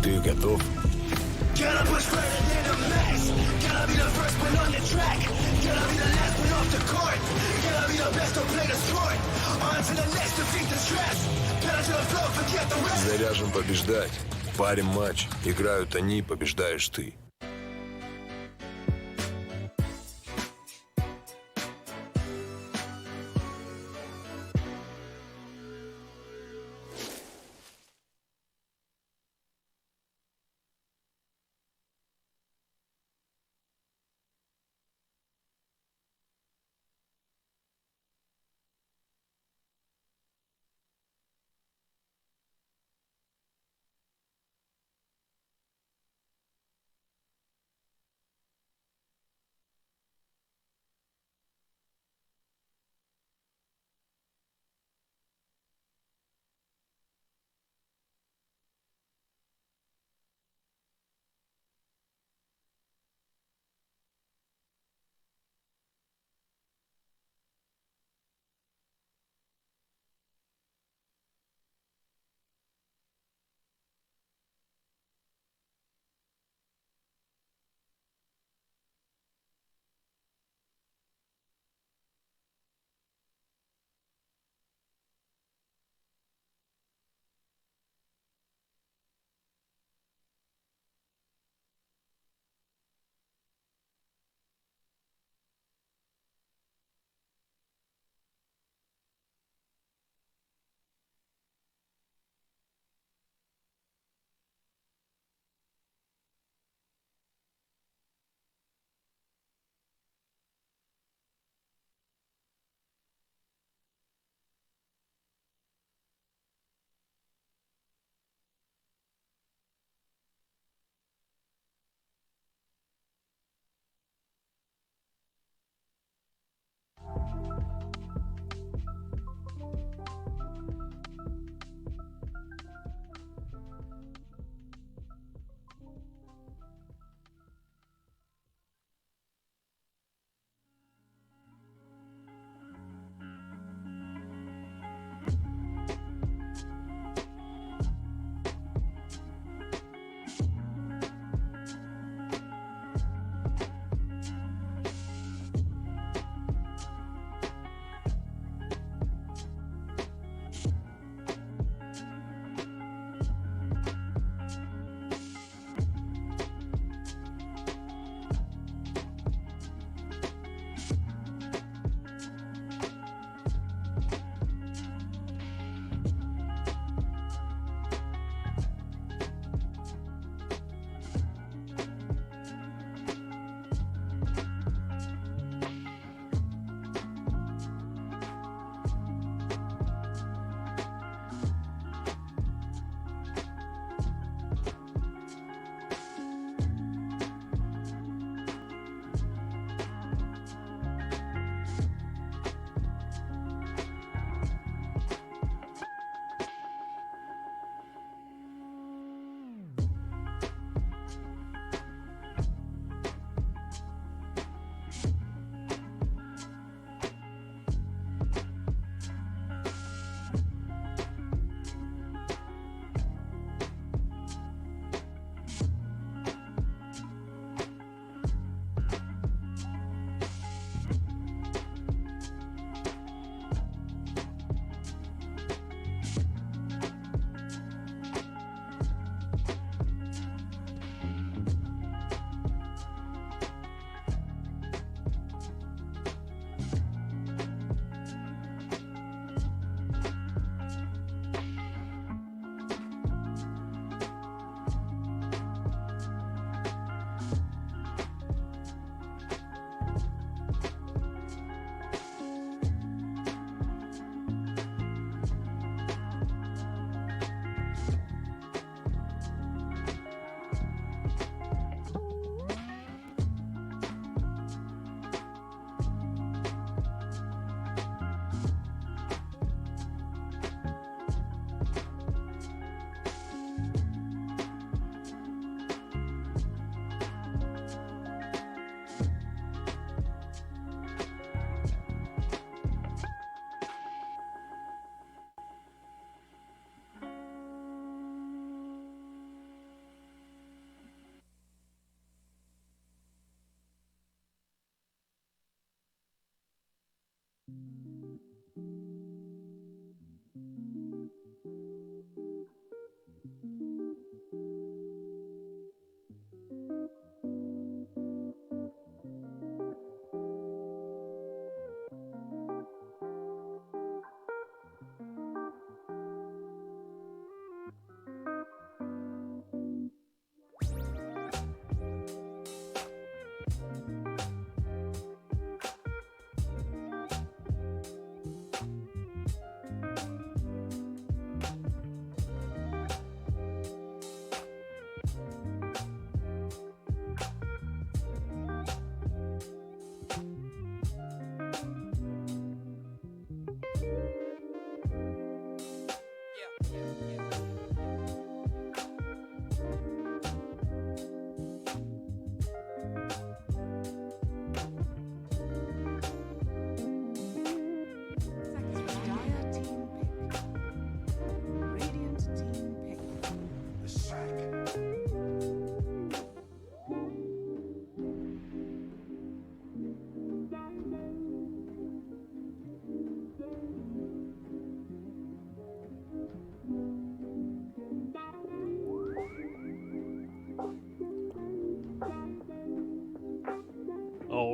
Ты готов? Заряжен побеждать. В паре матч. Играют они, побеждаешь ты.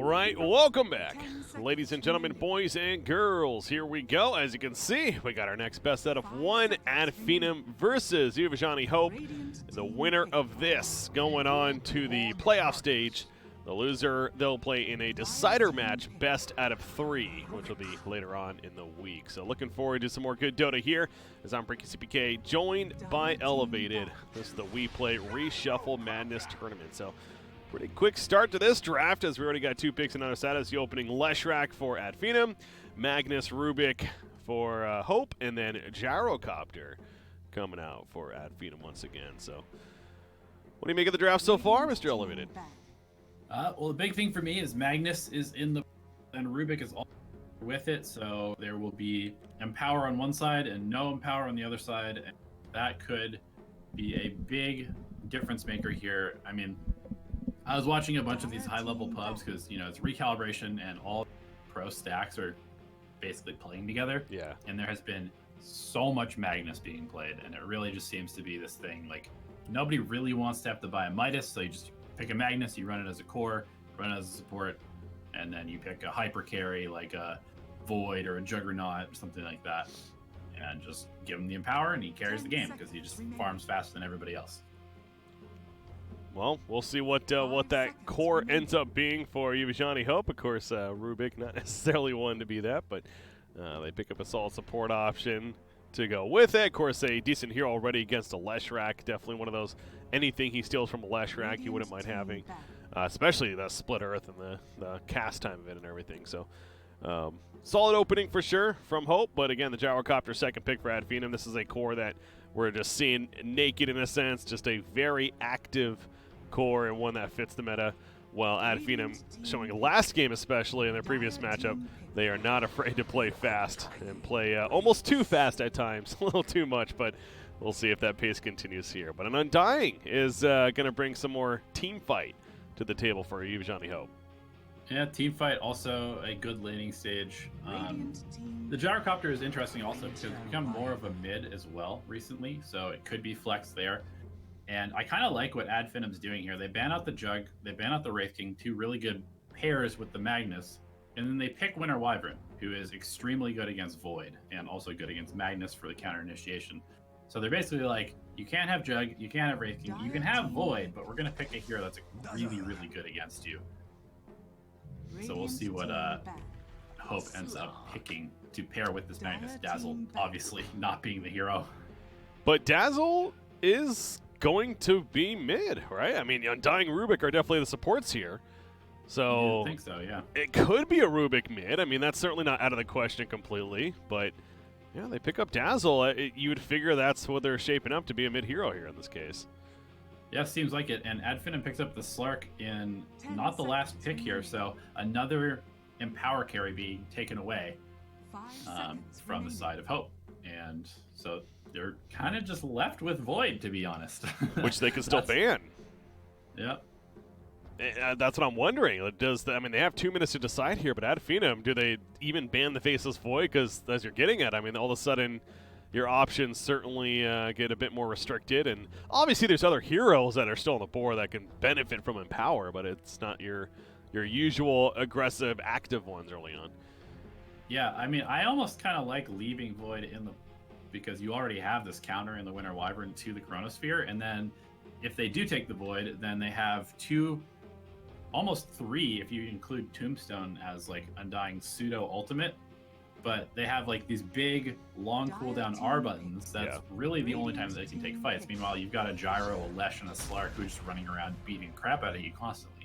right, welcome back, ladies and gentlemen, boys and girls. Here we go. As you can see, we got our next best out of one, Ad Phenom versus Uvajani Hope. The winner of this going on to the playoff stage. The loser, they'll play in a decider match, best out of 3, which will be later on in the week. So looking forward to some more good Dota here, as I'm Breaky CPK, joined by Elevated. This is the We Play Reshuffle Madness Tournament. So pretty quick start to this draft, as we already got 2 picks on the other side. As the opening Leshrac for Ad Phenom, Magnus Rubik for Hope, and then Gyrocopter coming out for Ad Phenom once again. So what do you make of the draft so far, Mr. Elevated? Well, the big thing for me is Magnus is in the, and Rubik is all with it, so there will be Empower on one side and no Empower on the other side, and that could be a big difference maker here. I mean, I was watching a bunch of these high-level pubs because, you know, it's recalibration and all pro stacks are basically playing together. Yeah. And there has been so much Magnus being played, and it really just seems to be this thing, like, nobody really wants to have to buy a Midas, so you just pick a Magnus, you run it as a core, run it as a support, and then you pick a hyper carry like a Void or a Juggernaut or something like that, and just give him the Empower, and he carries the game because he just farms faster than everybody else. Well, we'll see what that core ends up being for Uvajani Hope. Of course, Rubik, not necessarily one to be that, but they pick up a solid support option to go with it. Of course, a decent hero already against a Leshrac. Definitely one of those, anything he steals from a Leshrac, he wouldn't mind having. Especially the Split Earth and the cast time of it and everything. So, solid opening for sure from Hope. But again, the Gyrocopter second pick for Ad Phenom. This is a core that we're just seeing naked in a sense. Just a very active core and one that fits the meta. While Ad Phenom, showing last game especially in their previous matchup, they are not afraid to play fast and play almost too fast at times, a little too much, but we'll see if that pace continues here. But an Undying is going to bring some more team fight to the table for Uvajani Hope. Yeah, team fight also a good laning stage. The Gyrocopter is interesting also because it's become more of a mid as well recently, so it could be flex there. And I kind of like what Ad Phenom's doing here. They ban out the Jug, they ban out the Wraith King, 2 really good pairs with the Magnus, and then they pick Winter Wyvern, who is extremely good against Void and also good against Magnus for the counter initiation. So they're basically like, you can't have Jug, you can't have Wraith King, you can have Void, but we're going to pick a hero that's really, really good against you. So we'll see what Hope ends up picking to pair with this Magnus. Dazzle, obviously, not being the hero. But Dazzle is going to be mid, right? I mean, Undying Rubik are definitely the supports here. So I think so, yeah. It could be a Rubik mid. I mean, that's certainly not out of the question completely, but yeah, they pick up Dazzle. You would figure that's what they're shaping up to be, a mid hero here in this case. Yeah, seems like it. And Ad Phenom picks up the Slark in not the last pick here, so another Empower carry being taken away from the side of Hope. And so they're kind of just left with Void, to be honest. Which they can still ban. Yeah. That's what I'm wondering. I mean, they have 2 minutes to decide here, but Ad Phenom, do they even ban the Faceless Void? Because as you're getting at, I mean, all of a sudden, your options certainly get a bit more restricted. And obviously, there's other heroes that are still on the board that can benefit from Empower, but it's not your usual aggressive, active ones early on. Yeah, I mean, I almost kind of like leaving Void in the, because you already have this counter in the Winter Wyvern to the Chronosphere, and then if they do take the Void, then they have 2, almost 3 if you include Tombstone as like Undying pseudo ultimate, but they have like these big long cooldown R buttons. That's really the only time that they can take fights. Meanwhile, you've got a Gyro, a Lesh, and a Slark who's just running around beating crap out of you constantly.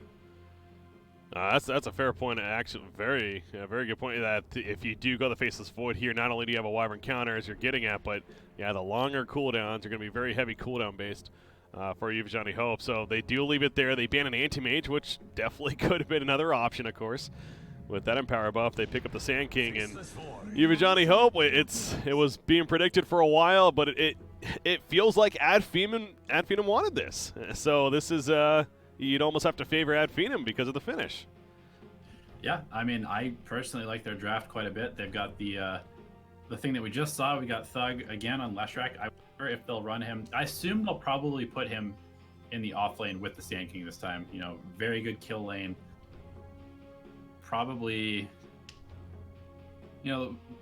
That's a fair point. Actually, very good point. That if you do go the Faceless Void here, not only do you have a Wyvern counter as you're getting at, but yeah, the longer cooldowns are going to be very heavy cooldown based for Uvajani Hope. So they do leave it there. They ban an Anti-Mage, which definitely could have been another option, of course. With that Empower buff, they pick up the Sand King, and Uvajani Hope. It was being predicted for a while, but it feels like Ad Phenom wanted this. So this is you'd almost have to favor Ad Phenom because of the finish. Yeah, I mean, I personally like their draft quite a bit. They've got the thing that we just saw. We got Thug again on Leshrac. I wonder if they'll run him. I assume they'll probably put him in the off lane with the Sand King this time. You know, very good kill lane. probably,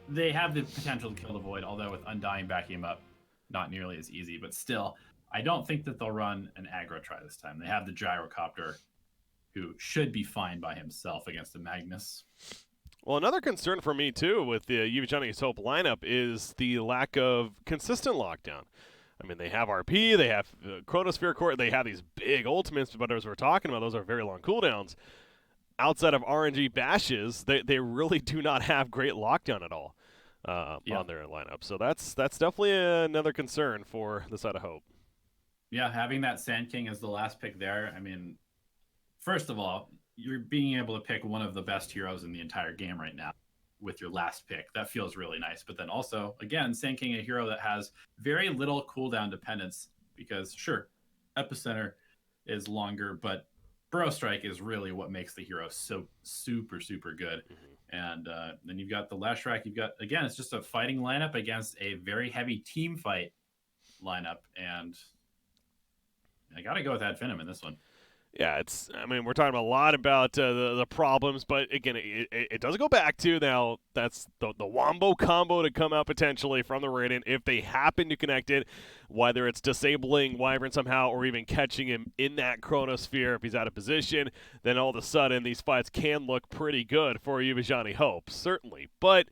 they have the potential to kill the Void, although with Undying backing him up, not nearly as easy. But still, I don't think that they'll run an aggro try this time. They have the Gyrocopter, who should be fine by himself against the Magnus. Well, another concern for me, too, with the Yvonne's Hope lineup is the lack of consistent lockdown. I mean, they have RP, they have Chronosphere Core, they have these big ultimates, but as we're talking about, those are very long cooldowns. Outside of RNG bashes, they really do not have great lockdown at all on their lineup. So that's definitely another concern for the side of Hope. Yeah, having that Sand King as the last pick there, I mean, first of all, you're being able to pick one of the best heroes in the entire game right now with your last pick. That feels really nice. But then also, again, Sand King, a hero that has very little cooldown dependence because, sure, Epicenter is longer, but Burrow Strike is really what makes the hero so super, super good. And then you've got the Lashrak. You've got, again, it's just a fighting lineup against a very heavy team fight lineup. And I got to go with Ad Venom in this one. Yeah, we're talking a lot about the problems, but again, it does go back to now that's the Wombo combo to come out potentially from the Radiant if they happen to connect it, whether it's disabling Wyvern somehow or even catching him in that Chronosphere if he's out of position, then all of a sudden these fights can look pretty good for Yvonne Hope, certainly. But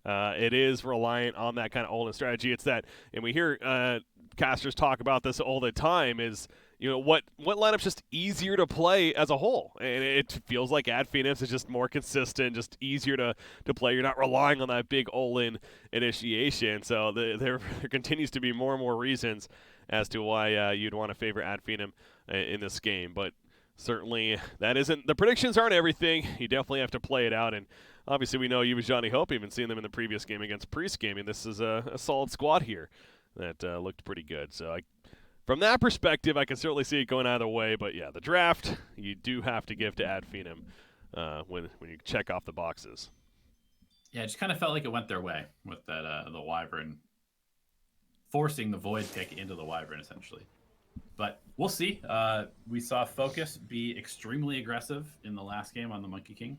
it is reliant on that kind of Olin strategy. It's that, and we hear casters talk about this all the time, is what lineup's just easier to play as a whole, and it feels like Ad Phoenix is just more consistent, just easier to play. You're not relying on that big all-in initiation, so there continues to be more and more reasons as to why you'd want to favor Ad Phoenix in this game. But certainly the predictions aren't everything. You definitely have to play it out, and obviously we know Yvonne Hope, even seeing them in the previous game against Priest Gaming. This is a solid squad here that looked pretty good. So from that perspective, I can certainly see it going either way. But yeah, the draft, you do have to give to Ad Phenom when you check off the boxes. Yeah, it just kind of felt like it went their way with that the Wyvern forcing the Void pick into the Wyvern, essentially. But we'll see. We saw Focus be extremely aggressive in the last game on the Monkey King.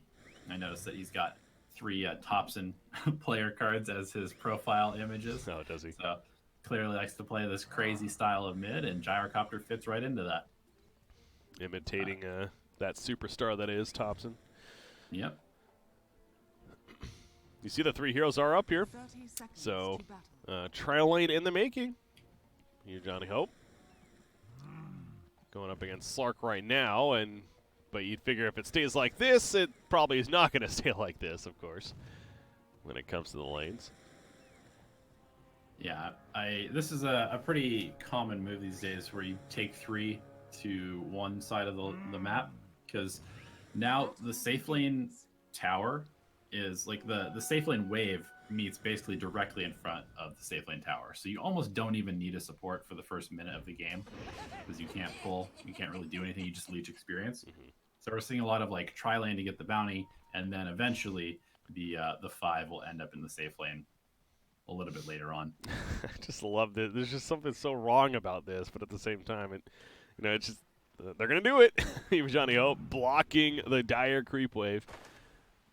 I noticed that he's got 3 Thompson player cards as his profile images. Oh, does he? So clearly likes to play this crazy style of mid, and Gyrocopter fits right into that. Imitating that superstar that is Thompson. Yep. You see the 3 heroes are up here. So, trial lane in the making. Yvonne Hope. Going up against Slark right now, but you'd figure if it stays like this, it probably is not going to stay like this, of course, when it comes to the lanes. Yeah, this is a pretty common move these days where you take 3 to one side of the map, because now the safe lane tower is like the safe lane wave meets basically directly in front of the safe lane tower. So you almost don't even need a support for the first minute of the game because you can't really do anything, you just leech experience. So we're seeing a lot of like try lane to get the bounty, and then eventually the 5 will end up in the safe lane a little bit later on. I just love this. There's just something so wrong about this, but at the same time, it's just they're gonna do it. Yvonne Hope blocking the dire creep wave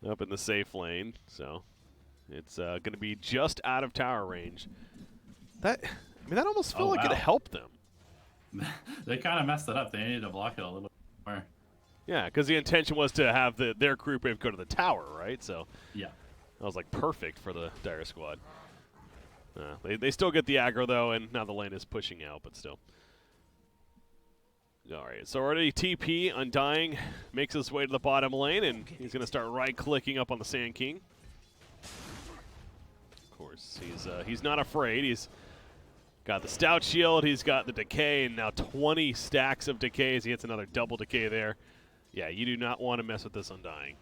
up in the safe lane, so it's gonna be just out of tower range. That almost felt like it helped them. They kind of messed it up. They needed to block it a little bit more. Yeah, because the intention was to have their creep wave go to the tower, right? So yeah, that was like perfect for the dire squad. They still get the aggro, though, and now the lane is pushing out, but still. All right, so already TP, Undying, makes his way to the bottom lane, and he's going to start right-clicking up on the Sand King. Of course, he's not afraid. He's got the Stout Shield, he's got the Decay, and now 20 stacks of Decays. He hits another double Decay there. Yeah, you do not want to mess with this Undying.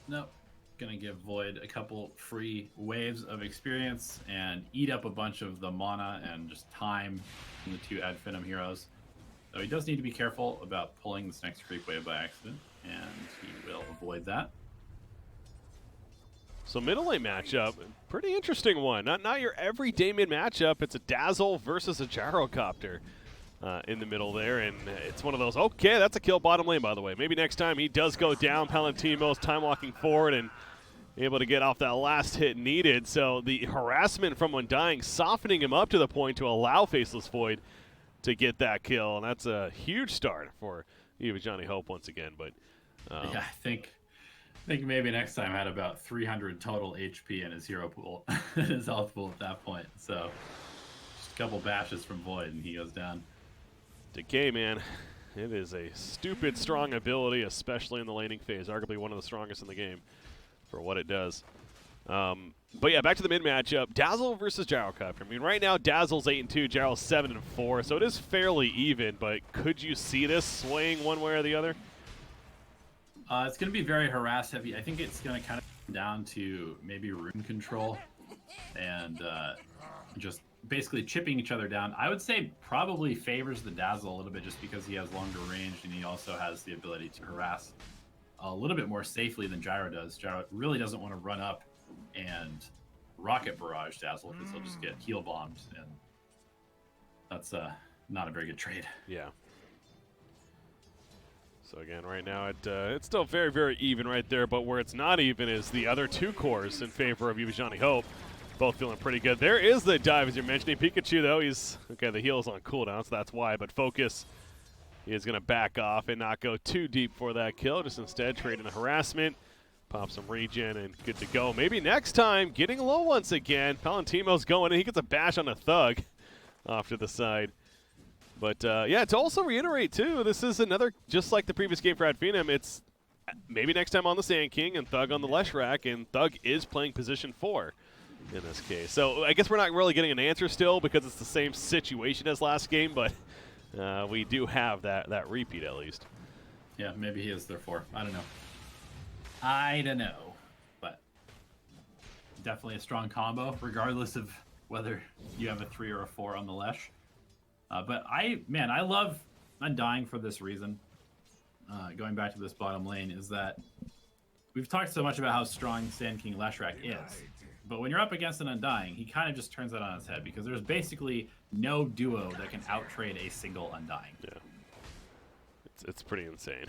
Nope. Gonna give Void a couple free waves of experience and eat up a bunch of the mana and just time from the 2 Ad Venom heroes. So he does need to be careful about pulling this next creep wave by accident, and he will avoid that. So middle lane matchup, pretty interesting one. Not your everyday mid matchup. It's a Dazzle versus a Gyrocopter. in the middle there, and it's one of those, okay, that's a kill bottom lane, by the way. Maybe next time he does go down, Palantino's time walking forward and able to get off that last hit needed. So the harassment from Undying softening him up to the point to allow Faceless Void to get that kill, and that's a huge start for Johnny Hope once again. But yeah, I think maybe next time had about 300 total HP in his hero pool, his health pool at that point. So just a couple bashes from Void and he goes down. Decay, man, it is a stupid strong ability, especially in the laning phase. Arguably one of the strongest in the game for what it does. But yeah, back to the mid matchup. Dazzle versus Gyrocopter. I mean, right now Dazzle's 8-2, Gyro's 7-4, so it is fairly even. But could you see this swaying one way or the other? It's going to be very harass heavy. I think it's going to kind of come down to maybe rune control and just basically chipping each other down. I would say probably favors the Dazzle a little bit just because he has longer range and he also has the ability to harass a little bit more safely than Gyro does. Gyro really doesn't want to run up and rocket barrage Dazzle because he'll just get heal bombed, and that's not a very good trade. Yeah. So again, right now it's still very, very even right there, but where it's not even is the other two cores in favor of Johnny Hope. Both feeling pretty good. There is the dive, as you're mentioning. Pikachu, though, he's okay. The heal is on cooldown, so that's why. But Focus is going to back off and not go too deep for that kill. Just instead trading the harassment, pop some regen, and good to go. Maybe next time, getting low once again. Palantino's going in. He gets a bash on a Thug off to the side. But yeah, to also reiterate too, this is another, just like the previous game for Adphenum, it's maybe next time on the Sand King and Thug on the Leshrac, and Thug is playing position 4 in this case. So I guess we're not really getting an answer still because it's the same situation as last game, but we do have that repeat at least. Yeah, maybe he is their 4. I don't know. But definitely a strong combo, regardless of whether you have a 3 or a 4 on the Lesh. But I love Undying for this reason. Going back to this bottom lane, is that we've talked so much about how strong Sand King Leshrac is. But when you're up against an Undying, he kind of just turns that on its head because there's basically no duo that can out-trade a single Undying. Yeah. It's pretty insane.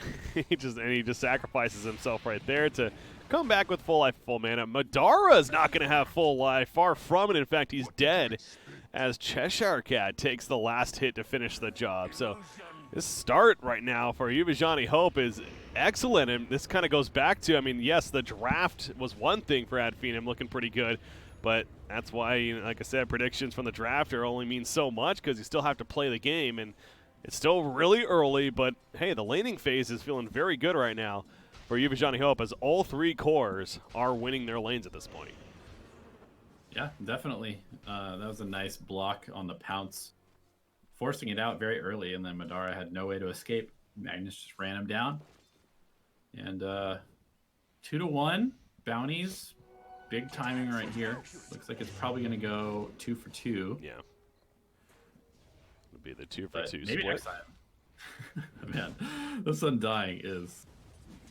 he just sacrifices himself right there to come back with full life, full mana. Madara's not going to have full life. Far from it. In fact, he's dead as Cheshire Cat takes the last hit to finish the job. So this start right now for Johnny Hope is excellent, and this kind of goes back to, I mean, yes, the draft was one thing for Adphenum, looking pretty good, but that's why, like I said, predictions from the draft only mean so much because you still have to play the game, and it's still really early, but hey, the laning phase is feeling very good right now for Johnny Hope as all 3 cores are winning their lanes at this point. Yeah, definitely. That was a nice block on the pounce, forcing it out very early, and then Madara had no way to escape. Magnus just ran him down. And 2-1 bounties, big timing right here. Looks like it's probably going to go 2 for 2. Yeah, it'll be the 2 for 2 maybe split. next time. Man, this Undying is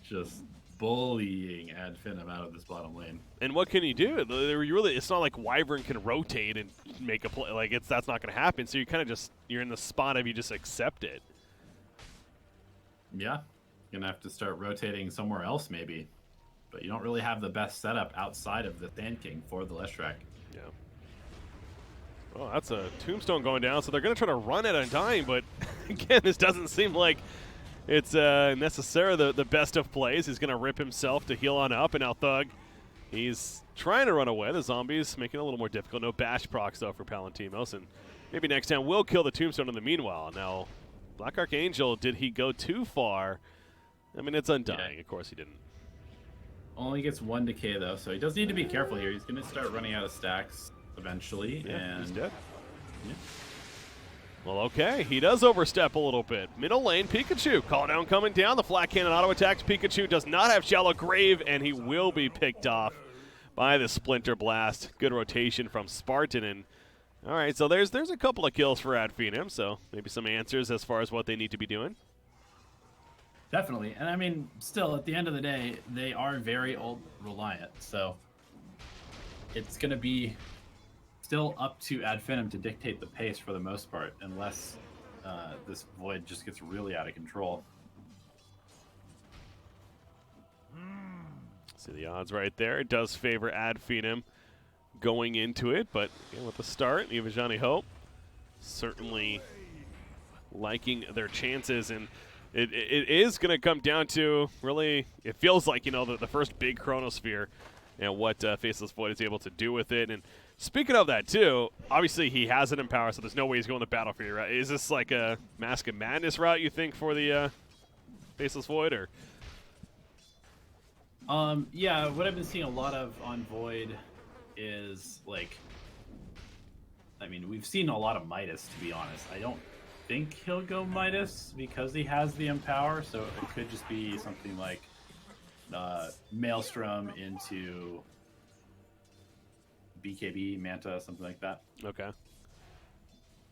just bullying Adphenum out of this bottom lane. And what can you do? It's not like Wyvern can rotate and make a play. Like that's not going to happen. So you kind of you're in the spot of you just accept it. Yeah, you're gonna have to start rotating somewhere else maybe, but you don't really have the best setup outside of the Sand King for the Leshrac. Yeah. Well, that's a tombstone going down, so they're going to try to run at Undying, but again, this doesn't seem like it's necessarily the best of plays. He's going to rip himself to heal on up, and now Thug, he's trying to run away. The zombies making it a little more difficult. No bash procs, though, for Palantimos, and maybe next time we'll kill the tombstone in the meanwhile. Now, Black Archangel, did he go too far? I mean, it's Undying. Yeah. Of course he didn't. Only gets 1 decay, though, so he does need to be careful here. He's going to start running out of stacks eventually. Yeah, and he's dead. Yeah. Well, okay, he does overstep a little bit. Middle lane, Pikachu. Call down coming down. The flat cannon auto attacks. Pikachu does not have Shallow Grave, and he will be picked off by the Splinter Blast. Good rotation from Spartan. And all right, so there's a couple of kills for Adphenum, so maybe some answers as far as what they need to be doing. Definitely. And I mean, still, at the end of the day, they are very ult reliant, so it's going to be still up to Adphenum to dictate the pace for the most part, unless this Void just gets really out of control. See the odds right there. It does favor Ad Phenom going into it, but again, with the start, Ivajani Hope certainly liking their chances, and it is going to come down to really, it feels like, you know, the first big Chronosphere and what Faceless Void is able to do with it. And speaking of that too, obviously he has it in power, so there's no way he's going the battlefield, right? Is this like a Mask of Madness route, you think, for the Faceless Void, or? Yeah, what I've been seeing a lot of on Void is, like, I mean, we've seen a lot of Midas, to be honest. I don't think he'll go Midas because he has the Empower, so it could just be something like Maelstrom into BKB, Manta, something like that. Okay.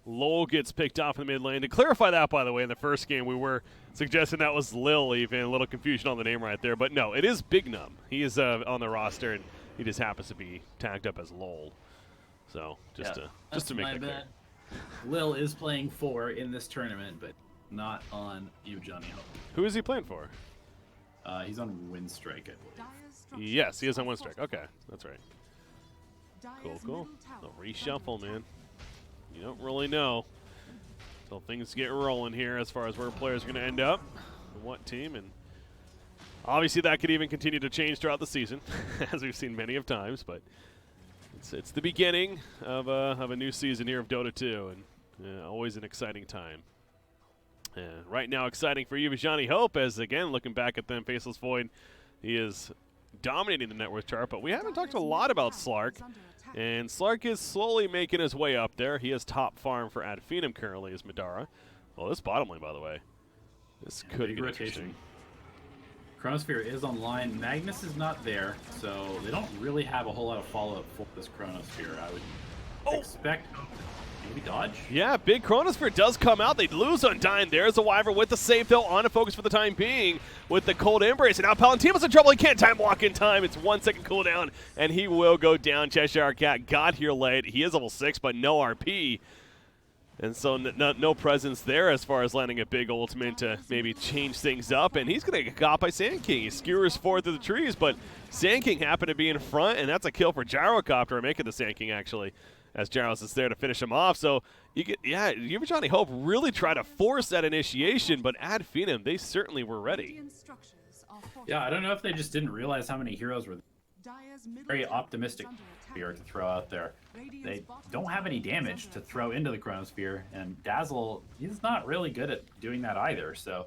Lowell gets picked off in the mid lane. To clarify that, by the way, in the first game, we were suggesting that was Lil, even. A little confusion on the name right there. But no, it is Big Num. He is on the roster, and he just happens to be tagged up as Lowell. So, just to make that clear. Lil is playing 4 in this tournament, but not on Ivajani Hope. Who is he playing for? He's on Windstrike, I believe. Yes, he is on Windstrike. Okay, that's right. Cool. No reshuffle, man. You don't really know until things get rolling here as far as where players are going to end up and what team. And obviously that could even continue to change throughout the season, as we've seen many of times. But it's the beginning of a new season here of Dota 2, and always an exciting time. Right now, exciting for Ivajani Hope, as again, looking back at them, Faceless Void, he is dominating the net worth chart. But we haven't talked a lot about Slark. And Slark is slowly making his way up there. He is top farm for Ad Phenom currently as Madara. Well, this bottom lane, by the way. This could be interesting. Chronosphere is online. Magnus is not there, so they don't really have a whole lot of follow-up for this Chronosphere. I would expect maybe dodge? Yeah, big Chronosphere does come out. They lose Undyne. There's a Wyvern with the save, though, on a focus for the time being with the Cold Embrace. And now Palantino's in trouble. He can't time walk in time. It's 1 second cooldown, and he will go down. Cheshire Cat got here late. He is level 6, but no RP. And so no presence there as far as landing a big ultimate to maybe change things up. And he's going to get caught by Sand King. He skewers forward through the trees, but Sand King happened to be in front, and that's a kill for Gyrocopter, making the Sand King, actually, as Gyros is there to finish him off. So, Ivajani Hope really tried to force that initiation, but Ad Phenom, they certainly were ready. Yeah, I don't know if they just didn't realize how many heroes were very optimistic sphere to throw out there. They don't have any damage to throw into the Chronosphere, and Dazzle, he's not really good at doing that either, so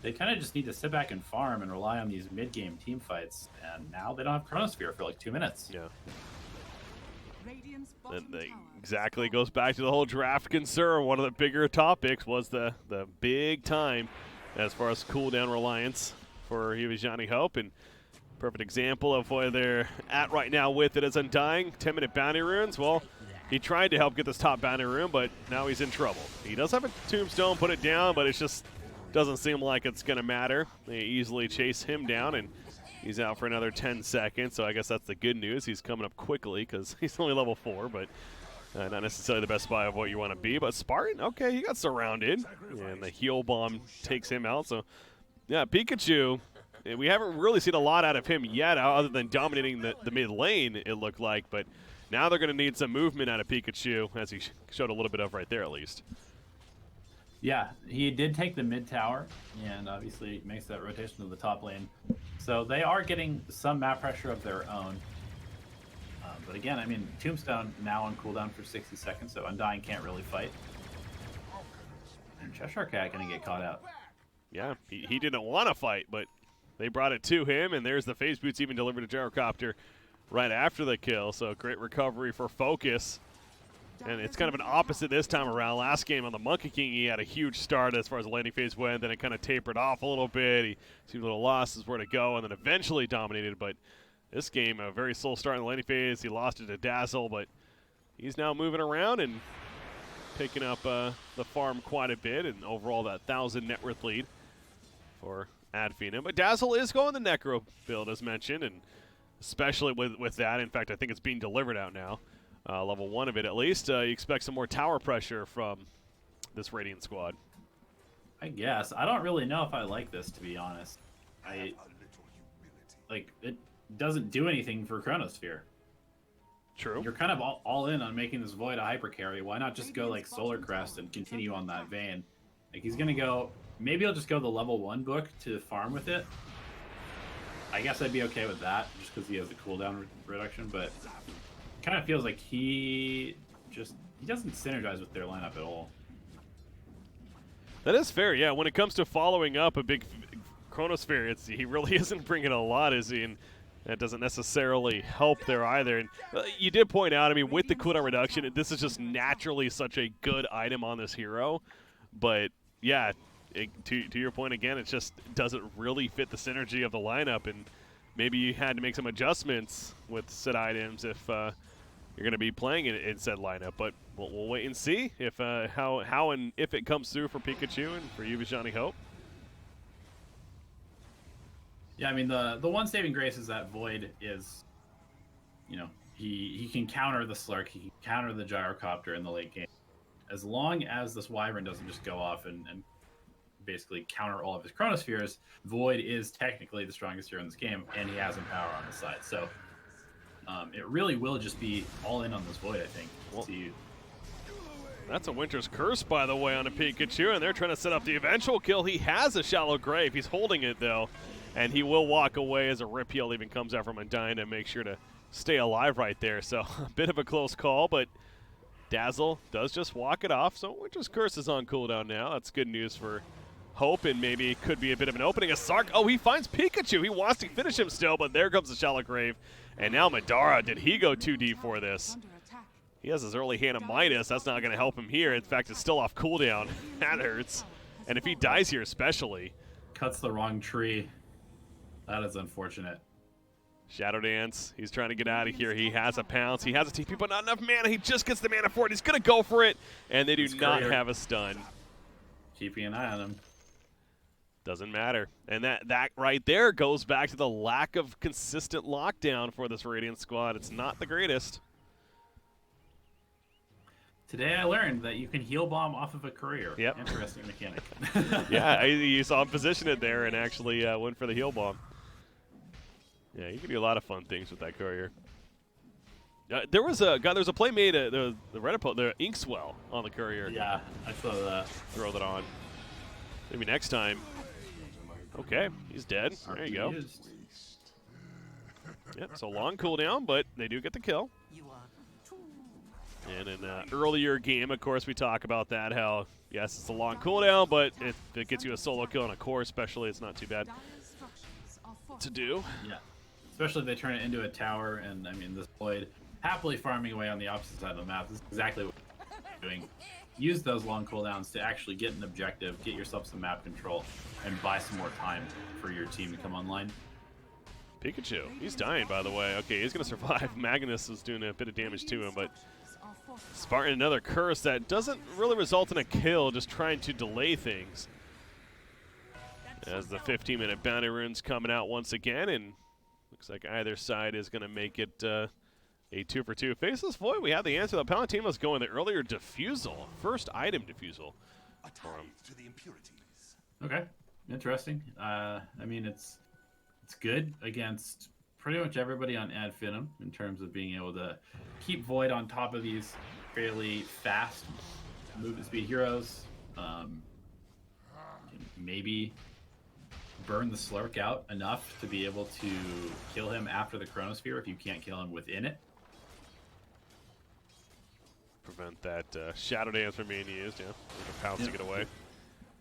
they kind of just need to sit back and farm and rely on these mid-game team fights, and now they don't have Chronosphere for like 2 minutes. Yeah. And exactly goes back to the whole draft concern. One of the bigger topics was the big time as far as cooldown reliance for Ivajani Hope, and perfect example of where they're at right now with it is Undying. 10-minute bounty runes. Well, he tried to help get this top bounty rune, but now he's in trouble. He does have a tombstone, put it down, but it just doesn't seem like it's going to matter. They easily chase him down, and he's out for another 10 seconds, so I guess that's the good news. He's coming up quickly because he's only level 4, but not necessarily the best spy of what you want to be. But Spartan, okay, he got surrounded, and the heal bomb takes him out. So, yeah, Pikachu, we haven't really seen a lot out of him yet other than dominating the mid lane, it looked like. But now they're going to need some movement out of Pikachu, as he showed a little bit of right there at least. Yeah, he did take the mid tower, and obviously makes that rotation to the top lane. So they are getting some map pressure of their own. But again, I mean, Tombstone now on cooldown for 60 seconds, so Undying can't really fight. And Cheshire Cat going to get caught out. Yeah, he didn't want to fight, but they brought it to him, and there's the phase boots even delivered to Gyrocopter right after the kill. So great recovery for Focus. And it's kind of an opposite this time around. Last game on the Monkey King, he had a huge start as far as the landing phase went. Then it kind of tapered off a little bit. He seemed a little lost as where to go, and then eventually dominated. But this game, a very slow start in the landing phase. He lost it to Dazzle, but he's now moving around and picking up the farm quite a bit. And overall, that 1,000 net worth lead for Ad Phenom. But Dazzle is going the Necro build, as mentioned, and especially with that. In fact, I think it's being delivered out now. Level 1 of it, at least. You expect some more tower pressure from this Radiant squad. I guess. I don't really know if I like this, to be honest. It doesn't do anything for Chronosphere. True. You're kind of all in on making this Void a hyper carry. Why not just go like Solar Crest and continue on that vein? Like he's gonna go. Maybe he'll just go the level 1 book to farm with it. I guess I'd be okay with that, just because he has the cooldown reduction. But it kind of feels like he doesn't synergize with their lineup at all. That is fair, yeah. When it comes to following up a big Chronosphere, he really isn't bringing a lot, is he? And that doesn't necessarily help there either. And you did point out, I mean, with the cooldown reduction, this is just naturally such a good item on this hero. But, yeah, to your point again, it just doesn't really fit the synergy of the lineup. And maybe you had to make some adjustments with said items if you're going to be playing in said lineup. But we'll wait and see if how and if it comes through for Pikachu and for you, Vishani Hope. Yeah, I mean, the one saving grace is that Void is, he can counter the Slurk, he can counter the Gyrocopter in the late game. As long as this Wyvern doesn't just go off and basically counter all of his Chronospheres, Void is technically the strongest hero in this game, and he has Empower on his side. So it really will just be all in on this Void, I think. Well, that's a Winter's Curse, by the way, on a Pikachu, and they're trying to set up the eventual kill. He has a Shallow Grave. He's holding it, though. And he will walk away as a Rip Heal even comes out from Undyne to make sure to stay alive right there. So a bit of a close call, but Dazzle does just walk it off. So Winter's Curse is on cooldown now. That's good news for Hope, and maybe it could be a bit of an opening. A Sark, oh, he finds Pikachu. He wants to finish him still, but there comes the Shallow Grave. And now Madara, did he go too deep for this? He has his early hand of Midas. That's not going to help him here. In fact, it's still off cooldown. That hurts. And if he dies here especially. Cuts the wrong tree. That is unfortunate. Shadow Dance, he's trying to get out of here. He has a pounce, he has a TP, but not enough mana. He just gets the mana for it. He's going to go for it, and they do not have a stun. Keeping an eye on him. Doesn't matter. And that right there goes back to the lack of consistent lockdown for this Radiant squad. It's not the greatest. Today I learned that you can heal bomb off of a courier. Yep. Interesting mechanic. Yeah, you saw him position it there and actually went for the heal bomb. Yeah, you can do a lot of fun things with that courier. There was a play made the Inkswell on the courier. Yeah, I saw that. Throw that on. Maybe next time. Okay, he's dead. There you go. Yep, so long cooldown, but they do get the kill. And in an earlier game, of course, we talk about that, how, yes, it's a long cooldown, but if it gets you a solo kill on a core especially, it's not too bad to do. Yeah, especially if they turn it into a tower, and, I mean, this Void happily farming away on the opposite side of the map. This is exactly what we're doing. Use those long cooldowns to actually get an objective, get yourself some map control, and buy some more time for your team to come online. Pikachu, he's dying, by the way. Okay, he's going to survive. Magnus is doing a bit of damage to him, but Spartan, another curse that doesn't really result in a kill, just trying to delay things. As the 15-minute bounty rune's coming out once again, and looks like either side is going to make it a 2-for-2. Faceless Void, we have the answer. The Palutima's going the earlier Diffusal, first item Diffusal for him. Okay, interesting. I mean, it's good against pretty much everybody on Ad Finum in terms of being able to keep Void on top of these fairly fast movement speed heroes. Maybe burn the Slurk out enough to be able to kill him after the Chronosphere if you can't kill him within it. Prevent that Shadow Dance from being used, yeah. With a pounce to get away.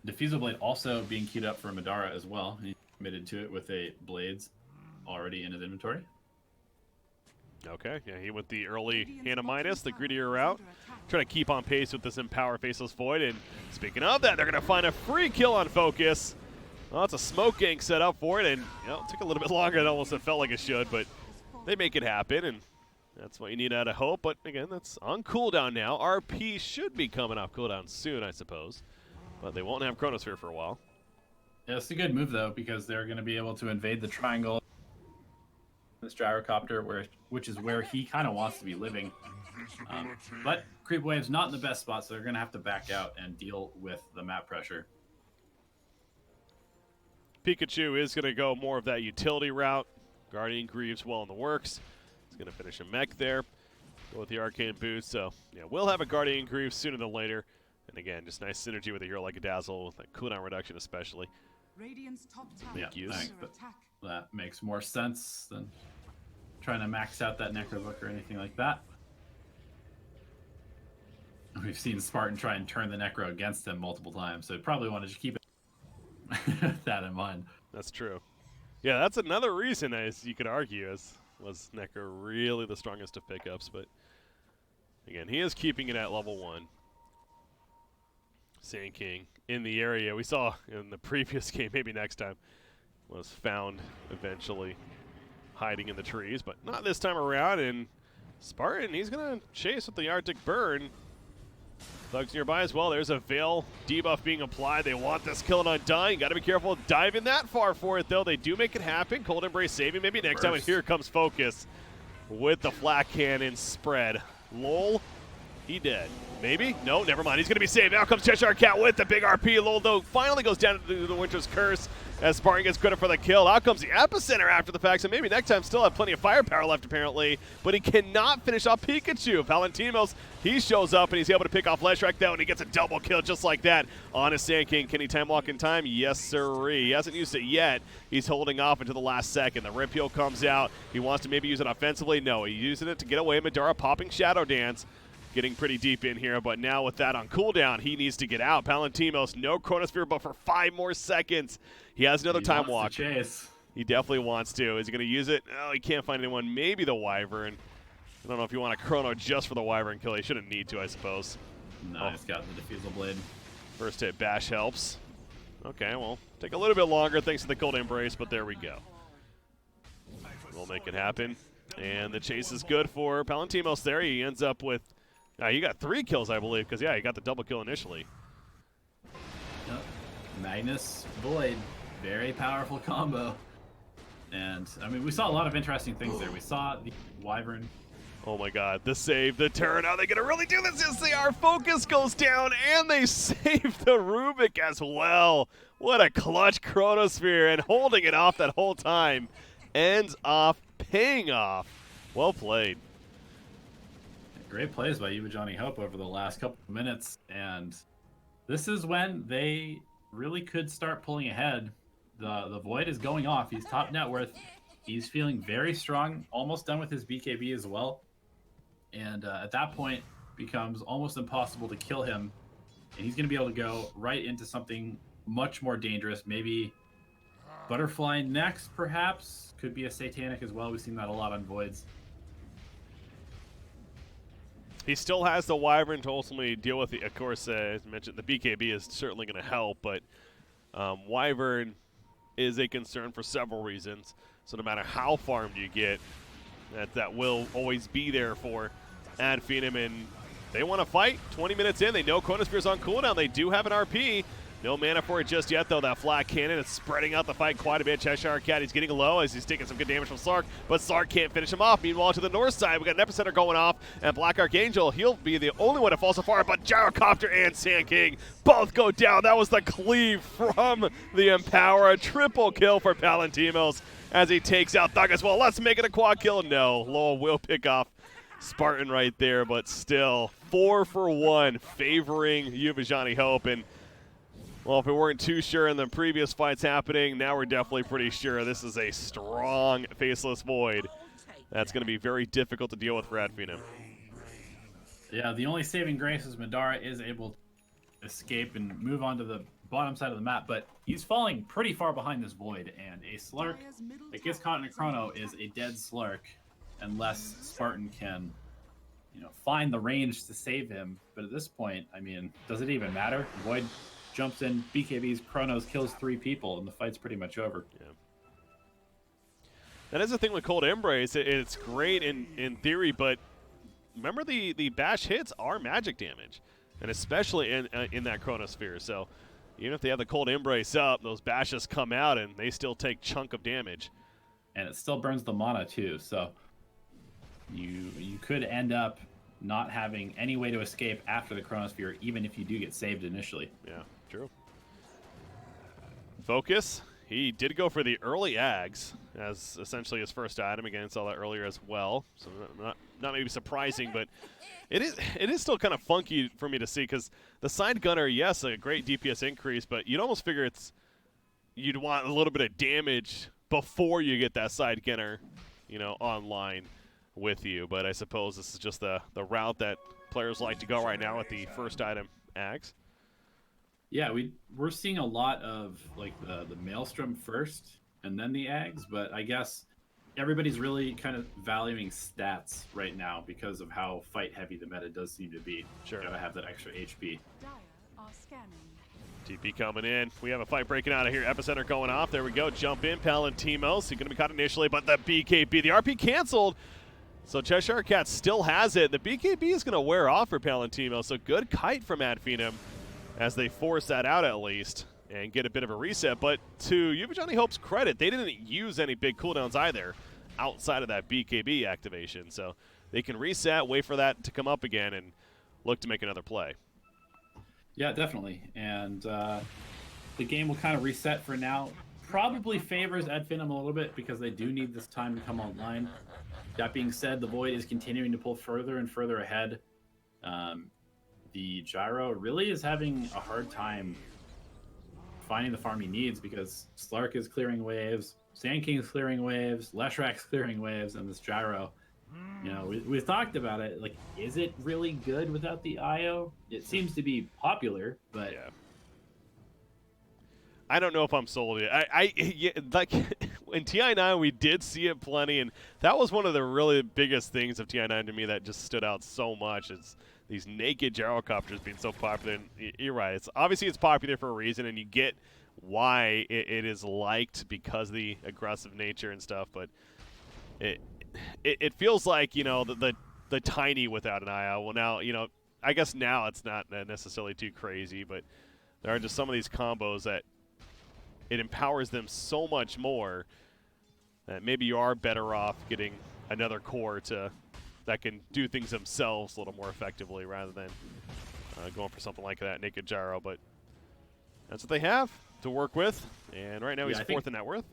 Diffusal Blade also being queued up for Madara as well. He committed to it with a Blades already in his inventory. Okay, yeah, he went the early Hannah Midas, the grittier route. Trying to keep on pace with this Empower Faceless Void, and speaking of that, they're going to find a free kill on Focus. Well, it's a smoke gank set up for it, and it took a little bit longer than almost it felt like it should, but they make it happen, and that's what you need out of Hope. But again, that's on cooldown now. RP should be coming off cooldown soon, I suppose, but they won't have Chronosphere for a while. Yeah, it's a good move, though, because they're going to be able to invade the triangle. This Gyrocopter, which is where he kind of wants to be living. But Creep Wave's not in the best spot, so they're going to have to back out and deal with the map pressure. Pikachu is going to go more of that utility route. Guardian Greaves well in the works. He's going to finish a mech there. Go with the Arcane Boost. So, yeah, we'll have a Guardian Greaves sooner than later. And again, just nice synergy with a hero like a Dazzle, with that cooldown reduction especially. Yeah, that makes more sense than trying to max out that Necrobook or anything like that. We've seen Spartan try and turn the Necro against him multiple times, so probably want to just keep that in mind. That's true. Yeah, that's another reason, as you could argue, was Necro really the strongest of pickups. But again, he is keeping it at level 1. Sand King in the area. We saw in the previous game, maybe next time, was found eventually hiding in the trees, but not this time around. And Spartan, he's going to chase with the Arctic Burn. Thugs nearby as well. There's a Veil debuff being applied. They want this kill and undying. Got to be careful diving that far for it, though. They do make it happen. Cold Embrace saving maybe next time. And here comes Focus with the flat cannon spread. Lol, he dead. Maybe? No, never mind. He's going to be saved. Now comes Cheshire Cat with the big RP. Lol, though, finally goes down to the Winter's Curse as Spartan gets credit for the kill. Out comes the Epicenter after the fact, so maybe next time still have plenty of firepower left, apparently. But he cannot finish off Pikachu. Valentimos, he shows up, and he's able to pick off Leshrac, though, and he gets a double kill just like that on his Sand King. Can he time walk in time? Yes, sirree. He hasn't used it yet. He's holding off until the last second. The Rimpio comes out. He wants to maybe use it offensively. No, he's using it to get away. Madara popping Shadow Dance. Getting pretty deep in here, but now with that on cooldown, he needs to get out. Palantimos, no Chronosphere, but for 5 more seconds. He has another time walk. Chase. He definitely wants to. Is he going to use it? Oh, he can't find anyone. Maybe the Wyvern. I don't know if you want a Chrono just for the Wyvern kill. He shouldn't need to, I suppose. No, he's got the Diffusal Blade. First hit bash helps. Okay, well, take a little bit longer thanks to the Cold Embrace, but there we go. We'll make it happen. And the chase is good for Palantimos there. He ends up with... he got 3 kills, I believe, because, yeah, he got the double kill initially. Yep. Magnus Void, very powerful combo. And, I mean, we saw a lot of interesting things there. We saw the Wyvern. Oh, my God. The save, the turn. Are they going to really do this? Yes, they are. Focus goes down, and they save the Rubik as well. What a clutch Chronosphere, and holding it off that whole time ends off paying off. Well played. Great plays by Johnny Hope over the last couple of minutes, and this is when they really could start pulling ahead. The Void is going off. He's top net worth. He's feeling very strong, almost done with his BKB as well. And at that point, becomes almost impossible to kill him. And he's going to be able to go right into something much more dangerous. Maybe Butterfly next, perhaps. Could be a Satanic as well. We've seen that a lot on Voids. He still has the Wyvern to ultimately deal with. Of course, as mentioned, the BKB is certainly going to help, but Wyvern is a concern for several reasons. So no matter how farmed you get, that will always be there for Ad Phenom, and they want to fight. 20 minutes in, they know Chronosphere's on cooldown. They do have an RP. No mana for it just yet, though. That flat cannon is spreading out the fight quite a bit. Cheshire Cat, he's getting low as he's taking some good damage from Slark, but Slark can't finish him off. Meanwhile, to the north side, we got an Epicenter going off, and Black Archangel, he'll be the only one to fall so far, but Gyrocopter and Sand King both go down. That was the cleave from the Empower. A triple kill for Palantimos as he takes out Thug as well. Let's make it a quad kill. No, Lowell will pick off Spartan right there, but still 4 for 1 favoring Uvijani Hope. And well, if we weren't too sure in the previous fights happening, now we're definitely pretty sure this is a strong Faceless Void. That's going to be very difficult to deal with for Ad Phenom. Yeah, the only saving grace is Madara is able to escape and move on to the bottom side of the map, but he's falling pretty far behind this Void, and a Slark that gets caught in a Chrono is a dead Slark unless Spartan can, find the range to save him. But at this point, I mean, does it even matter? Void jumps in, BKBs, Chronos, kills 3 people, and the fight's pretty much over. Yeah. That is the thing with Cold Embrace. It's great in theory, but remember the bash hits are magic damage, and especially in that Chronosphere. So even if they have the Cold Embrace up, those bashes come out, and they still take chunk of damage. And it still burns the mana, too, so you could end up not having any way to escape after the Chronosphere, even if you do get saved initially. Yeah, true. Focus. He did go for the early Ags as essentially his first item. Again, saw that earlier as well. So not maybe surprising, but it is still kind of funky for me to see because the side gunner, yes, a great DPS increase, but you'd almost figure you'd want a little bit of damage before you get that side gunner, online with you. But I suppose this is just the route that players like to go right now with the first item Ags. Yeah, we're seeing a lot of like the Maelstrom first and then the Ags, but I guess everybody's really kind of valuing stats right now because of how fight heavy the meta does seem to be. Sure. Gotta have that extra HP. TP coming in. We have a fight breaking out of here. Epicenter going off. There we go. Jump in. Palantimos. He's going to be caught initially, but the BKB. The RP canceled. So Cheshire Cat still has it. The BKB is going to wear off for Palantimos. So good kite from Adphenum as they force that out at least and get a bit of a reset. But to Johnny Hope's credit, they didn't use any big cooldowns either outside of that BKB activation. So they can reset, wait for that to come up again, and look to make another play. Yeah, definitely. And the game will kind of reset for now. Probably favors Adphenum a little bit because they do need this time to come online. That being said, the Void is continuing to pull further and further ahead. The Gyro really is having a hard time finding the farm he needs because Slark is clearing waves, Sand King is clearing waves, Leshrak's clearing waves, and this Gyro, we've talked about it. Like, is it really good without the IO? It seems to be popular, but yeah. I don't know if I'm sold yet. Like in TI9 we did see it plenty, and that was one of the really biggest things of TI9 to me that just stood out so much. Is these naked gyrocopters being so popular. And you're right. It's popular for a reason, and you get why it is liked because of the aggressive nature and stuff. But it feels like the tiny without an IO. Well, now I guess now it's not necessarily too crazy, but there are just some of these combos that it empowers them so much more that maybe you are better off getting another core that can do things themselves a little more effectively rather than going for something like that naked gyro. But that's what they have to work with, and right now he's fourth in net worth.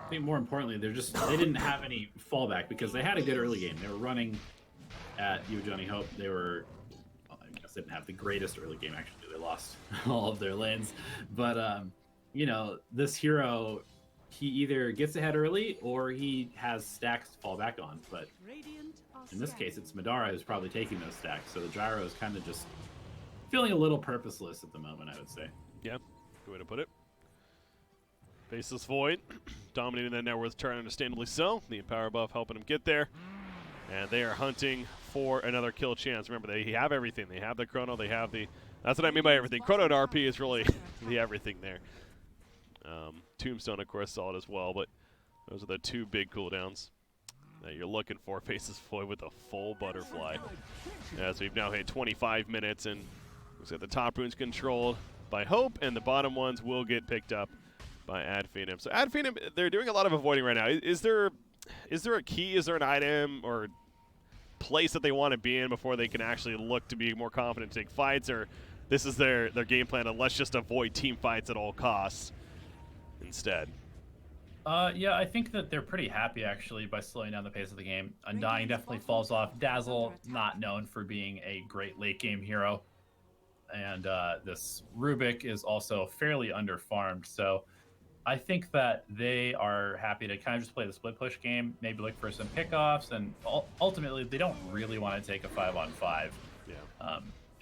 I think more importantly, they didn't have any fallback because they had a good early game. They were running at Johnny Hope. They were, I guess, didn't have the greatest early game. Actually, they lost all of their lanes, but this hero, he either gets ahead early or he has stacks to fall back on. But in this case, it's Madara who's probably taking those stacks. So the Gyro is kind of just feeling a little purposeless at the moment, I would say. Yeah, good way to put it. Faceless Void, dominating that net worth turn, understandably so. The Empower buff helping him get there. And they are hunting for another kill chance. Remember, they have everything. They have the Chrono, they have the... That's what I mean by everything. Chrono to RP is really the everything there. Tombstone, of course, solid as well, but those are the two big cooldowns that you're looking for. Faces Void with a full butterfly. As we've now hit 25 minutes, and looks like the top rune's controlled by Hope, and the bottom ones will get picked up by Adphenum. So Adphenum, they're doing a lot of avoiding right now. Is there a key? Is there an item or place that they want to be in before they can actually look to be more confident to take fights, or this is their game plan and let's just avoid team fights at all costs instead? Yeah, I think that they're pretty happy actually by slowing down the pace of the game. Undying definitely falls off. Dazzle, not known for being a great late game hero. And this Rubik is also fairly underfarmed. So I think that they are happy to kind of just play the split push game, maybe look for some pickoffs, and ultimately they don't really want to take a 5-on-5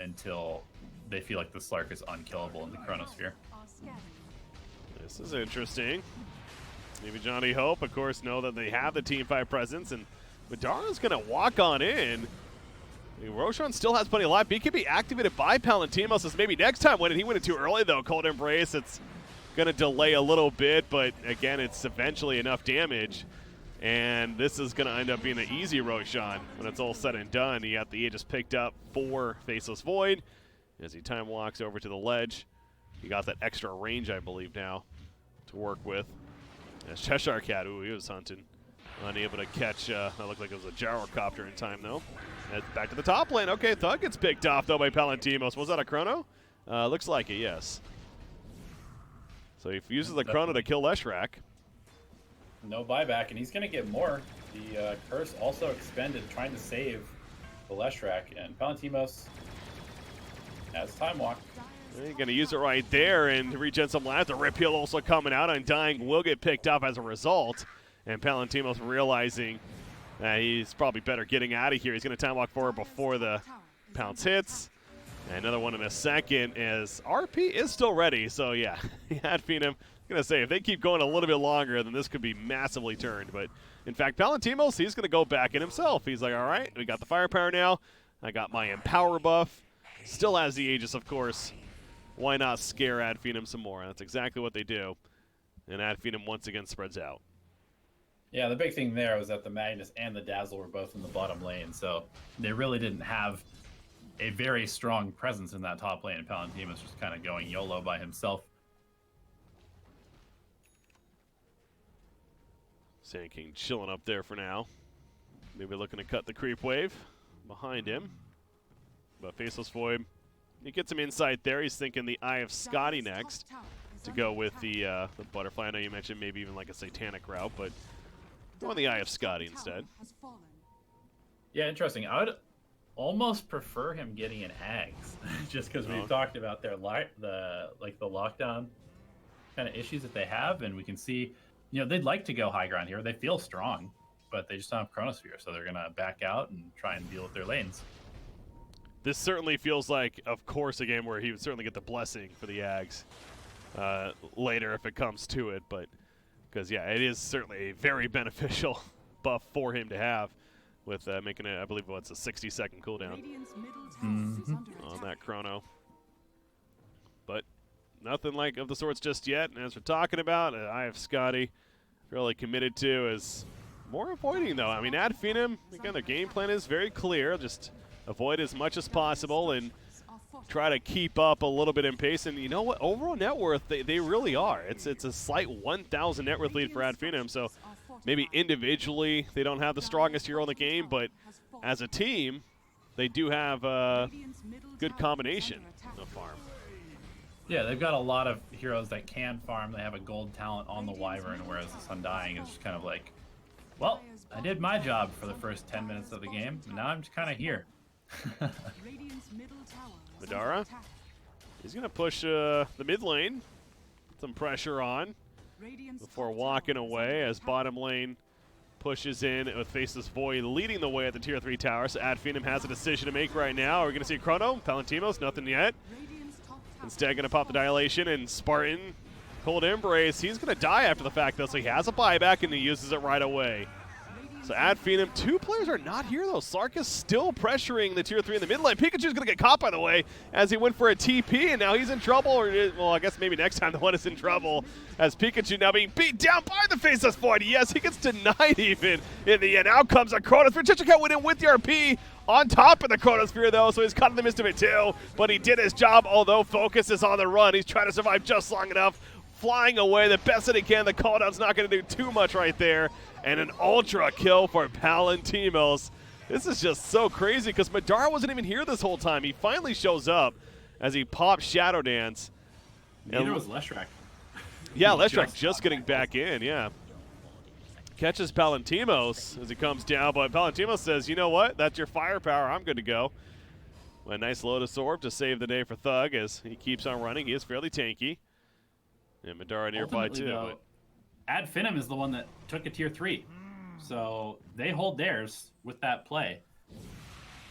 until they feel like the Slark is unkillable in the Chronosphere. This is interesting. Maybe Johnny Hope, of course, know that they have the Team 5 presence, and Madara's going to walk on in. Roshan still has plenty of life. BKB activated by Palantimos. Says maybe next time when he went it too early, though. Cold Embrace, it's going to delay a little bit, but again, it's eventually enough damage. And this is going to end up being an easy Roshan when it's all said and done. He got the Aegis picked up for Faceless Void as he time walks over to the ledge. He got that extra range, I believe, now to work with. As Cheshire Cat, ooh, he was hunting. Unable to catch, that looked like it was a gyrocopter in time, though. It's back to the top lane. Okay, Thug gets picked off, though, by Palantimos. Was that a chrono? Looks like it, yes. So he uses the chrono to kill Leshrac. No buyback, and he's going to get more. The curse also expended trying to save the Leshrac, and Palantimos has Time Walk. He's going to use it right there and regen some lives. The Rip Heal also coming out. Undying will get picked up as a result. And Palantimos realizing that he's probably better getting out of here. He's going to Time Walk forward before the pounce hits. And another one in a second as RP is still ready. So, yeah, he had Phenom. I'm going to say, if they keep going a little bit longer, then this could be massively turned. But, in fact, Palantimos, he's going to go back in himself. He's like, all right, we got the firepower now. I got my Empower buff. Still has the Aegis, of course. Why not scare Ad Phenom some more? That's exactly what they do. And Ad Phenom once again spreads out. Yeah, the big thing there was that the Magnus and the Dazzle were both in the bottom lane, so they really didn't have a very strong presence in that top lane. And Palantimos just kind of going YOLO by himself. Sand King chilling up there for now. Maybe looking to cut the creep wave behind him. But Faceless Void, he gets him insight there. He's thinking the Eye of Scotty next to go with the Butterfly. I know you mentioned maybe even like a Satanic route, but go on the Eye of Scotty instead. Yeah, interesting. I would almost prefer him getting an Ags, just because we've talked about their the lockdown kind of issues that they have, and we can see, they'd like to go high ground here. They feel strong, but they just don't have Chronosphere, so they're gonna back out and try and deal with their lanes. This certainly feels like, of course, a game where he would certainly get the blessing for the Ags later if it comes to it, but because, yeah, it is certainly a very beneficial buff for him to have with making it, I believe, a 60-second cooldown on that chrono. But nothing like of the sorts just yet, and as we're talking about, Eye of Scotty really committed to is more avoiding, though. I mean, Ad Phenom, again, their game plan is very clear. Just avoid as much as possible and try to keep up a little bit in pace. And you know what? Overall net worth, they really are. It's a slight 1,000 net worth lead for Ad Phenom. So maybe individually they don't have the strongest hero in the game, but as a team, they do have a good combination of farm. Yeah, they've got a lot of heroes that can farm. They have a gold talent on the Wyvern, whereas this Undying is just kind of like, well, I did my job for the first 10 minutes of the game, and now I'm just kind of here. Madara, he's going to push the mid lane, put some pressure on before walking away as bottom lane pushes in with Faceless Void leading the way at the tier 3 tower. So Ad Phenom has a decision to make right now. Are we going to see Chrono? Palantimos, nothing yet. Instead, going to pop the Dilation, and Spartan, Cold Embrace. He's going to die after the fact, though, so he has a buyback, and he uses it right away. So Ad Phenom, 2 players are not here, though. Sark is still pressuring the tier 3 in the mid lane. Pikachu's going to get caught, by the way, as he went for a TP, and now he's in trouble. Or, well, I guess maybe next time the one is in trouble, as Pikachu now being beat down by the Faceless Void. Yes, he gets denied even in the end. Out comes a Chronosphere. Chichika went in with the RP on top of the Chronosphere, though, so he's caught in the midst of it, too. But he did his job, although Focus is on the run. He's trying to survive just long enough, flying away the best that he can. The cooldown's not going to do too much right there. And an ultra kill for Palantimos. This is just so crazy because Madara wasn't even here this whole time. He finally shows up as he pops Shadow Dance. Neither was Leshrac. Yeah, Leshrac just getting back in, yeah. Catches Palantimos as he comes down, but Palantimos says, you know what? That's your firepower. I'm good to go. A nice Lotus Orb to save the day for Thug as he keeps on running. He is fairly tanky. And Madara nearby, Ultimately, too. though, Ad Phenom is the one that took a tier 3. So they hold theirs with that play.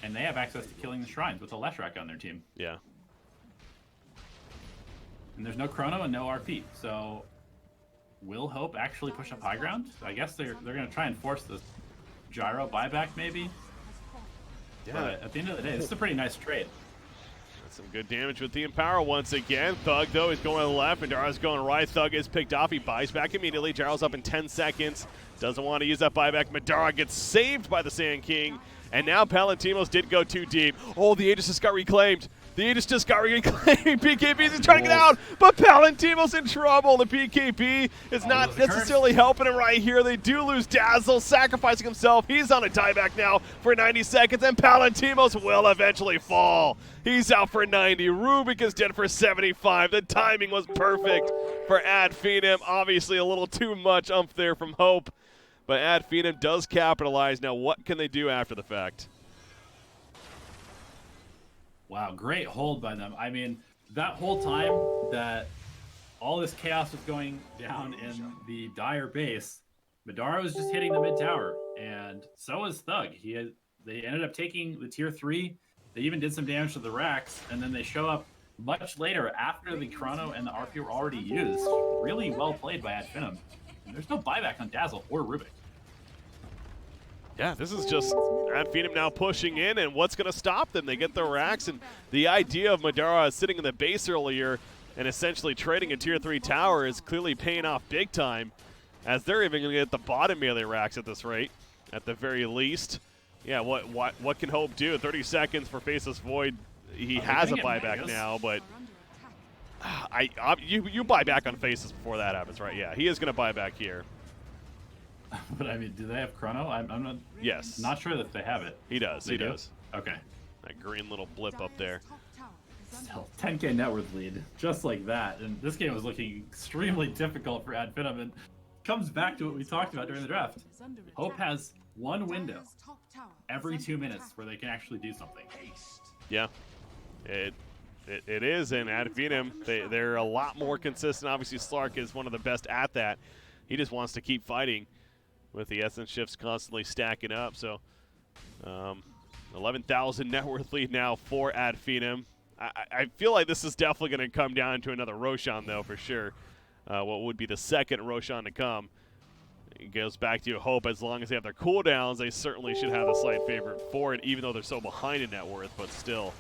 And they have access to killing the shrines with a Leshrac on their team. Yeah. And there's no Chrono and no RP. So will Hope actually push up high ground? I guess they're going to try and force the Gyro buyback maybe. Yeah. But at the end of the day, this is a pretty nice trade. Some good damage with the Empower once again. Thug, though, is going left, and Dara's going right. Thug is picked off. He buys back immediately. Gyro's up in 10 seconds. Doesn't want to use that buyback. Madara gets saved by the Sand King. And now Palantimos did go too deep. Oh, the Aegis just got reclaimed. The Aegis just got reclaimed. PKB is trying to get out, but Palantino's in trouble. The PKB is not necessarily helping him right here. They do lose Dazzle, sacrificing himself. He's on a tieback now for 90 seconds, and Palantimos will eventually fall. He's out for 90. Rubik is dead for 75. The timing was perfect for Ad Phenom. Obviously a little too much umph there from Hope, but Ad Phenom does capitalize. Now what can they do after the fact? Wow, great hold by them. I mean, that whole time that all this chaos was going down in the Dire base, Madara was just hitting the mid tower, and so was Thug. They ended up taking the tier 3. They even did some damage to the racks, and then they show up much later after the Chrono and the RP were already used. Really well played by Ad Phenom. And there's no buyback on Dazzle or Rubik. Yeah, this is just Ad Phenom now pushing in, and what's going to stop them? They get the racks, and the idea of Madara sitting in the base earlier and essentially trading a tier 3 tower is clearly paying off big time, as they're even going to get the bottom melee racks at this rate, at the very least. Yeah, what can Hope do? 30 seconds for Faceless Void. He has a buyback now, but you buy back on Faceless before that happens, right? Yeah, he is going to buy back here. But I mean, do they have Chrono? I'm not. Yes. Not sure that they have it. He does. They he do? does. Okay. That green little blip up there. Still, 10k net worth lead, just like that. And this game was looking extremely difficult for Ad Phenom, and comes back to what we talked about during the draft. Hope has one window every 2 minutes where they can actually do something. Yeah, it is, and Ad Phenom, they're a lot more consistent. Obviously, Slark is one of the best at that. He just wants to keep fighting with the essence shifts constantly stacking up. So 11,000 net worth lead now for Ad Phenom. I feel like this is definitely going to come down to another Roshan, though, for sure. What would be the second Roshan to come. It goes back to Hope. As long as they have their cooldowns, they certainly should have the slight favorite for it, even though they're so behind in net worth. But still,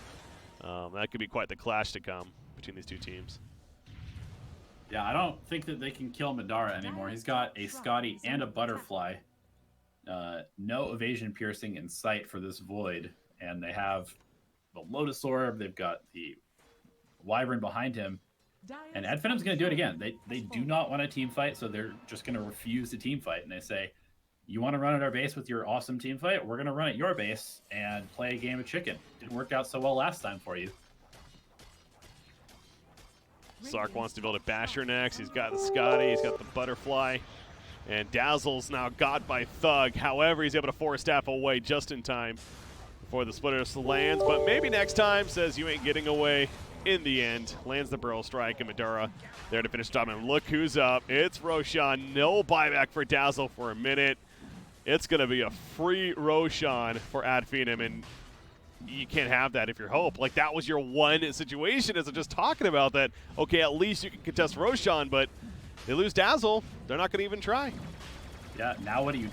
that could be quite the clash to come between these two teams. Yeah, I don't think that they can kill Madara anymore. He's got a Scotty and a Butterfly. No evasion piercing in sight for this Void. And they have the Lotus Orb. They've got the Wyvern behind him. And Ad Phenom's going to do it again. They do not want a team fight, so they're just going to refuse to team fight. And they say, you want to run at our base with your awesome team fight? We're going to run at your base and play a game of chicken. Didn't work out so well last time for you. Sark wants to build a Basher next. He's got the Scotty, he's got the Butterfly, and Dazzle's now got by Thug. However, he's able to force staff away just in time before the splitter lands, but maybe next time, says you ain't getting away in the end. Lands the Burrow Strike, and Madara there to finish the job. And look who's up. It's Roshan. No buyback for Dazzle for a minute. It's going to be a free Roshan for Ad Phenom, and you can't have that if you're Hope. Like, that was your one situation, as I'm just talking about that. Okay, at least you can contest Roshan, but they lose Dazzle. They're not going to even try. Yeah, now what do? Are you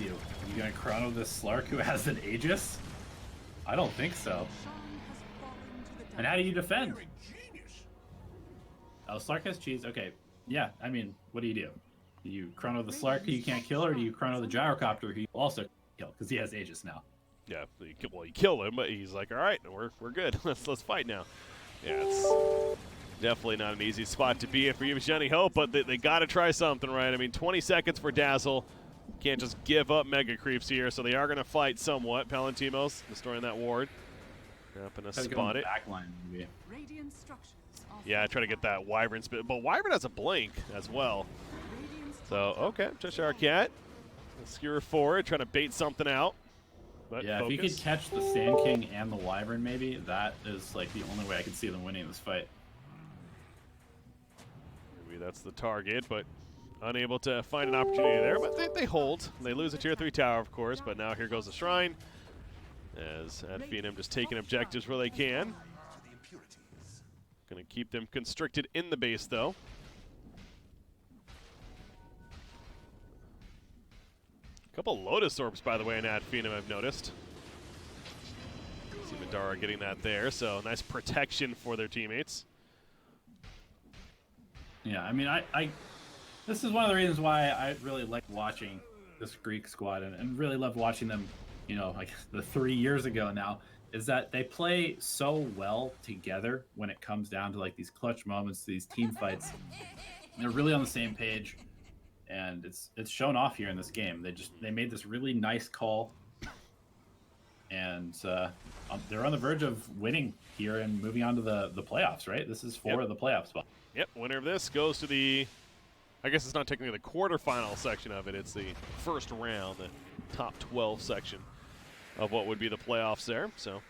going to Chrono this Slark who has an Aegis? I don't think so. And how do you defend? Oh, Slark has cheese. Okay, yeah, I mean, what do? Do you Chrono the Slark who you can't kill, or do you Chrono the Gyrocopter who you also kill, because he has Aegis now? Yeah, well, you kill him, but he's like, all right, we're good. let's fight now. Yeah, it's definitely not an easy spot to be in for Yevgeny Hope, but they got to try something, right? I mean, 20 seconds for Dazzle. Can't just give up Mega Creeps here, so they are going to fight somewhat. Palantimos destroying that ward. Happen to spot it. Backline, maybe. Yeah, I try to get that Wyvern spit, but Wyvern has a blink as well. So, okay, Cheshire Cat. Skewer forward, trying to bait something out. But yeah, focus. If you could catch the Sand King and the Wyvern, maybe, that is like the only way I could see them winning this fight. Maybe that's the target, but unable to find an opportunity there. But they hold. They lose a tier 3 tower, of course, but now here goes the Shrine. As Ad Phenom just taking objectives where they can. Going to keep them constricted in the base, though. A couple Lotus Orbs, by the way, in Ad Phenom, I've noticed. See Madara getting that there, so nice protection for their teammates. Yeah, I mean, this is one of the reasons why I really like watching this Greek squad, and really love watching them, you know, like the 3 years ago now. is that they play so well together when it comes down to like these clutch moments, these team fights. They're really on the same page, and it's shown off here in this game. They made this really nice call, and they're on the verge of winning here and moving on to the playoffs. Right, this is for the playoff spot. Yep, winner of this goes to the, I guess it's not technically the quarterfinal section of it. It's the first round, the top 12 section of what would be the playoffs there. So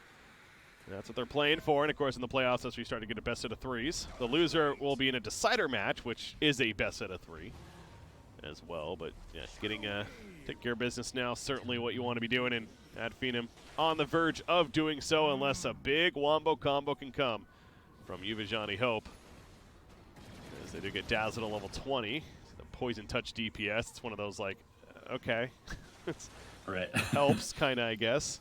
that's what they're playing for. And, of course, in the playoffs, that's where you start to get a best out of threes. The loser will be in a decider match, which is a best out of three as well. But, yeah, getting take care of business now, certainly what you want to be doing. And Ad Phenom on the verge of doing so unless a big wombo combo can come from Uvijani Hope. As they do get dazzled at level 20. The Poison Touch DPS, it's one of those like, okay. Right. Helps, kind of, I guess.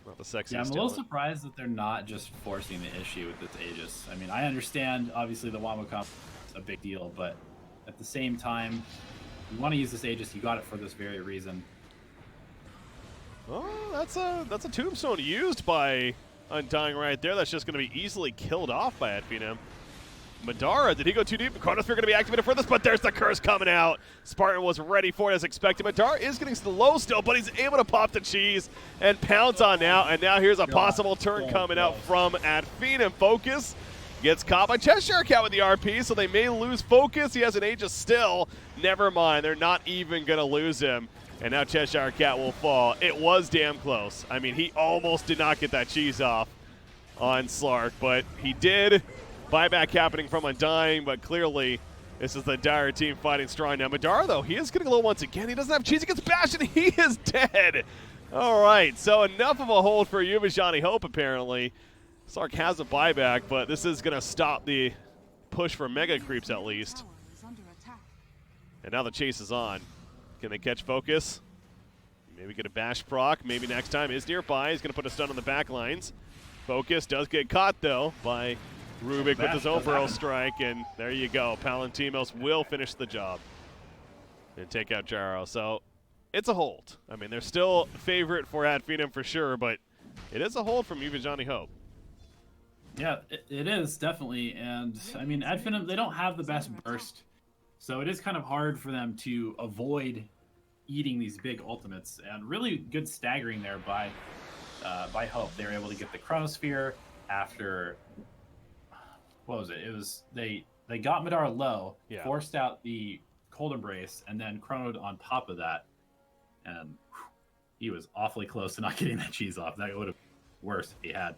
Not the sexiest. Yeah, I'm a little surprised that they're not just forcing the issue with this Aegis. I mean, I understand, obviously, the Wombo comp is a big deal, but at the same time, you want to use this Aegis, you got it for this very reason. Oh, that's a tombstone used by Undying right there. That's just going to be easily killed off by Ad Phenom. Madara, did he go too deep? Chronosphere going to be activated for this, but there's the curse coming out. Spartan was ready for it as expected. Madara is getting slow still, but he's able to pop the cheese and pounce on now. And now here's a possible turn coming out from Ad Phenom. Focus gets caught by Cheshire Cat with the RP, so they may lose focus. He has an Aegis still. Never mind, they're not even going to lose him. And now Cheshire Cat will fall. It was damn close. I mean, he almost did not get that cheese off on Slark, but he did. Buyback happening from Undying, but clearly this is the Dire team fighting strong. Now Madara, though, he is getting low once again. He doesn't have cheese. He gets bashed, and he is dead. All right, so enough of a hold for Uvijani Hope, apparently. Slark has a buyback, but this is going to stop the push for Mega Creeps, at least. And now the chase is on. Can they catch focus? Maybe get a bash proc. Maybe next time is nearby. He's going to put a stun on the back lines. Focus does get caught, though, by Rubik with his own Burrow Strike, and there you go. Palantimos will finish the job and take out Jaro. So it's a hold. I mean, they're still favorite for Ad Phenom for sure, but it is a hold from Uvijani Hope. Yeah, it is, definitely. And, I mean, Ad Phenom, they don't have the best burst, so it is kind of hard for them to avoid eating these big ultimates. And really good staggering there by Hope. They were able to get the Chronosphere after... What was it? It was they got Madara low, forced out the Cold Embrace, and then chronoed on top of that. And he was awfully close to not getting that cheese off. That would have been worse if he had.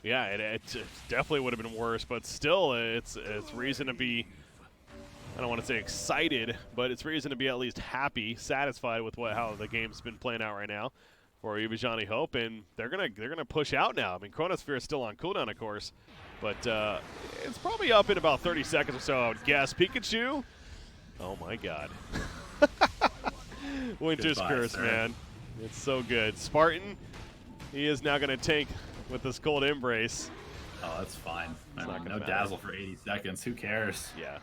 Yeah, it definitely would have been worse, but still, it's reason to be, I don't want to say excited, but it's reason to be at least happy, satisfied with how the game's been playing out right now for Uvijani Hope, and they're gonna push out now. I mean, Chronosphere is still on cooldown, of course. But it's probably up in about 30 seconds or so, I would guess. Pikachu? Oh, my God. Winter's Curse, man. It's so good. Spartan, he is now going to tank with this Cold Embrace. Oh, that's fine. No dazzle for 80 seconds. Who cares? Yeah.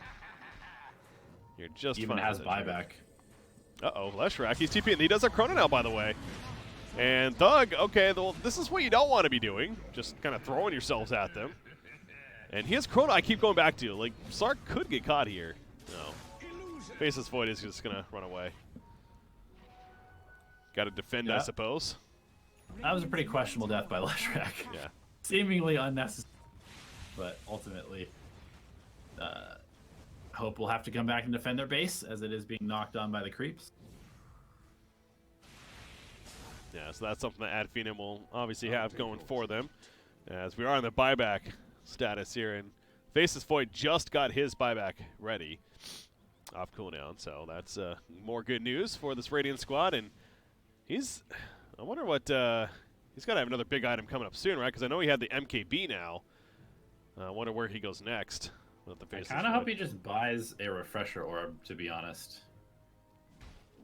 You're just Even fine. Has buyback. Uh-oh, Leshrac. He's TPing. He does have Chrono now, by the way. And Thug, okay, well, this is what you don't want to be doing. Just kind of throwing yourselves at them. And he has Chrono, I keep going back to. Like, Slark could get caught here. No. Faceless Void is just going to run away. Got to defend, I suppose. That was a pretty questionable death by Leshrac. Yeah. Seemingly unnecessary. But ultimately, Hope will have to come back and defend their base as it is being knocked on by the creeps. Yeah, so that's something that Ad Phenom will obviously have going for them. As we are in the buyback status here, and Faceless Void just got his buyback ready off cooldown, so that's more good news for this Radiant squad. And I wonder what, he's got to have another big item coming up soon, right? Because I know he had the MKB now. I wonder where he goes next with the Faceless I kind of hope he just buys a Refresher Orb, to be honest.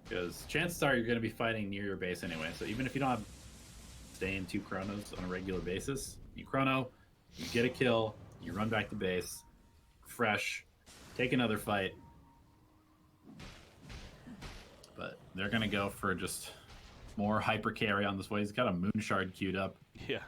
Because chances are you're going to be fighting near your base anyway, so even if you don't have staying 2 Chronos on a regular basis, you Chrono, you get a kill, you run back to base, fresh, take another fight. But they're going to go for just more hyper carry on this way. He's got a Moon Shard queued up. Yeah.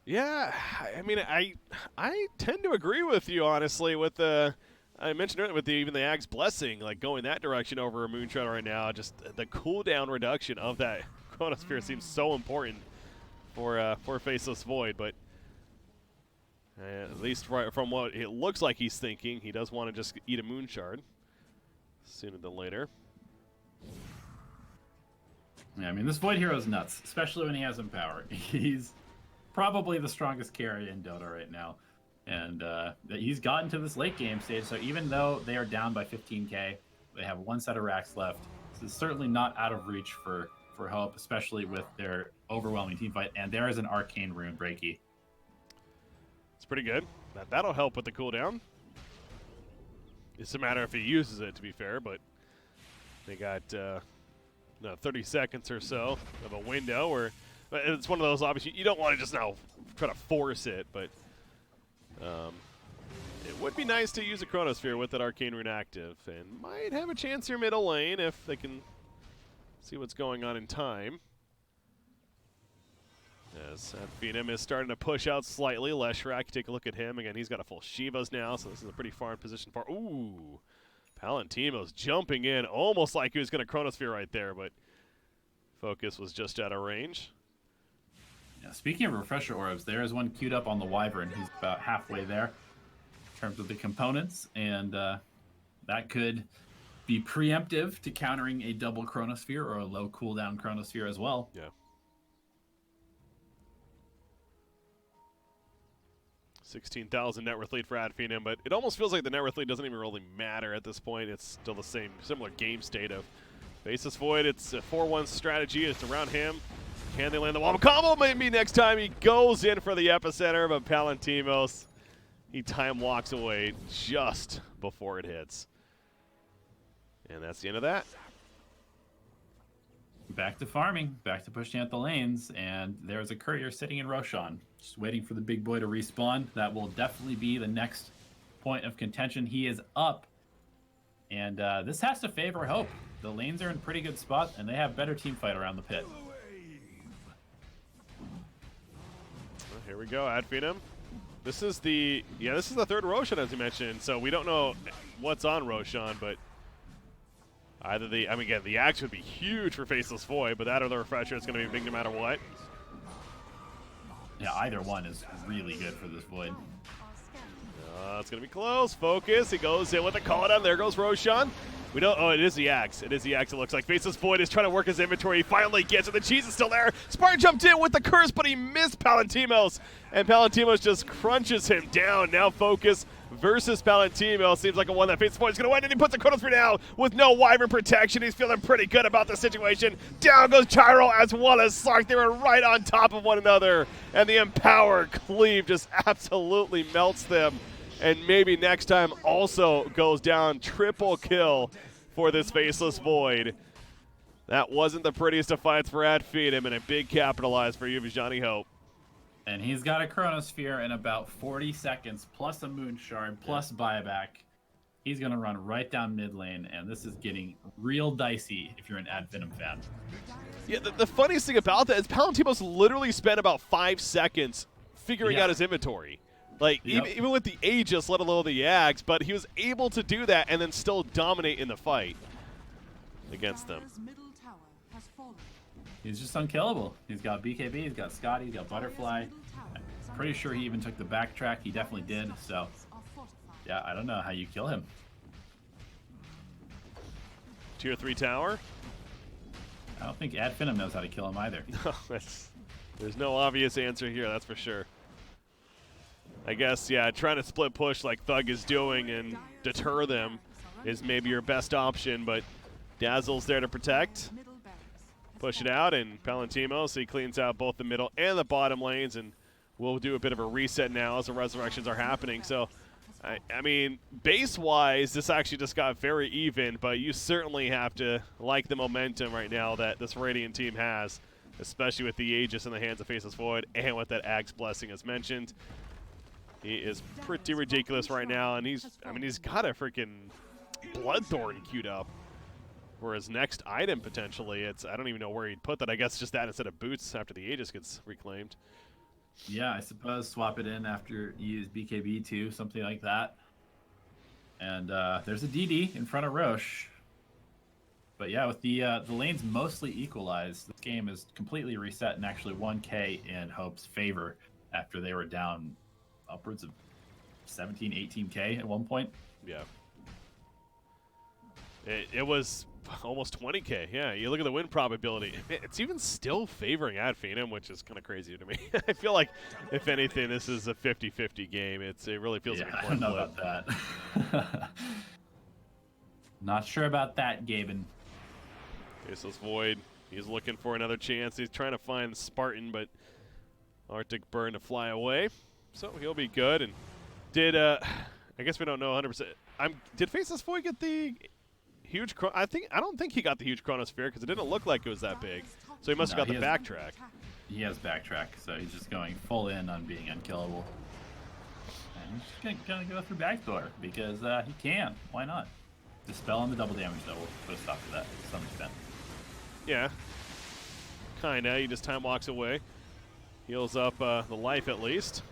Yeah, I mean, I tend to agree with you, honestly, with the, I mentioned earlier, with even the Ag's Blessing, like going that direction over a Moonshot right now, just the cooldown reduction of that Chronosphere seems so important for Faceless Void, but at least from what it looks like he's thinking, he does want to just eat a Moonshard sooner than later. Yeah, I mean, this Void hero is nuts, especially when he has Empower. He's probably the strongest carry in Dota right now. And he's gotten to this late game stage, so even though they are down by 15k, they have one set of racks left. This is certainly not out of reach for Hope, especially with their overwhelming team fight. And there is an Arcane Rune Breaky. It's pretty good. That'll help with the cooldown. It's a matter if he uses it, to be fair, but they got 30 seconds or so of a window where it's one of those, obviously, you don't want to just now try to force it, but it would be nice to use a Chronosphere with that Arcane Rune active, and might have a chance here middle lane if they can see what's going on in time. As Phenom is starting to push out slightly. Leshrac, take a look at him. Again, he's got a full Shivas now, so this is a pretty far in position for... Ooh! Palantino's jumping in, almost like he was going to Chronosphere right there, but Focus was just out of range. Yeah, speaking of Refresher Orbs, there is one queued up on the Wyvern. He's about halfway there in terms of the components, and that could be preemptive to countering a double Chronosphere or a low cooldown Chronosphere as well. Yeah. 16,000 net worth lead for Adphenom, but it almost feels like the net worth lead doesn't even really matter at this point. It's still the same, similar game state of Faceless Void. It's a 4-1 strategy. It's around him. Can they land the wall combo? Maybe next time he goes in for the epicenter, but Palantimos, he time walks away just before it hits. And that's the end of that. Back to farming, back to pushing out the lanes, and there's a courier sitting in Roshan, just waiting for the big boy to respawn. That will definitely be the next point of contention. He is up, and this has to favor Hope. The lanes are in pretty good spot, and they have better team fight around the pit. Well, here we go, Adphenom. This is the third Roshan, as you mentioned, so we don't know what's on Roshan, but either again, the axe would be huge for Faceless Void, but that or the Refresher is going to be big no matter what. Yeah, either one is really good for this Void. It's going to be close. Focus. He goes in with a call down. There goes Roshan. We don't. Oh, it is the axe. It is the axe. It looks like Faceless Void is trying to work his inventory. He finally gets it. The cheese is still there. Spartan jumped in with the curse, but he missed Palantimos, and Palantimos just crunches him down. Now Focus versus Palantimos. Seems like a one that Faceless Void is going to win, and he puts a Chronosphere now with no Wyvern protection. He's feeling pretty good about the situation. Down goes Gyro as well as Sark. They were right on top of one another, and the Empower Cleave just absolutely melts them. And maybe next time also goes down. Triple kill for this Faceless Void. That wasn't the prettiest of fights for Adphenom, and a big capitalize for Yuvijani Hope. And he's got a Chronosphere in about 40 seconds, plus a Moon Shard, plus buyback. He's going to run right down mid lane, and this is getting real dicey if you're an Adphenom fan. Yeah, the funniest thing about that is Palantimos literally spent about 5 seconds figuring out his inventory. Like, even with the Aegis, let alone the Ags, but he was able to do that and then still dominate in the fight against them. He's just unkillable. He's got BKB, he's got Scotty, he's got Butterfly. I'm pretty sure he even took the backtrack. He definitely did, so yeah, I don't know how you kill him. Tier 3 tower? I don't think Adphenom knows how to kill him either. No, there's no obvious answer here, that's for sure. I guess, yeah, trying to split push like Thug is doing and deter them is maybe your best option, but Dazzle's there to protect. Push it out, and Palantimos, he cleans out both the middle and the bottom lanes, and we'll do a bit of a reset now as the resurrections are happening. So, I mean, base-wise, this actually just got very even, but you certainly have to like the momentum right now that this Radiant team has, especially with the Aegis in the hands of Faceless Void and with that Ag's Blessing as mentioned. He is pretty ridiculous right now, and he's got a freaking Bloodthorn queued up. for his next item potentially. I don't even know where he'd put that. I guess just that instead of boots after the Aegis gets reclaimed. Yeah, I suppose swap it in after you use BKB too, something like that. And there's a DD in front of Roche. But yeah, with the lanes mostly equalized, this game is completely reset and actually 1K in Hope's favor after they were down upwards of 17, 18K at one point. Yeah. It was almost 20K. Yeah, you look at the win probability. It's even still favoring Adphenum, which is kind of crazy to me. I feel like, if anything, this is a 50-50 game. It really feels like a I don't know flip. about that. Not sure about that, Gaben. Faceless Void, he's looking for another chance. He's trying to find Spartan, but Arctic Burn to fly away. So he'll be good. And I guess we don't know 100%. Did Faceless Void get the huge I don't think he got the huge Chronosphere because it didn't look like it was that big. So he must have got the backtrack. He has backtrack, so he's just going full in on being unkillable. And he's just gonna go through backdoor because he can. Why not? Dispel on the double damage though will put a stop to that to some extent. Yeah. Kinda. He just time walks away. Heals up the life at least.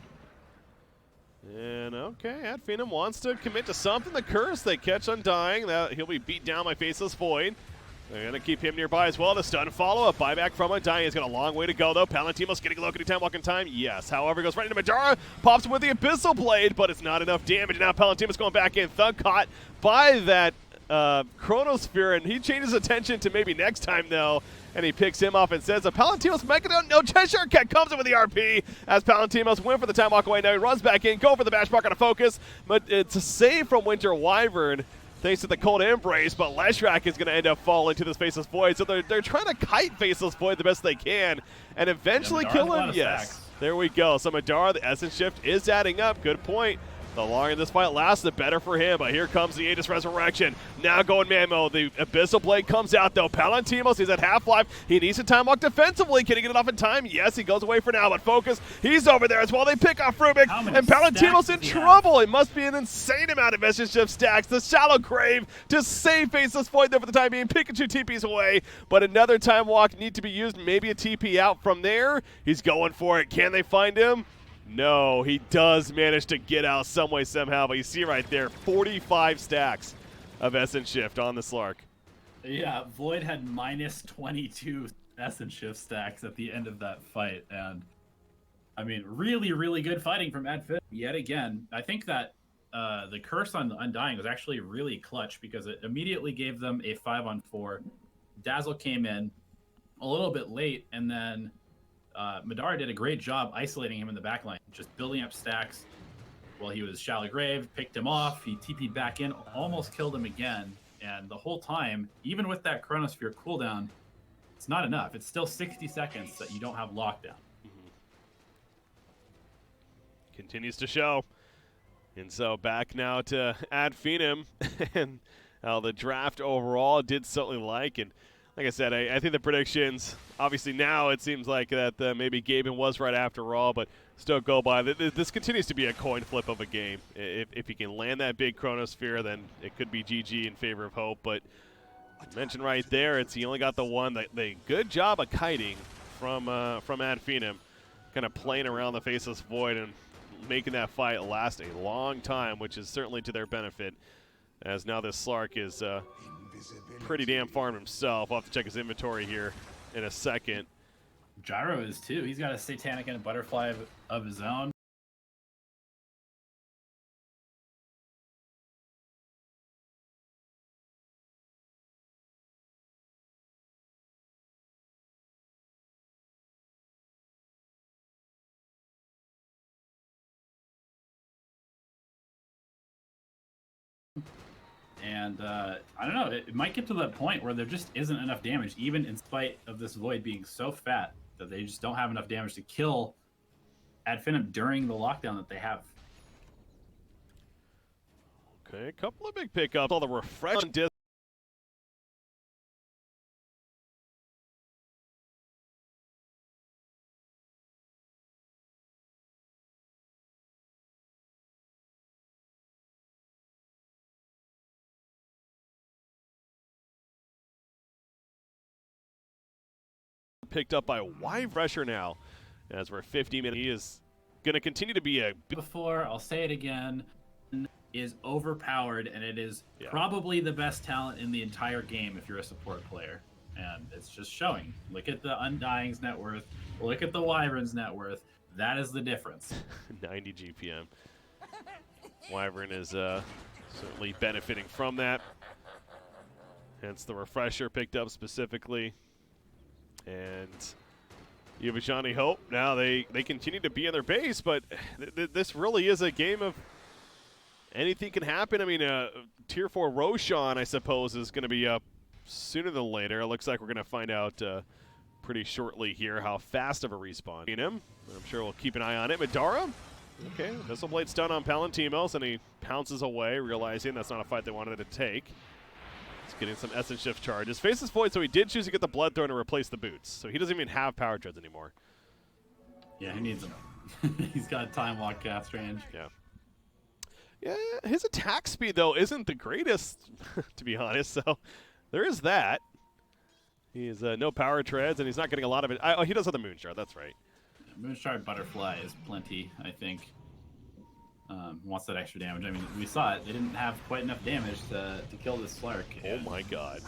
And okay, Adphenum wants to commit to something. The curse, they catch Undying. He'll be beat down by Faceless Void. They're going to keep him nearby as well. The stun follow, a buyback from Undying. He's got a long way to go, though. Palantimos getting a look at the time walking time. Yes, however, goes right into Majara. Pops him with the Abyssal Blade, but it's not enough damage. Now Palantimos going back in. Thug caught by that Chronosphere, and he changes attention to maybe next time, though. And he picks him up and says, Palantimos make it out. No, Cheshire Cat comes in with the RP as Palantimos win for the time walk away. Now he runs back in, go for the bash block on a focus, but it's a save from Winter Wyvern thanks to the Cold Embrace, but Leshrac is going to end up falling to this Faceless Void. So they're trying to kite Faceless Void the best they can and eventually kill him. Yes, there we go. So Madara, the Essence Shift is adding up. Good point. The longer this fight lasts, the better for him. But here comes the Aegis Resurrection. Now going Mammo. The Abyssal Blade comes out, though. Palantimos, he's at half-life. He needs to time walk defensively. Can he get it off in time? Yes, he goes away for now. But Focus, he's over there as well. They pick off Rubik. And Palantimos in trouble. It must be an insane amount of Essence Shift stacks. The Shallow Grave to save Faceless Void there for the time being. Pikachu TP's away. But another time walk need to be used. Maybe a TP out from there. He's going for it. Can they find him? No, he does manage to get out some way, somehow. But you see right there, 45 stacks of Essence Shift on the Slark. Yeah, Void had minus 22 Essence Shift stacks at the end of that fight. And, I mean, really, really good fighting from Adphenum yet again. I think that the curse on Undying was actually really clutch because it immediately gave them a 5-on-4. Dazzle came in a little bit late, and then Madara did a great job isolating him in the backline, just building up stacks while he was Shallow Grave, picked him off, he TP'd back in, almost killed him again, and the whole time, even with that Chronosphere cooldown, it's not enough. It's still 60 seconds that you don't have lockdown. Continues to show. And so back now to Adphenum, and the draft overall did certainly like, and like I said, I think the predictions, obviously now it seems like that maybe Gaben was right after all, but still go by. This continues to be a coin flip of a game. If he can land that big Chronosphere, then it could be GG in favor of Hope. But I mentioned right there, he only got the one. The good job of kiting from Adphenum, kind of playing around the Faceless Void and making that fight last a long time, which is certainly to their benefit, as now this Slark is pretty damn farm himself. I'll have to check his inventory here in a second. Gyro is too. He's got a Satanic and a Butterfly of his own. And I don't know, it might get to that point where there just isn't enough damage, even in spite of this Void being so fat that they just don't have enough damage to kill Adphenum during the lockdown that they have. Okay, a couple of big pickups. All the refresh picked up by Refresher now. As we're 50 minutes, he is going to continue to be a... Before, I'll say it again, is overpowered, and it is probably the best talent in the entire game if you're a support player. And it's just showing. Look at the Undying's net worth. Look at the Wyvern's net worth. That is the difference. 90 GPM. Wyvern is certainly benefiting from that. Hence the Refresher picked up specifically. And Yuvashani Hope, now they continue to be in their base, but this really is a game of anything can happen. I mean, Tier 4 Roshan, I suppose, is going to be up sooner than later. It looks like we're going to find out pretty shortly here how fast of a respawn. I'm sure we'll keep an eye on it. Madara, okay, Missile Blade stun on Palantimos, and he pounces away, realizing that's not a fight they wanted to take. He's getting some Essence Shift charges. Faces Void, so he did choose to get the Blood Throne to replace the boots. So he doesn't even have Power Treads anymore. Yeah, he needs them. He's got Time Walk cast range. Yeah. Yeah, his attack speed, though, isn't the greatest, to be honest. So there is that. He's no Power Treads, and he's not getting a lot of it. Oh, he does have the Moonshard. That's right. Yeah, Moonshard Butterfly is plenty, I think. Wants that extra damage. I mean, we saw it. They didn't have quite enough damage to kill this Slark. Oh my god.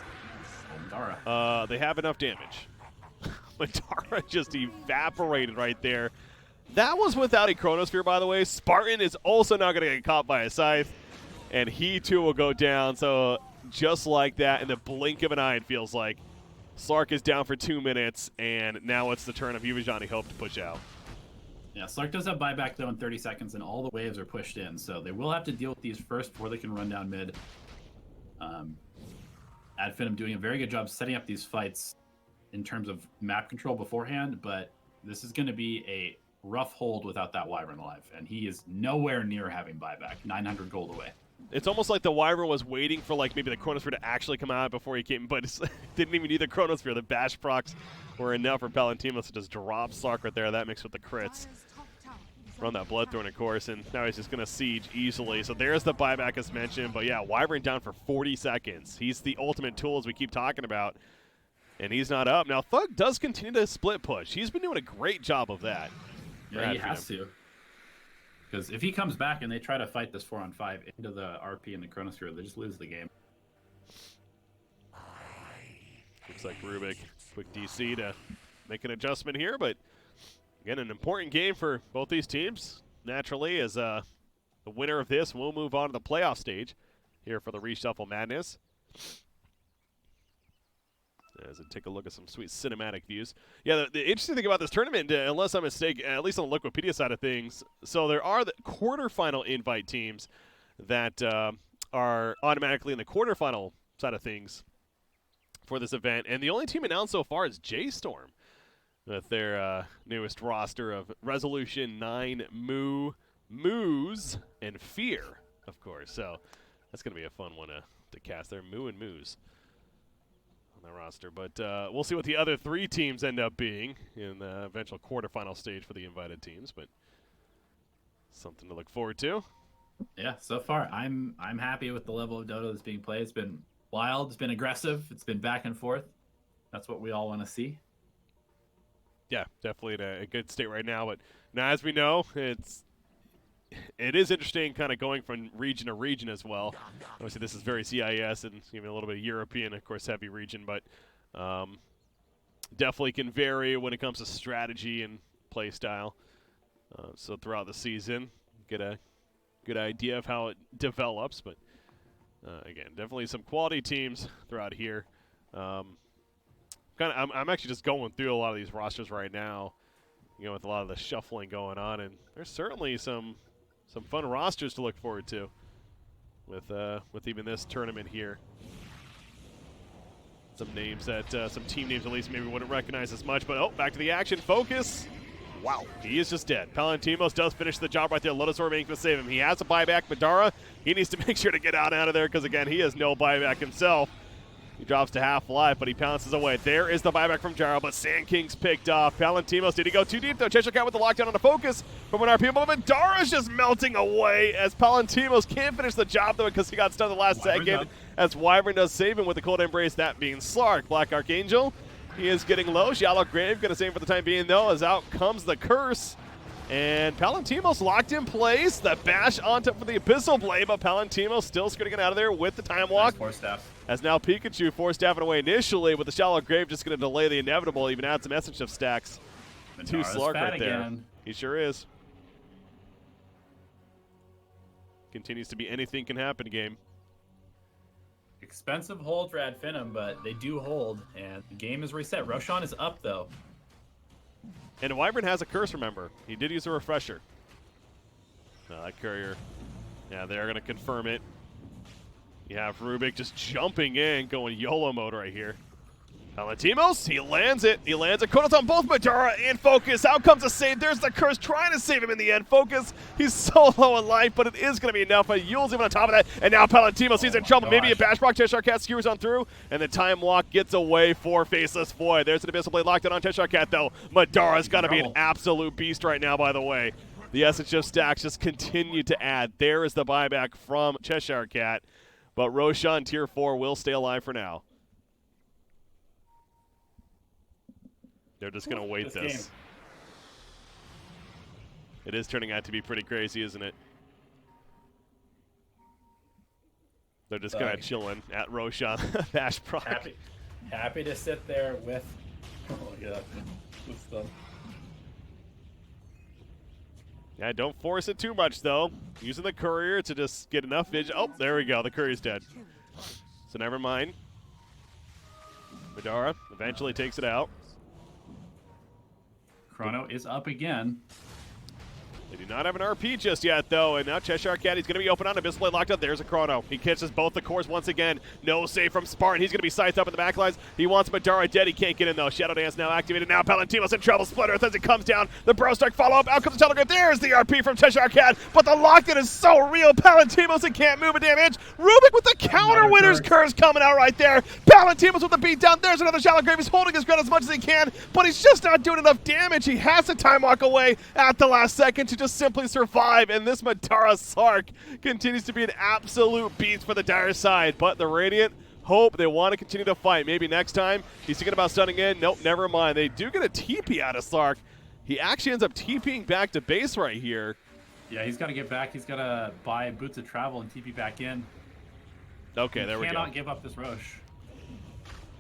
Madara. They have enough damage. Madara just evaporated right there. That was without a Chronosphere, by the way. Spartan is also not going to get caught by a Scythe, and he too will go down. So just like that, in the blink of an eye, it feels like. Slark is down for 2 minutes, and now it's the turn of Yuvashani Hope to push out. Yeah, Slark does have buyback, though, in 30 seconds, and all the waves are pushed in. So they will have to deal with these first before they can run down mid. Adfinum doing a very good job setting up these fights in terms of map control beforehand, but this is going to be a rough hold without that Wyvern alive, and he is nowhere near having buyback. 900 gold away. It's almost like the Wyvern was waiting for like maybe the Chronosphere to actually come out before he came, but it didn't even need the Chronosphere. The bash procs were enough for Palantimos to just drop Slark right there. That mixed with the crits. Run that Blood Throne, of course, and now he's just going to siege easily. So there's the buyback as mentioned, but yeah, Wyvern down for 40 seconds. He's the ultimate tool as we keep talking about, and he's not up. Now Thug does continue to split push. He's been doing a great job of that. Yeah, he has to. Because if he comes back and they try to fight this 4-on-5 into the RP and the Chronosphere, they just lose the game. Looks like Rubik, quick DC to make an adjustment here, but again, an important game for both these teams. Naturally, as the winner of this will move on to the playoff stage here for the Reshuffle Madness. As I take a look at some sweet cinematic views. Yeah, the interesting thing about this tournament, unless I'm mistaken, at least on the Liquipedia side of things, so there are the quarterfinal invite teams that are automatically in the quarterfinal side of things for this event, and the only team announced so far is J-Storm with their newest roster of Resolution 9, Moose, and Fear, of course. So that's going to be a fun one to cast there, Moo and Moose on the roster. But we'll see what the other three teams end up being in the eventual quarterfinal stage for the invited teams, but something to look forward to. Yeah, so far I'm happy with the level of Dota that's being played. It's been wild, it's been aggressive, it's been back and forth. That's what we all want to see. Yeah, definitely in a good state right now. But now, as we know, it is interesting kind of going from region to region as well. Obviously, this is very CIS and even a little bit of European, of course, heavy region, but definitely can vary when it comes to strategy and play style. So throughout the season, get a good idea of how it develops. But again, definitely some quality teams throughout here. I'm actually just going through a lot of these rosters right now, with a lot of the shuffling going on, and there's certainly some fun rosters to look forward to with even this tournament here. Some names that some team names at least maybe wouldn't recognize as much, but back to the action. Focus. Wow, he is just dead. Palantimos does finish the job right there. Lotus Orb ain't gonna save him. He has a buyback. Madara, he needs to make sure to get out of there because again, he has no buyback himself. He drops to half life, but he pounces away. There is the buyback from Gyro, but Sand King's picked off. Palantimos, did he go too deep, though? Cheshire Cat with the lockdown on the focus from an RP, but Madara's just melting away as Palantimos can't finish the job, though, because he got stunned the last second. As Wyvern does save him with the Cold Embrace, that being Slark. Black Archangel He is getting low. Shallow Grave going to save for the time being, though, as out comes the curse. And Palantimos locked in place. The bash on top for the Abyssal Blade, but Palantimos still skirting out of there with the time walk. Nice force staff. As now Pikachu force-staffing away initially, with the Shallow Grave just going to delay the inevitable, even add some Essence Shift stacks. Two Slark right there. Again. He sure is. Continues to be anything can happen game. Expensive hold for Adfinum, but they do hold, and the game is reset. Roshan is up, though. And Wyvern has a curse, remember. He did use a refresher. That courier. Yeah, they're going to confirm it. You have Rubik just jumping in, going YOLO mode right here. Palantimos, he lands it. He lands it. Kono's on both Madara and Focus. Out comes a save. There's the curse trying to save him in the end. Focus, he's so low in life, but it is going to be enough. Yule's even on top of that. And now Palantimos, he's in trouble. Maybe a bash block. Cheshire Cat skewers on through. And the time walk gets away for Faceless Void. There's an Abyssal Blade locked in on Cheshire Cat, though. Madara's got to be an absolute beast right now, by the way. The Essence Shift stacks just continue to add. There is the buyback from Cheshire Cat. But Roshan, Tier 4, will stay alive for now. They're just going to wait this. It is turning out to be pretty crazy, isn't it? They're just kind of chilling at Roshan. Bash proc. Happy to sit there with... Oh, yeah. With them. Yeah, don't force it too much, though. Using the courier to just get enough vision. Oh, there we go. The courier's dead. So never mind. Madara eventually takes it out. Chrono is up again. They do not have an RP just yet, though, and now Cheshire Cat, he's going to be open on Abyssal Blade locked up. There's a Chrono. He catches both the cores once again. No save from Spartan. He's going to be scythed up in the backlines. He wants Madara dead. He can't get in, though. Shadow Dance now activated. Now Palantimos in trouble. Splitter as it comes down. The Bro Stark follow-up. Out comes the Telegraph. There's the RP from Cheshire Cat, but the lock-in is so real. Palantimos, he can't move a damn inch. Rubik with the counter winner's curse coming out right there. Palantimos with the beatdown. There's another Shallow Grave. He's holding his ground as much as he can, but he's just not doing enough damage. He has to time walk away at the last second to just simply survive. And this Madara Sark continues to be an absolute beast for the Dire side. But the Radiant hope they want to continue to fight. Maybe next time he's thinking about stunning in. Nope, never mind. They do get a TP out of Sark. He actually ends up TPing back to base right here. Yeah, he's got to get back. He's got to buy Boots of Travel and TP back in. Okay, there we go. Cannot give up this Roche.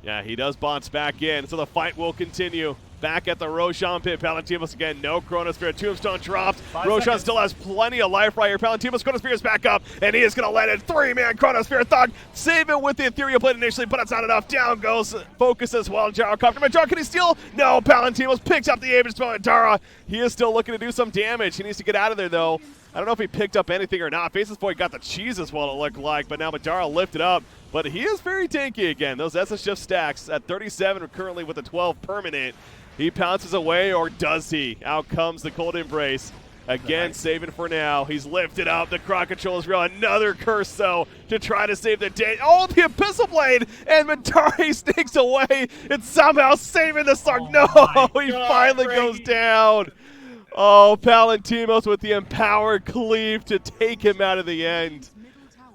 Yeah, he does bounce back in, so the fight will continue. Back at the Roshan pit, Palantimos again, no Chronosphere, Tombstone dropped. Roshan still has plenty of life right here. Palantimos Chronosphere is back up, and he is going to let it. 3-man Chronosphere Thug, save it with the Ethereal Blade initially, but it's not enough. Down goes Focus as well. Gyrocopter, Madara, can he steal? No, Palantimos picks up the Aegis from Madara. He is still looking to do some damage. He needs to get out of there, though. I don't know if he picked up anything or not. Faceless Void got the cheese as well, it looked like, but now Madara lifted up. But he is very tanky again. Those Essence Shift stacks at 37 currently with a 12 permanent. He pounces away, or does he? Out comes the Cold Embrace. Again, saving for now. He's lifted up. The Croc Control is real. Another curse, though, to try to save the day. Oh, the Abyssal Blade! And Madara sneaks away. It's somehow saving the Sark. Oh no, he finally goes down. Oh, Palantimos with the empowered cleave to take him out of the end.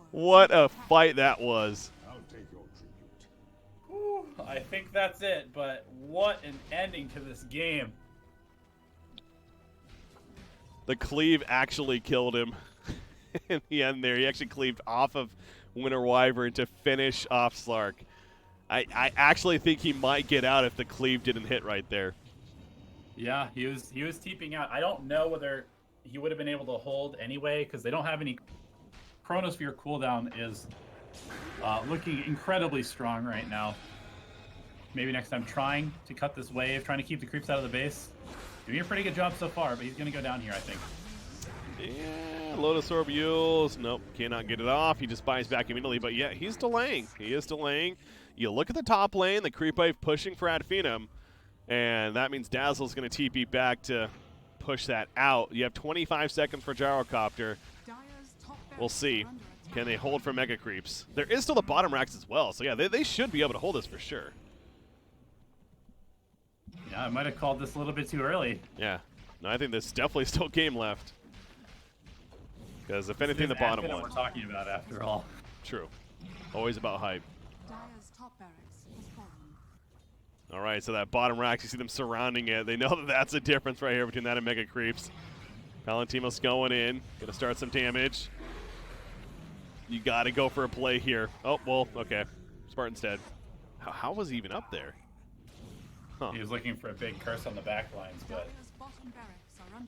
What a fight that was. I think that's it, but what an ending to this game. The cleave actually killed him in the end there. He actually cleaved off of Winter Wyvern to finish off Slark. I actually think he might get out if the cleave didn't hit right there. Yeah, he was TPing out. I don't know whether he would have been able to hold anyway, because they don't have any. Chronosphere cooldown is looking incredibly strong right now. Maybe next time trying to cut this wave, trying to keep the creeps out of the base. Doing a pretty good job so far, but he's going to go down here, I think. Yeah, Lotus Orb Yules. Nope, cannot get it off. He just buys back immediately, but yeah, he's delaying. He is delaying. You look at the top lane, the creep wave pushing for Adfinum, and that means Dazzle's going to TP back to push that out. You have 25 seconds for Gyrocopter. We'll see. Can they hold for Mega Creeps? There is still the bottom racks as well, so yeah, they should be able to hold this for sure. Yeah, I might have called this a little bit too early. Yeah. No, I think there's definitely still game left. Because if anything, the bottom one. We're talking about after all. True. Always about hype. All right, so that bottom rack, you see them surrounding it. They know that that's the difference right here between that and Mega Creeps. Palantimos going in, gonna start some damage. You gotta go for a play here. Oh, well, okay. Spartan's dead. How was he even up there? Huh. He was looking for a big curse on the back lines, but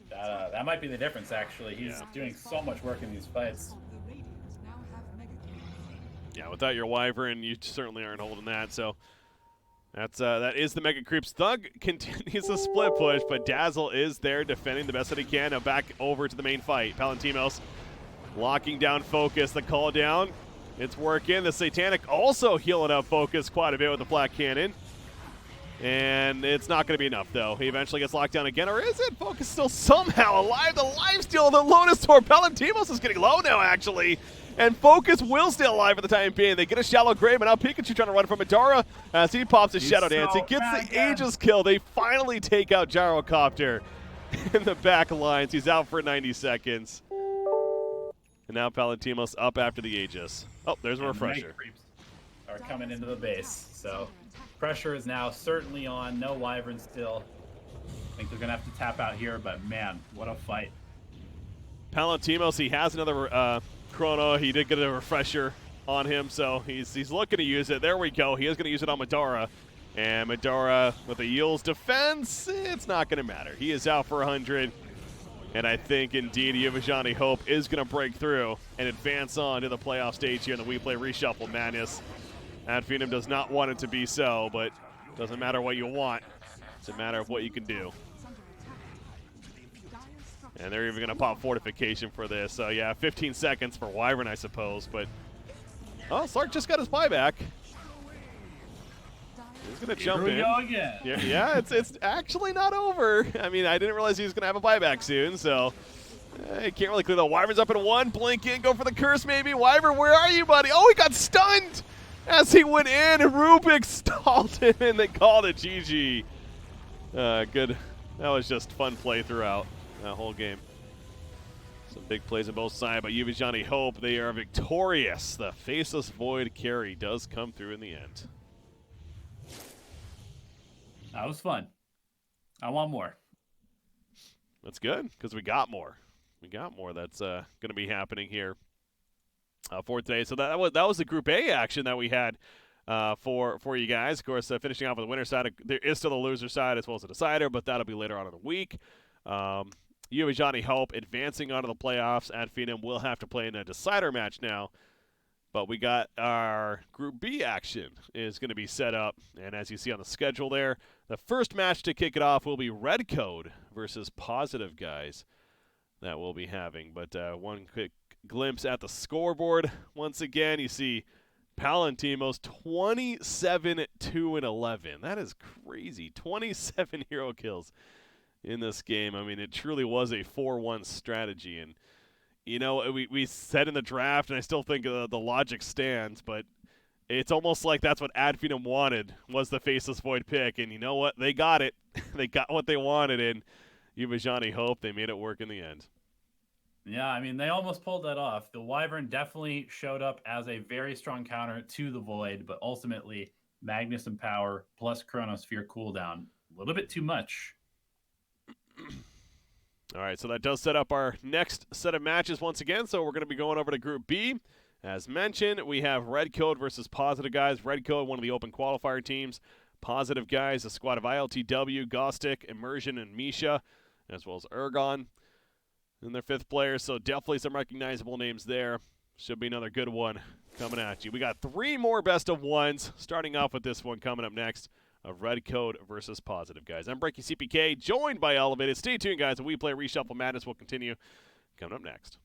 that might be the difference, actually. He's doing so much work in these fights. Yeah, without your Wyvern, you certainly aren't holding that, so that is the Mega Creeps. Thug continues the split push, but Dazzle is there defending the best that he can. Now back over to the main fight. Palantimos locking down Focus, the call down. It's working. The Satanic also healing up Focus quite a bit with the Black Cannon. And it's not going to be enough, though. He eventually gets locked down again, or is it? Focus still somehow alive. The lifesteal, the Lotus Torp. Palantimos is getting low now, actually. And Focus will stay alive for the time being. They get a shallow grave, and now Pikachu trying to run from Madara as he pops his Shadow Dance. He gets the Aegis kill. They finally take out Gyrocopter in the back lines. He's out for 90 seconds. And now Palantimos up after the Aegis. Oh, there's a refresher. Are coming into the base, so pressure is now certainly on. No Wyvern still. I think they're going to have to tap out here, but man, what a fight. Palantimos, he has another Chrono. He did get a refresher on him, so he's looking to use it. There we go. He is going to use it on Madara. And Madara with the Eul's defense, it's not going to matter. He is out for 100. And I think, indeed, Yuvajani Hope is going to break through and advance on to the playoff stage here in the We Play Reshuffle Madness. Adphenum does not want it to be so, but it doesn't matter what you want. It's a matter of what you can do. And they're even going to pop Fortification for this. So, yeah, 15 seconds for Wyvern, I suppose. But, oh, Sark just got his buyback. He's going to jump in. Again. Yeah, it's actually not over. I mean, I didn't realize he was going to have a buyback soon, so he can't really clear the Wyvern's up in one. Blink in, go for the curse maybe. Wyvern, where are you, buddy? Oh, he got stunned as he went in, and Rubik stalled him, and they called it GG. Good. That was just fun play throughout that whole game. Some big plays on both sides, but Yuvajani Hope, they are victorious. The Faceless Void carry does come through in the end. That was fun. I want more. That's good, because we got more. We got more that's going to be happening here for today. So that was the Group A action that we had for you guys. Of course, finishing off with the winner side, there is still the loser side as well as the decider, but that'll be later on in the week. Yuvajani Hope advancing onto the playoffs. Adphenum will have to play in a decider match now. But we got our Group B action is going to be set up. And as you see on the schedule there, the first match to kick it off will be Red Code versus Positive Guys that we'll be having. But one quick glimpse at the scoreboard. Once again, you see Palantimos 27-2-11. That is crazy. 27 hero kills in this game. I mean, it truly was a 4-1 strategy. And you know, we said in the draft, and I still think the logic stands, but it's almost like that's what Adphenum wanted, was the Faceless Void pick. And you know what? They got it. They got what they wanted, and Yuvajani Hope, they made it work in the end. Yeah, I mean, they almost pulled that off. The Wyvern definitely showed up as a very strong counter to the Void, but ultimately, Magnus and Power plus Chronosphere cooldown, a little bit too much. All right, so that does set up our next set of matches once again. So we're going to be going over to Group B. As mentioned, we have Red Code versus Positive Guys. Red Code, one of the open qualifier teams. Positive Guys, a squad of ILTW, Gostic, Immersion, and Misha, as well as Ergon in their fifth player. So definitely some recognizable names there. Should be another good one coming at you. We got 3 more best of ones, starting off with this one coming up next. Of Red Code versus Positive Guys. I'm Breaky CPK, joined by Elevated. Stay tuned, guys. We Play Reshuffle Madness will continue coming up next.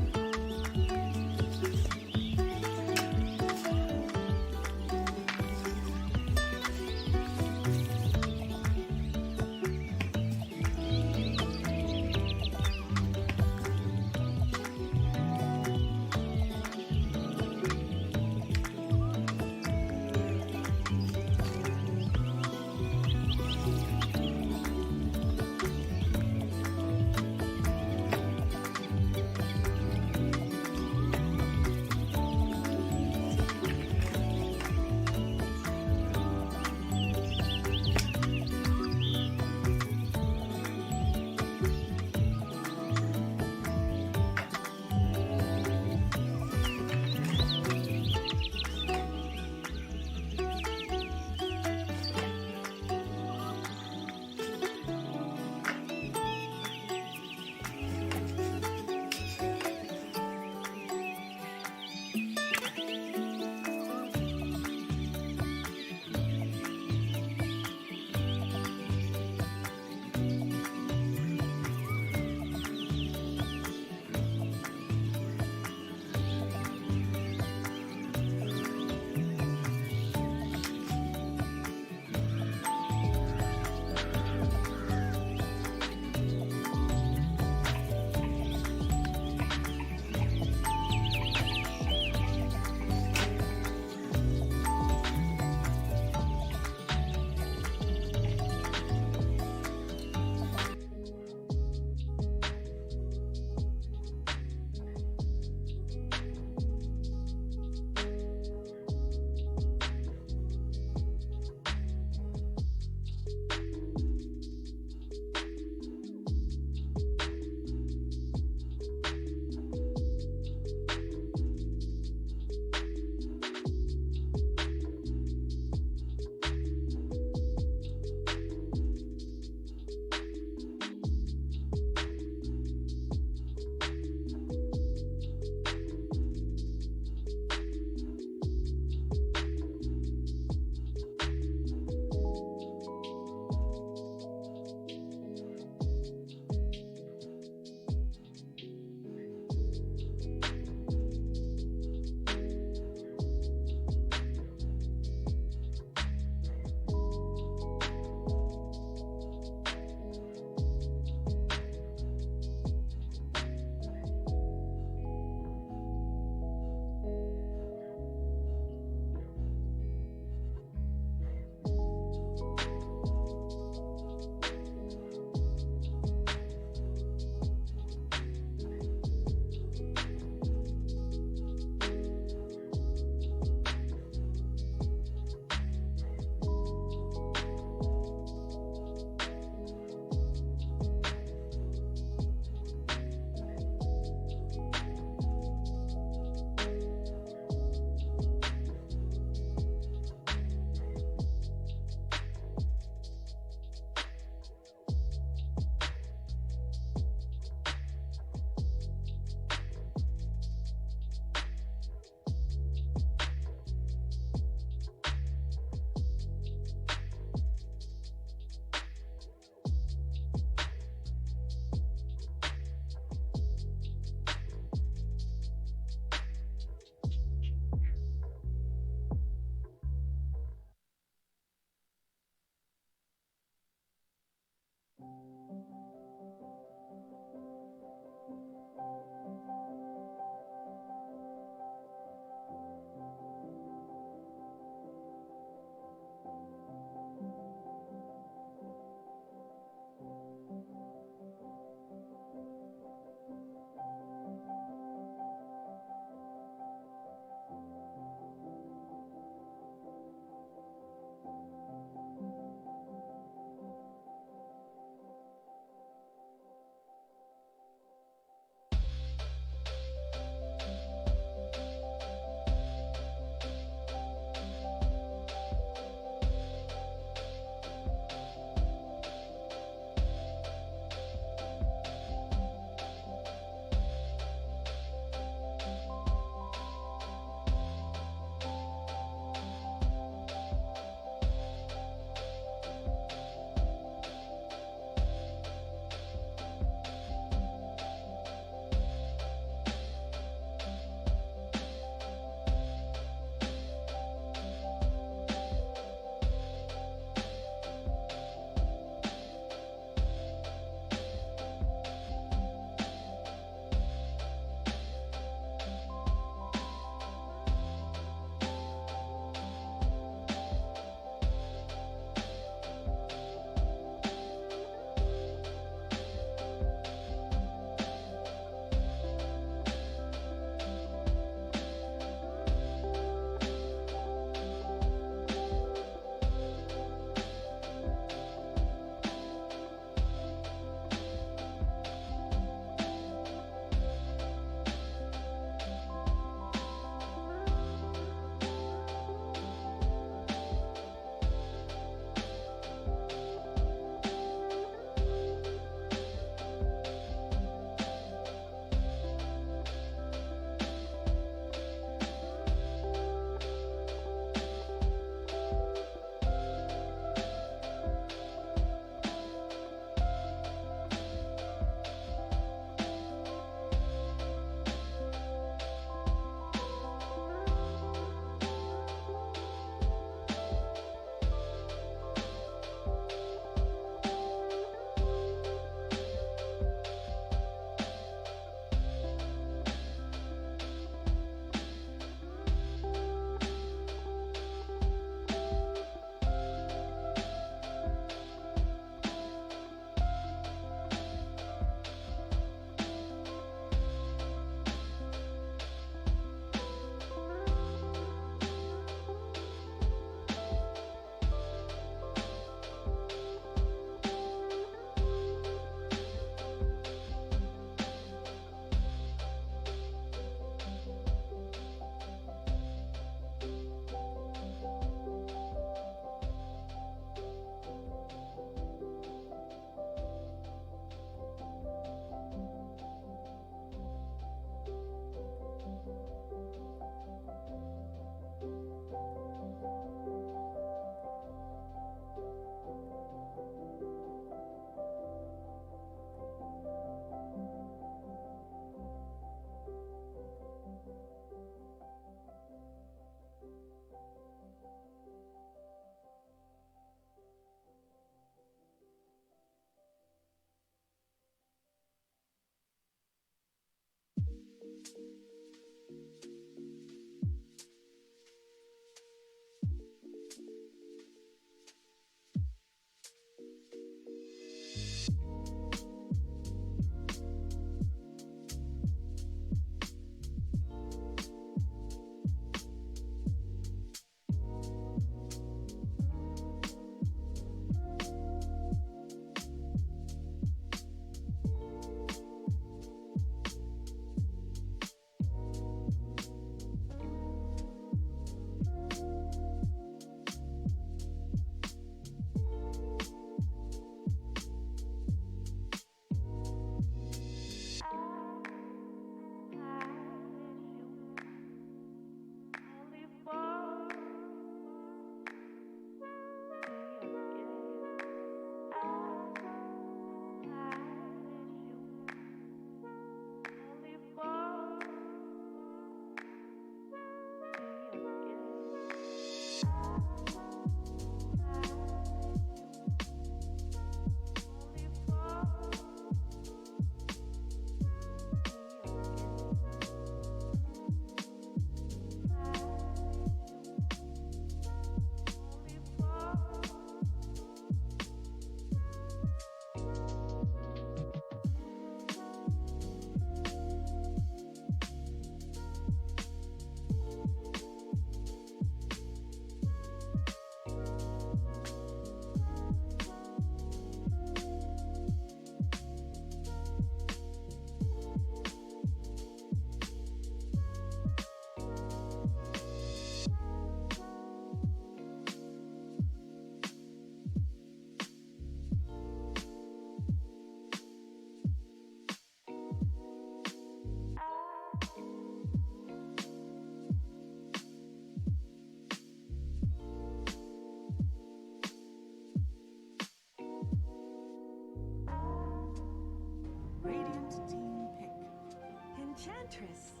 Enchantress.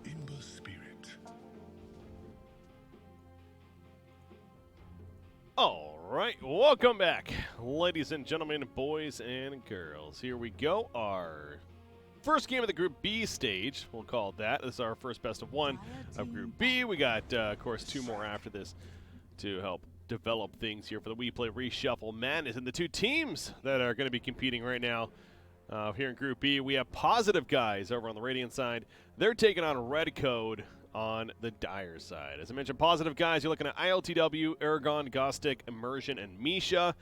Imba spirit. All right, welcome back, ladies and gentlemen, boys and girls. Here we go, our first game of the Group B stage, we'll call it that. This is our first best of one of Group B. We got, of course, 2 more after this to help develop things here for the We Play Reshuffle Madness. And the 2 teams that are going to be competing right now here in Group B, we have Positive Guys over on the Radiant side. They're taking on Red Code on the Dire side. As I mentioned, Positive Guys, you're looking at ILTW, Aragon, Gostic, Immersion, and Misha.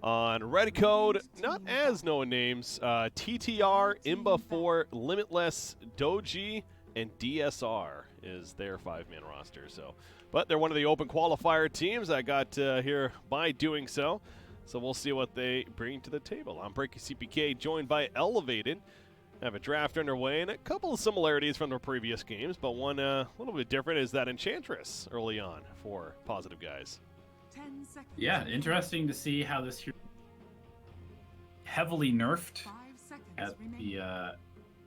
On Red Code, not as known names, TTR, Imba 4, Limitless, Doji, and DSR is their 5-man roster. So, but they're one of the open qualifier teams I got here by doing so. So we'll see what they bring to the table. I'm Breaky CPK, joined by Elevated. I have a draft underway and a couple of similarities from the previous games, but one a little bit different is that Enchantress early on for Positive Guys. 10 seconds. Yeah, interesting to see how this hero heavily nerfed 5 seconds at remaining.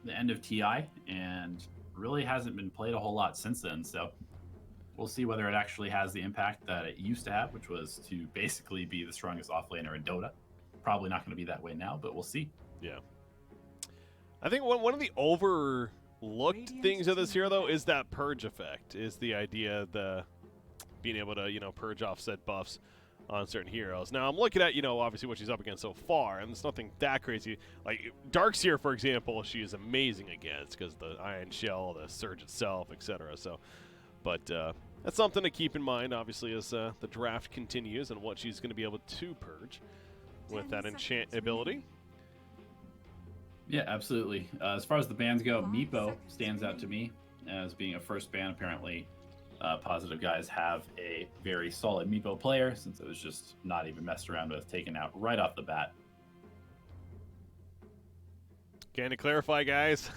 the end of TI and really hasn't been played a whole lot since then. So we'll see whether it actually has the impact that it used to have, which was to basically be the strongest offlaner in Dota. Probably not going to be that way now, but we'll see. Yeah. I think one of the overlooked things of this hero, though, is that purge effect, is the idea of the being able to, purge offset buffs on certain heroes. Now, I'm looking at, obviously what she's up against so far, and it's nothing that crazy. Like, Darkseer, for example, she is amazing against because the Iron Shell, the Surge itself, etc. So, but that's something to keep in mind, obviously, as the draft continues and what she's going to be able to purge with that enchant ability. Yeah, absolutely. As far as the bans go, Meepo stands out to me as being a first ban. Apparently, Positive Guys have a very solid Meepo player since it was just not even messed around with, taken out right off the bat. Again, to clarify, guys,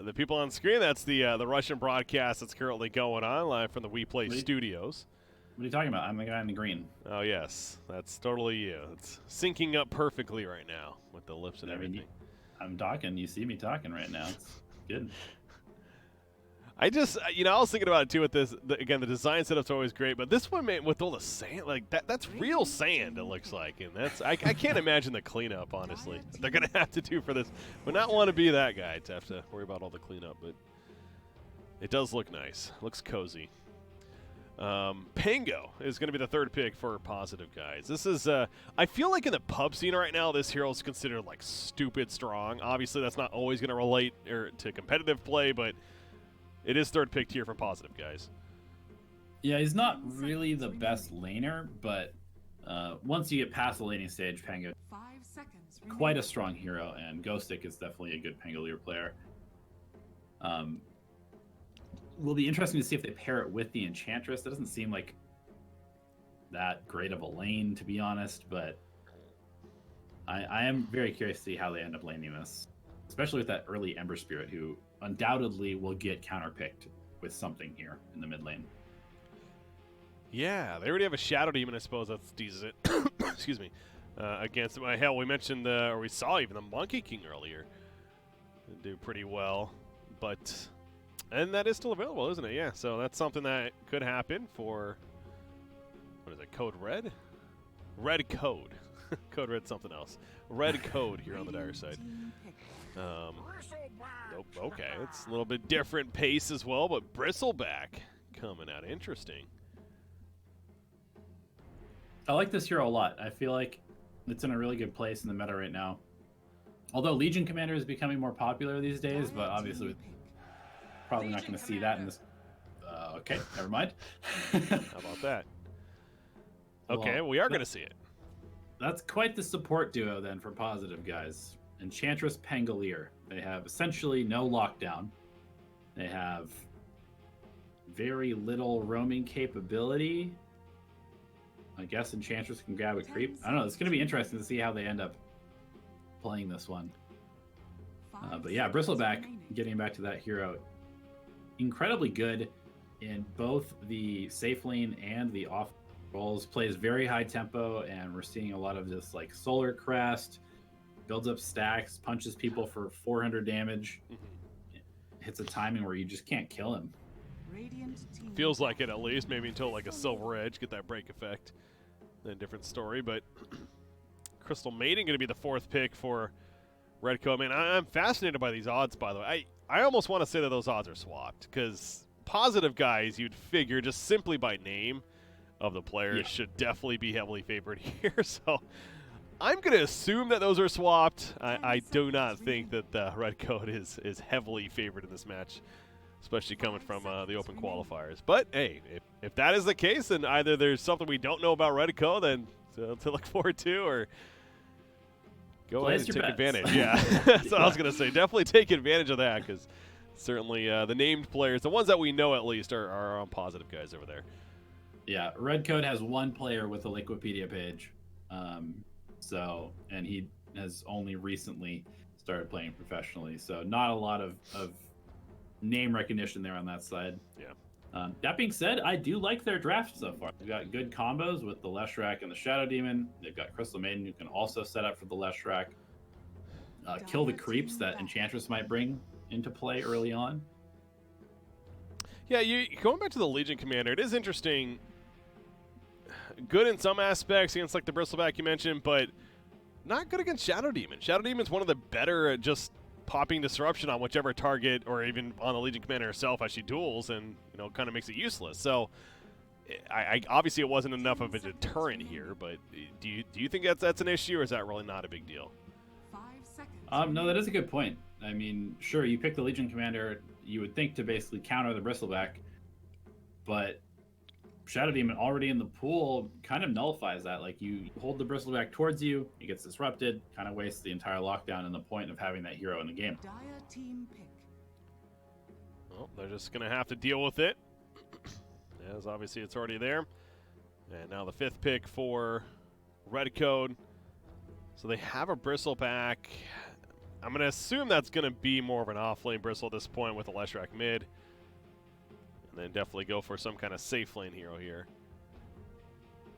the people on screen, that's the Russian broadcast that's currently going on live from the We Play studios. What are you talking about? I'm the guy in the green. Oh, yes. That's totally you. It's syncing up perfectly right now with the lips and everything. I'm talking. You see me talking right now. It's good. I just, I was thinking about it, too, with this. Again, the design setup's always great, but this one, man, with all the sand, like, that's real sand, it looks like. And that's, I can't imagine the cleanup, honestly, that they're going to have to do for this. Would not want to be that guy to have to worry about all the cleanup, but it does look nice. Looks cozy. Pango is going to be the 3rd pick for Positive Guys. This is, I feel like in the pub scene right now, this hero is considered like stupid strong. Obviously, that's not always going to relate to competitive play, but it is 3rd picked here for Positive Guys. Yeah, he's not really the best laner, but once you get past the laning stage, Pango 5 seconds remaining. quite a strong hero, and Ghostic is definitely a good Pangolier player. Will be interesting to see if they pair it with the Enchantress. That doesn't seem like that great of a lane, to be honest, but I am very curious to see how they end up laning this, especially with that early Ember Spirit, who undoubtedly will get counterpicked with something here in the mid lane. Yeah, they already have a Shadow Demon, I suppose that's decent. Excuse me. Against hell, we mentioned, or we saw even the Monkey King earlier do pretty well, but. And that is still available, isn't it? Yeah, so that's something that could happen for, what is it, Code Red? Red Code. Code Red something else. Red Code here on the Dire side. Nope, okay, it's a little bit different pace as well, but Bristleback coming out. Interesting. I like this hero a lot. I feel like it's in a really good place in the meta right now. Although Legion Commander is becoming more popular these days, but obviously probably not going to see that in this. Okay, never mind. How about that? Okay, well, we are going to see it. That's quite the support duo then for Positive Guys. Enchantress Pangolier. They have essentially no lockdown. They have very little roaming capability. I guess Enchantress can grab a creep. I don't know. It's going to be interesting to see how they end up playing this one. But yeah, Bristleback, getting back to that hero, incredibly good in both the safe lane and the off roles. Plays very high tempo, and we're seeing a lot of this like Solar Crest, builds up stacks, punches people for 400 damage, Mhm. hits a timing where you just can't kill him. Radiant team Feels like it at least, maybe until like a Silver Edge, get that break effect. Then a different story, but Crystal Maiden going to be the 4th pick for Redco. I mean, I'm fascinated by these odds, by the way. I almost want to say that those odds are swapped, because positive guys, you'd figure just simply by name of the players should definitely be heavily favored here. So I'm going to assume that those are swapped. I do not think that the Red Coat is heavily favored in this match, especially coming from the open qualifiers. But hey, if that is the case, then either there's something we don't know about Red Coat then to look forward to, or go ahead and take advantage. Yeah, that's what I was going to say. Definitely take advantage of that, because certainly the named players, the ones that we know at least, are on positive guys over there. Yeah, Red Coat has 1 player with a Liquipedia page. And he has only recently started playing professionally, so not a lot of name recognition there on that side. Yeah. That being said, I do like their draft so far. They've got good combos with the Leshrac and the Shadow Demon. They've got Crystal Maiden, who can also set up for the Leshrac. Kill the creeps that Enchantress might bring into play early on. Yeah, going back to the Legion Commander, it is interesting. Good in some aspects against like the Bristleback you mentioned, but not good against Shadow Demon. Shadow Demon's one of the better at just popping disruption on whichever target, or even on the Legion Commander herself as she duels, and kind of makes it useless. So I obviously it wasn't enough of a deterrent here, but do you think that's an issue, or is that really not a big deal? 5 seconds. No, that is a good point. I mean, sure, you pick the Legion Commander, you would think to basically counter the Bristleback, but Shadow Demon already in the pool kind of nullifies that. Like, you hold the Bristleback towards you, it gets disrupted, kind of wastes the entire lockdown and the point of having that hero in the game. Dire team pick. Well, they're just going to have to deal with it, as obviously it's already there. And now the 5th pick for Red Code. So they have a Bristleback. I'm going to assume that's going to be more of an off-lane Bristle at this point with the Leshrac mid. And then definitely go for some kind of safe lane hero here.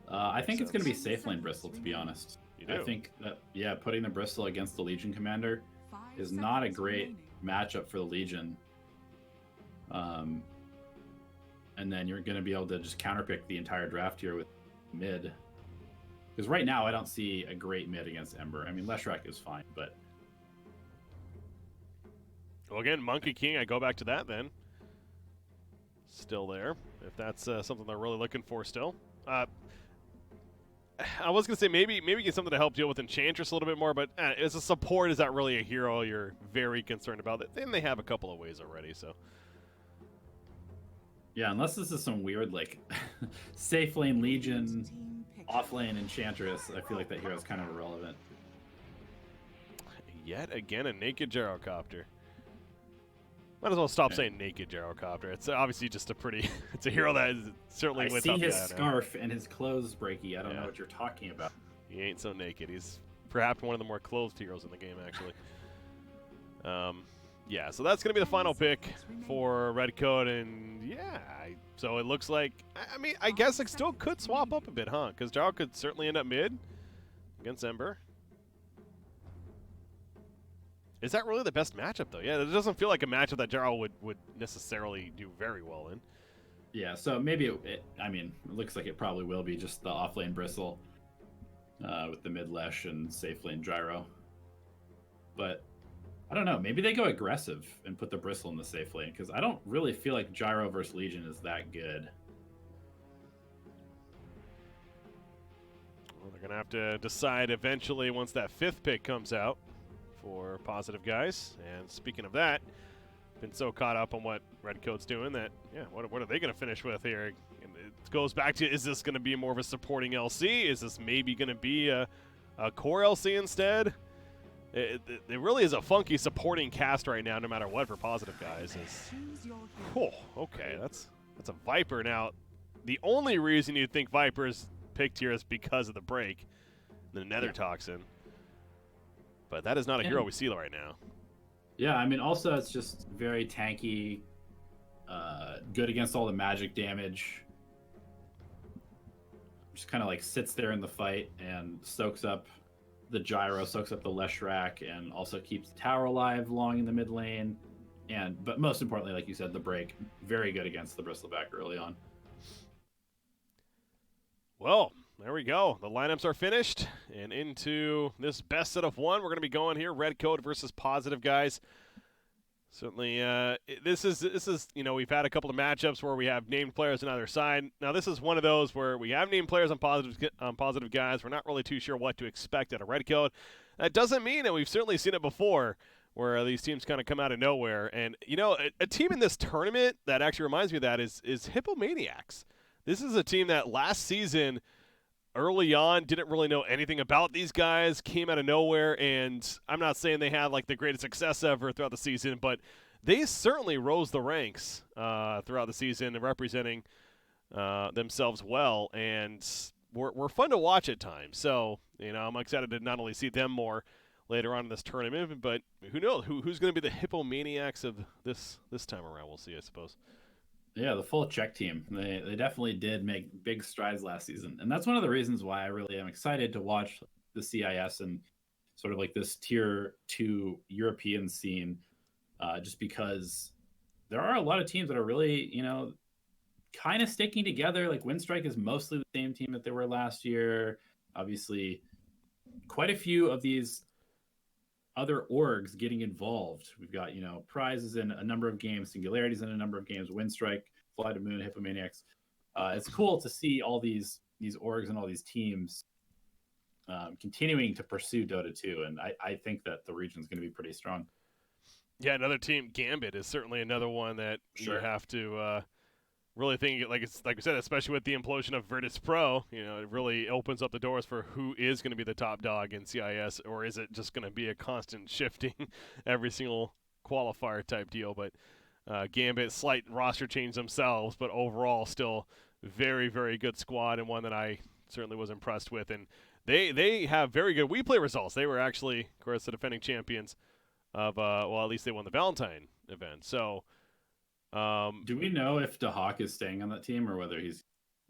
I think it's going to be safe lane Bristle, to be honest. You do? I think that, yeah, putting the Bristle against the Legion Commander 5 is not a seconds great remaining. matchup for the Legion. And then you're going to be able to just counterpick the entire draft here with mid. Because right now, I don't see a great mid against Ember. I mean, Leshrac is fine, but... Well, again, Monkey King, I go back to that then. Still there, if that's something they're really looking for still. I was going to say maybe get something to help deal with Enchantress a little bit more, but as a support, is that really a hero you're very concerned about? Then they have a couple of ways already, so... Yeah, unless this is some weird, like, safe lane Legion, Team pick. off lane Enchantress, I feel like that hero is kind of irrelevant. Yet again, a naked Gyrocopter. Might as well stop Okay. saying naked Gyrocopter. It's obviously just a pretty... It's a hero that is certainly I with see up his the eye now. scarf and his clothes breaky. I don't Yeah. know what you're talking about. He ain't so naked. He's perhaps one of the more clothed heroes in the game, actually. Yeah, so that's going to be the final pick for Red Coat, and yeah, so it looks like, I mean, I guess it still could swap up a bit, huh? Because Jarl could certainly end up mid against Ember. Is that really the best matchup, though? Yeah, it doesn't feel like a matchup that Jarl would necessarily do very well in. Yeah, so maybe it looks like it probably will be just the off lane Bristle with the mid Lesh and safe lane Gyro. But I don't know. Maybe they go aggressive and put the Bristle in the safe lane, because I don't really feel like Gyro versus Legion is that good. Well, they're going to have to decide eventually once that 5th pick comes out for positive guys. And speaking of that, been so caught up on what Red Coat's doing that, yeah, what are they going to finish with here? And it goes back to, is this going to be more of a supporting LC? Is this maybe going to be a core LC instead? It really is a funky supporting cast right now, no matter what, for positive guys. Choose your hero. Oh, okay, that's a Viper. Now, the only reason you'd think Viper's picked here is because of the break, the Nether Toxin. But that is not a hero we see right now. Yeah, I mean, also it's just very tanky, good against all the magic damage. Just kind of like sits there in the fight and soaks up the gyro soaks up the Leshrac and also keeps the tower alive long in the mid lane. But most importantly, like you said, the break, very good against the Bristleback early on. Well, there we go. The lineups are finished, and into this best set of one, we're going to be going here. Red Code versus Positive Guys. Certainly, this is we've had a couple of matchups where we have named players on either side. Now, this is one of those where we have named players on Positive Guys. We're not really too sure what to expect out of Red Code. That doesn't mean that we've certainly seen it before, where these teams kind of come out of nowhere. And, a team in this tournament that actually reminds me of that is Hippomaniacs. This is a team that last season, early on, didn't really know anything about these guys, came out of nowhere, and I'm not saying they had like the greatest success ever throughout the season, but they certainly rose the ranks throughout the season, representing themselves well, and were fun to watch at times. So, I'm excited to not only see them more later on in this tournament, but who knows who's going to be the Hippomaniacs of this time around. We'll see, I suppose. Yeah, the full Czech team. They definitely did make big strides last season. And that's one of the reasons why I really am excited to watch the CIS and sort of like this tier 2 European scene, just because there are a lot of teams that are really, kind of sticking together. Like Windstrike is mostly the same team that they were last year. Obviously, quite a few of these other orgs getting involved. We've got, prizes in a number of games, Singularities in a number of games, Windstrike, Fly to Moon, Hippomaniacs. It's cool to see all these orgs and all these teams continuing to pursue Dota 2, and I think that the region is going to be pretty strong. Yeah, another team, Gambit, is certainly another one that you have to really think, like we said, especially with the implosion of Virtus Pro, it really opens up the doors for who is going to be the top dog in CIS, or is it just going to be a constant shifting every single qualifier type deal? But Gambit, slight roster change themselves, but overall still very, very good squad, and one that I certainly was impressed with. And they have very good WePlay results. They were actually, of course, the defending champions of, at least they won the Valentine event. So, do we know if DeHawk is staying on that team or whether he's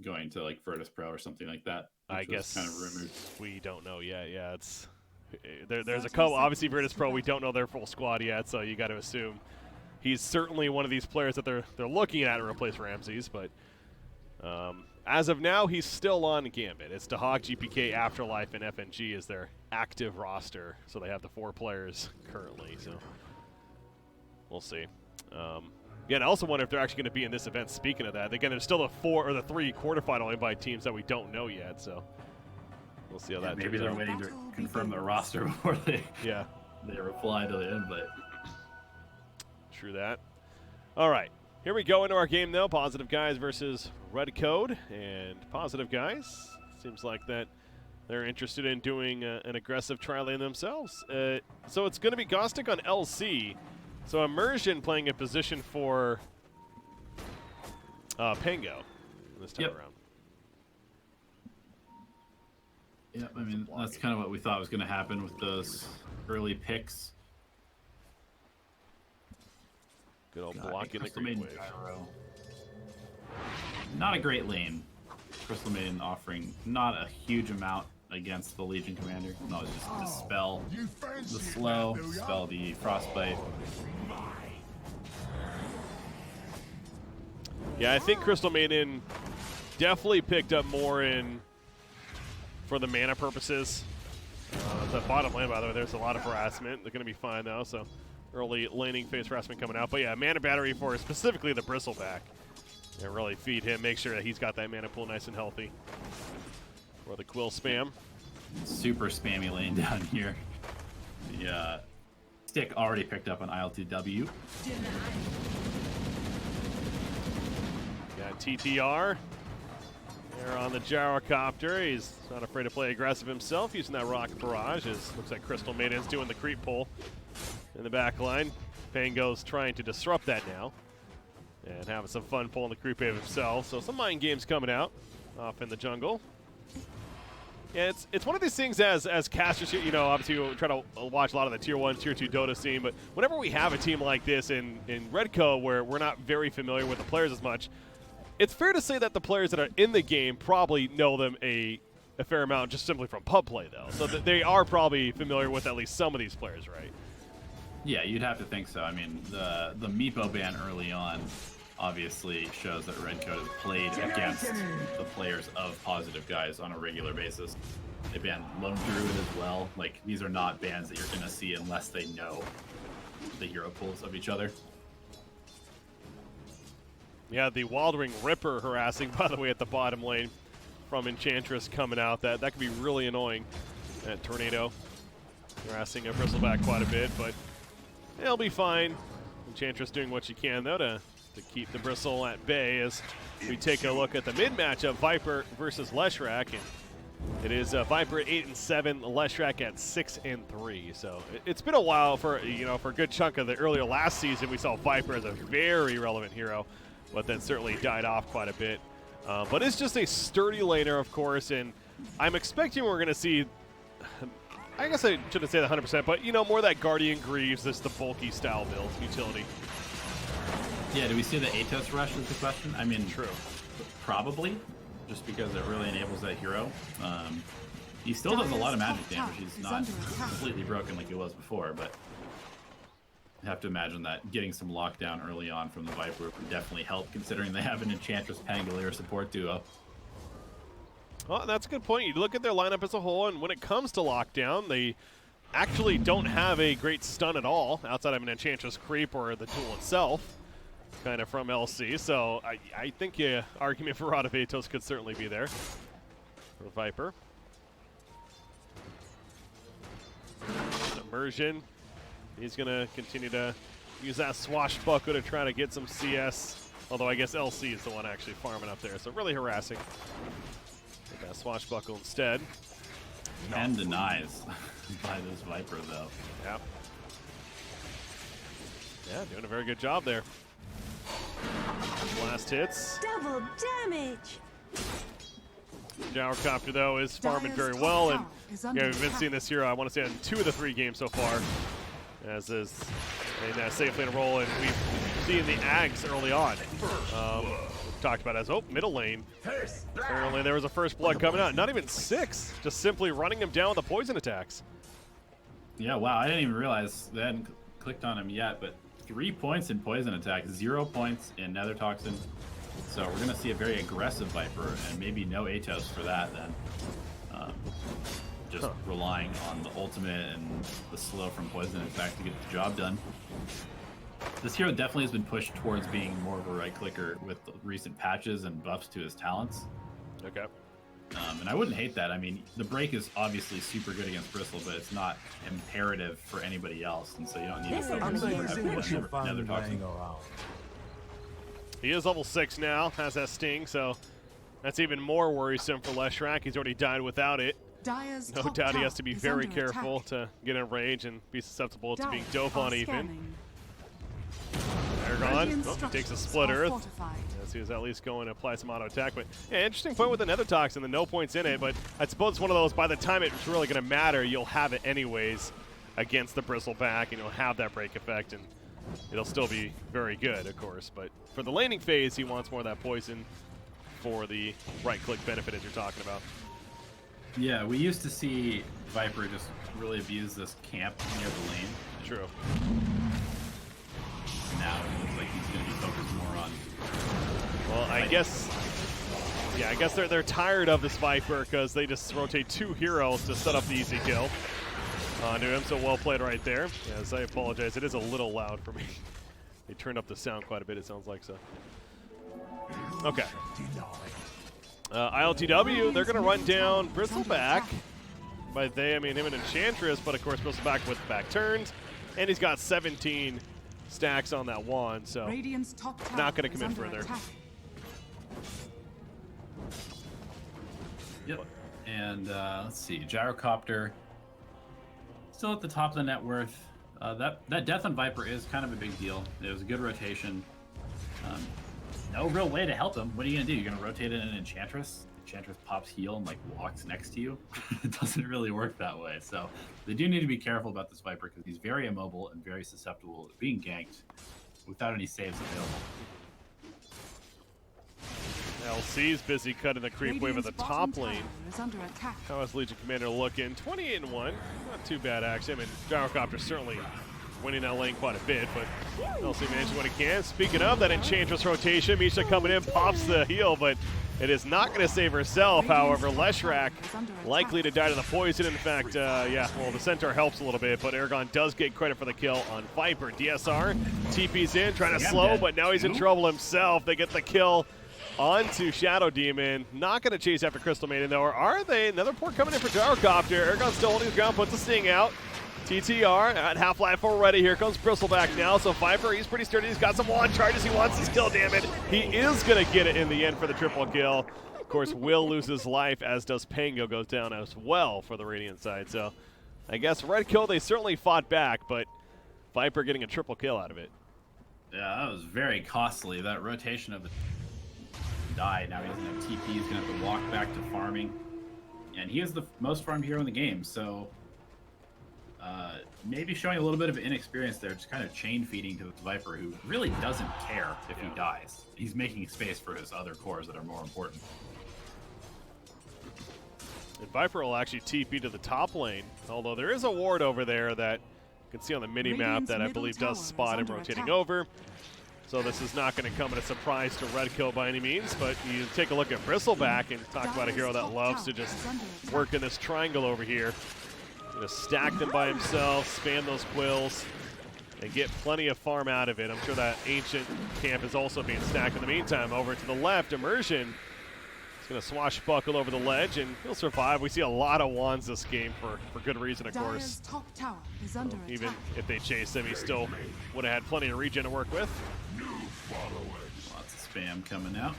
going to like Virtus Pro or something like that? I guess kind of rumored. We don't know yet. Yeah, it's there's a couple. Obviously, Virtus Pro, we don't know their full squad yet, so you got to assume he's certainly one of these players that they're looking at to replace Ramses. But as of now, he's still on Gambit. It's DeHawk, GPK, Afterlife, and FNG is their active roster. So they have the 4 players currently. So we'll see. Yeah, and I also wonder if they're actually going to be in this event. Speaking of that, again, there's still the 3 quarterfinal invite teams that we don't know yet. So we'll see how that. Maybe they're waiting to confirm their roster before they reply to the invite. True that. All right, here we go into our game though. Positive Guys versus Red Code, and Positive Guys seems like that they're interested in doing an aggressive tri lane themselves. So it's going to be Gostic on LC. So Immersion playing a position for Pango this time around. Yeah, I mean, that's kind of what we thought was going to happen with those early picks. Good old block in the Crystal Great Maiden Wave. Gyro. Not a great lane. Crystal Maiden offering not a huge amount against the Legion Commander. No, it's just dispel the slow, dispel the frostbite. Yeah, I think Crystal Maiden definitely picked up more for the mana purposes. The bottom lane, by the way, there's a lot of harassment. They're going to be fine, though, so early laning phase harassment coming out. But, yeah, mana battery for specifically the Bristleback. And really feed him, make sure that he's got that mana pool nice and healthy. For the Quill spam. Super spammy lane down here. The stick already picked up on IL2W. Got TTR. There on the gyrocopter. He's not afraid to play aggressive himself, using that rocket barrage. As looks like Crystal Maiden's doing the creep pull in the back line. Pango's trying to disrupt that now. And having some fun pulling the creep wave himself. So some mind games coming out off in the jungle. Yeah, it's one of these things as casters here, obviously we try to watch a lot of the Tier 1, Tier 2 Dota scene, but whenever we have a team like this in Redco where we're not very familiar with the players as much, it's fair to say that the players that are in the game probably know them a a fair amount just simply from pub play, though. So they are probably familiar with at least some of these players, right? Yeah, you'd have to think so. I mean, the Meepo ban early on obviously shows that Red Coat has played against the players of Positive Guys on a regular basis. They banned Lone Druid as well. Like, these are not bans that you're going to see unless they know the hero pools of each other. Yeah, the Wild Ring Ripper harassing, by the way, at the bottom lane from Enchantress coming out. That could be really annoying. That Tornado harassing a Bristleback quite a bit, but it'll be fine. Enchantress doing what she can, though, to keep the Bristle at bay as we take a look at the mid matchup, Viper versus Leshrac. And it is Viper at 8-7, Leshrac at 6-3. So it's been a while for a good chunk of the earlier last season. We saw Viper as a very relevant hero, but then certainly died off quite a bit. But it's just a sturdy laner, of course, and I'm expecting we're going to see, I guess I shouldn't say that 100%, but more of that Guardian Greaves, this the bulky style build utility. Yeah, do we see the Atos rush is the question? I mean, True. Probably, just because it really enables that hero. He still does a lot of magic damage. He's not completely broken like he was before, but I have to imagine that getting some lockdown early on from the Viper would definitely help, considering they have an Enchantress Pangolier support duo. Well, that's a good point. You look at their lineup as a whole, and when it comes to lockdown, they actually don't have a great stun at all, outside of an Enchantress creep or the tool itself, kind of from LC. So I think argument for Rod of Atos could certainly be there for Viper. Immersion. He's going to continue to use that Swashbuckle to try to get some CS, although I guess LC is the one actually farming up there, so really harassing. Get that Swashbuckle instead. And denies by this Viper, though. Yep. Yeah, doing a very good job there. Last hits. Double damage. Gyrocopter, though, is farming very well, and we've been seeing this hero, I want to say, in 2 of the 3 games so far, as is in safe lane roll, and we've seen the Ags early on. We've talked about as, middle lane. Apparently there was a first blood coming out. Not even 6, just simply running him down with the poison attacks. Yeah, wow, I didn't even realize they hadn't clicked on him yet, but 3 points in poison attack, 0 points in Nether Toxin. So we're going to see a very aggressive Viper, and maybe no Atos for that then. Just relying on the ultimate and the slow from poison attack to get the job done. This hero definitely has been pushed towards being more of a right clicker with the recent patches and buffs to his talents. Okay. And I wouldn't hate that. I mean, the break is obviously super good against Bristle, but it's not imperative for anybody else, and so you don't need to focus on Nether Toxin. He is level 6 now, has that sting, so that's even more worrisome for Leshrac. He's already died without it. No doubt he has to be very careful to get in range and be susceptible to being dove on even. Aragon takes a split earth. As he was at least going to apply some auto attack. But yeah, interesting point with the Nether Toxin, the no points in it. But I suppose it's one of those, by the time it's really going to matter, you'll have it anyways against the Bristleback, and you'll have that break effect, and it'll still be very good, of course. But for the laning phase, he wants more of that poison for the right-click benefit as you're talking about. Yeah, we used to see Viper just really abuse this camp near the lane. True. Now it looks like he's going to be focused more on... Well, I guess they're tired of this Viper because they just rotate 2 heroes to set up the easy kill onto him. So well played right there. Yes, I apologize. It is a little loud for me. They turned up the sound quite a bit, it sounds like, so. Okay. ILTW, they're going to run down Bristleback. By they, I mean him and Enchantress, but of course Bristleback with back turns. And he's got 17 stacks on that wand, so not going to commit further. Yep. And let's see, Gyrocopter still at the top of the net worth. That death on Viper is kind of a big deal. It was a good rotation. No real way to help him. What are you gonna do? You're gonna rotate in an Enchantress? Enchantress pops heal and like walks next to you. It doesn't really work that way. So they do need to be careful about this Viper because he's very immobile and very susceptible to being ganked without any saves available. LC's busy cutting the creep wave at the top lane. Is under attack. How is Legion Commander looking? 28-1. Not too bad, actually. I mean, Gyrocopter certainly winning that lane quite a bit, but LC manages what he can. Speaking of that Enchantress rotation, Misha coming in, pops the heal, but it is not going to save herself. However, Leshrac likely to die to the poison. In fact, well, the Centaur helps a little bit, but Aragon does get credit for the kill on Viper. DSR, TP's in, trying to slow, but now he's in trouble himself. They get the kill onto Shadow Demon. Not going to chase after Crystal Maiden, though, or are they? Another port coming in for Gyrocopter. Aragon still holding his ground, puts the Sting out. TTR at Half-Life already. Here comes Bristleback now. So Viper, he's pretty sturdy. He's got some wand charges. He wants his kill, damn it. He is going to get it in the end for the triple kill. Of course, Will loses life, as does Pango, goes down as well for the Radiant side. So I guess Red Kill, they certainly fought back, but Viper getting a triple kill out of it. Yeah, that was very costly. That rotation of the died. Now he doesn't have TP. He's going to have to walk back to farming. And he is the most farmed hero in the game, so maybe showing a little bit of inexperience there, just kind of chain feeding to the Viper, who really doesn't care if he dies. He's making space for his other cores that are more important. And Viper will actually TP to the top lane, although there is a ward over there that you can see on the mini-map that I believe does spot him rotating over. So this is not going to come as a surprise to Red Kill by any means, but you take a look at Bristleback and talk about a hero that loves to just work in this triangle over here. Gonna stack them by himself, spam those quills, and get plenty of farm out of it. I'm sure that ancient camp is also being stacked in the meantime. Over to the left, Immersion is gonna swashbuckle over the ledge, and he'll survive. We see a lot of wands this game for good reason, of course. Top tower is under Even attack. if they chase him, he still would have had plenty of regen to work with. Lots of spam coming out.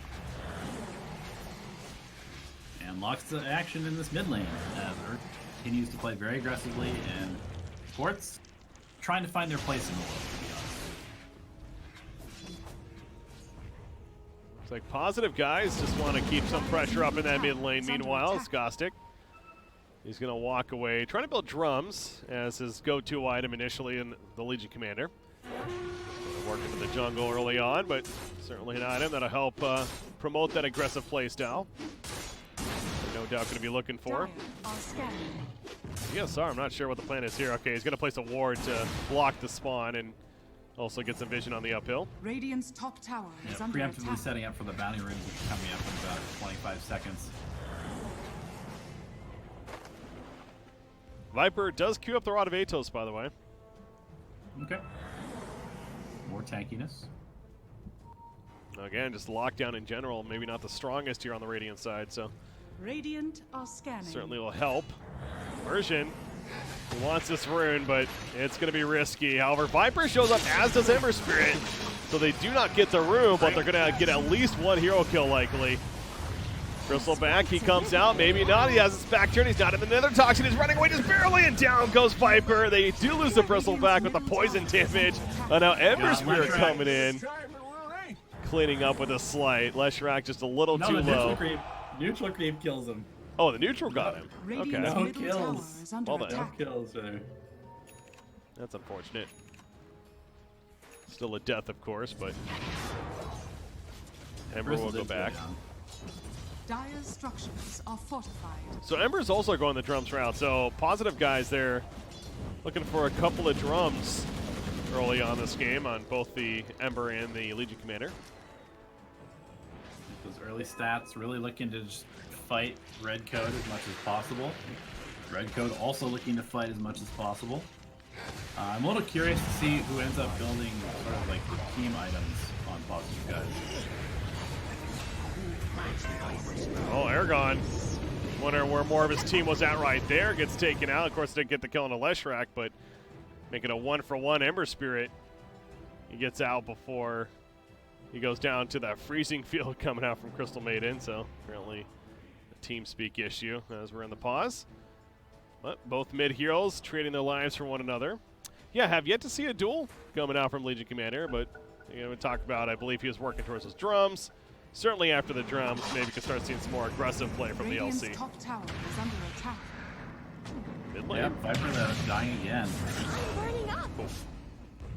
And lots of action in this mid lane as Earth continues to play very aggressively, and Ports trying to find their place in the world, to be honest. It's like positive guys just want to keep some pressure up in that mid lane. Meanwhile, Skostic, he's going to walk away, trying to build drums as his go-to item initially in the Legion Commander. Working in the jungle early on, but certainly an item that'll help promote that aggressive playstyle. No doubt going to be looking for. ESR, I'm not sure what the plan is here. Okay, he's going to place a ward to block the spawn and also get some vision on the uphill. Radiant's top tower is under Preemptively attack. setting up for the bounty rooms, which are coming up in about 25 seconds. Viper does queue up the Rod of Atos, by the way. Okay. More tankiness. Again, just lockdown in general, maybe not the strongest here on the Radiant side, so Radiant are scanning. certainly will help. Immersion, he wants this rune, but it's going to be risky. However, Viper shows up, as does Ember Spirit, so they do not get the rune, but they're going to get at least one hero kill likely. Bristleback, he comes out, maybe not. He has his back turn. He's not in the Nether Toxin. He's running away just barely, and down goes Viper. They do lose the Bristleback with the poison damage. Now Ember Spirit coming in, cleaning up with a slight. Leshrac just a little too low. Neutral creep kills him. Oh, the neutral got him. Radiant's Okay. No middle kills. tower is under Well then. attack. Kills there. That's unfortunate. Still a death, of course, but Ember will go back. Dire's structures are fortified. So Ember's also going the drums route. So positive guys there, looking for a couple of drums early on this game on both the Ember and the Legion Commander. Those early stats really looking to just fight Red Code as much as possible. Red Code also looking to fight as much as possible. I'm a little curious to see who ends up building sort of like the team items on positive guys. Oh, Aragon. Wondering where more of his team was at right there. Gets taken out. Of course, didn't get the kill on a Leshrac, but making a 1-for-1 Ember Spirit. He gets out before he goes down to that freezing field coming out from Crystal Maiden. So apparently a team speak issue as we're in the pause. But both mid heroes trading their lives for one another. Yeah, have yet to see a duel coming out from Legion Commander, but we talked about, I believe he was working towards his drums. Certainly after the drums, maybe we could start seeing some more aggressive play from the Radiant's LC. top tower is under attack. Mid lane. Yeah, Viper dying again.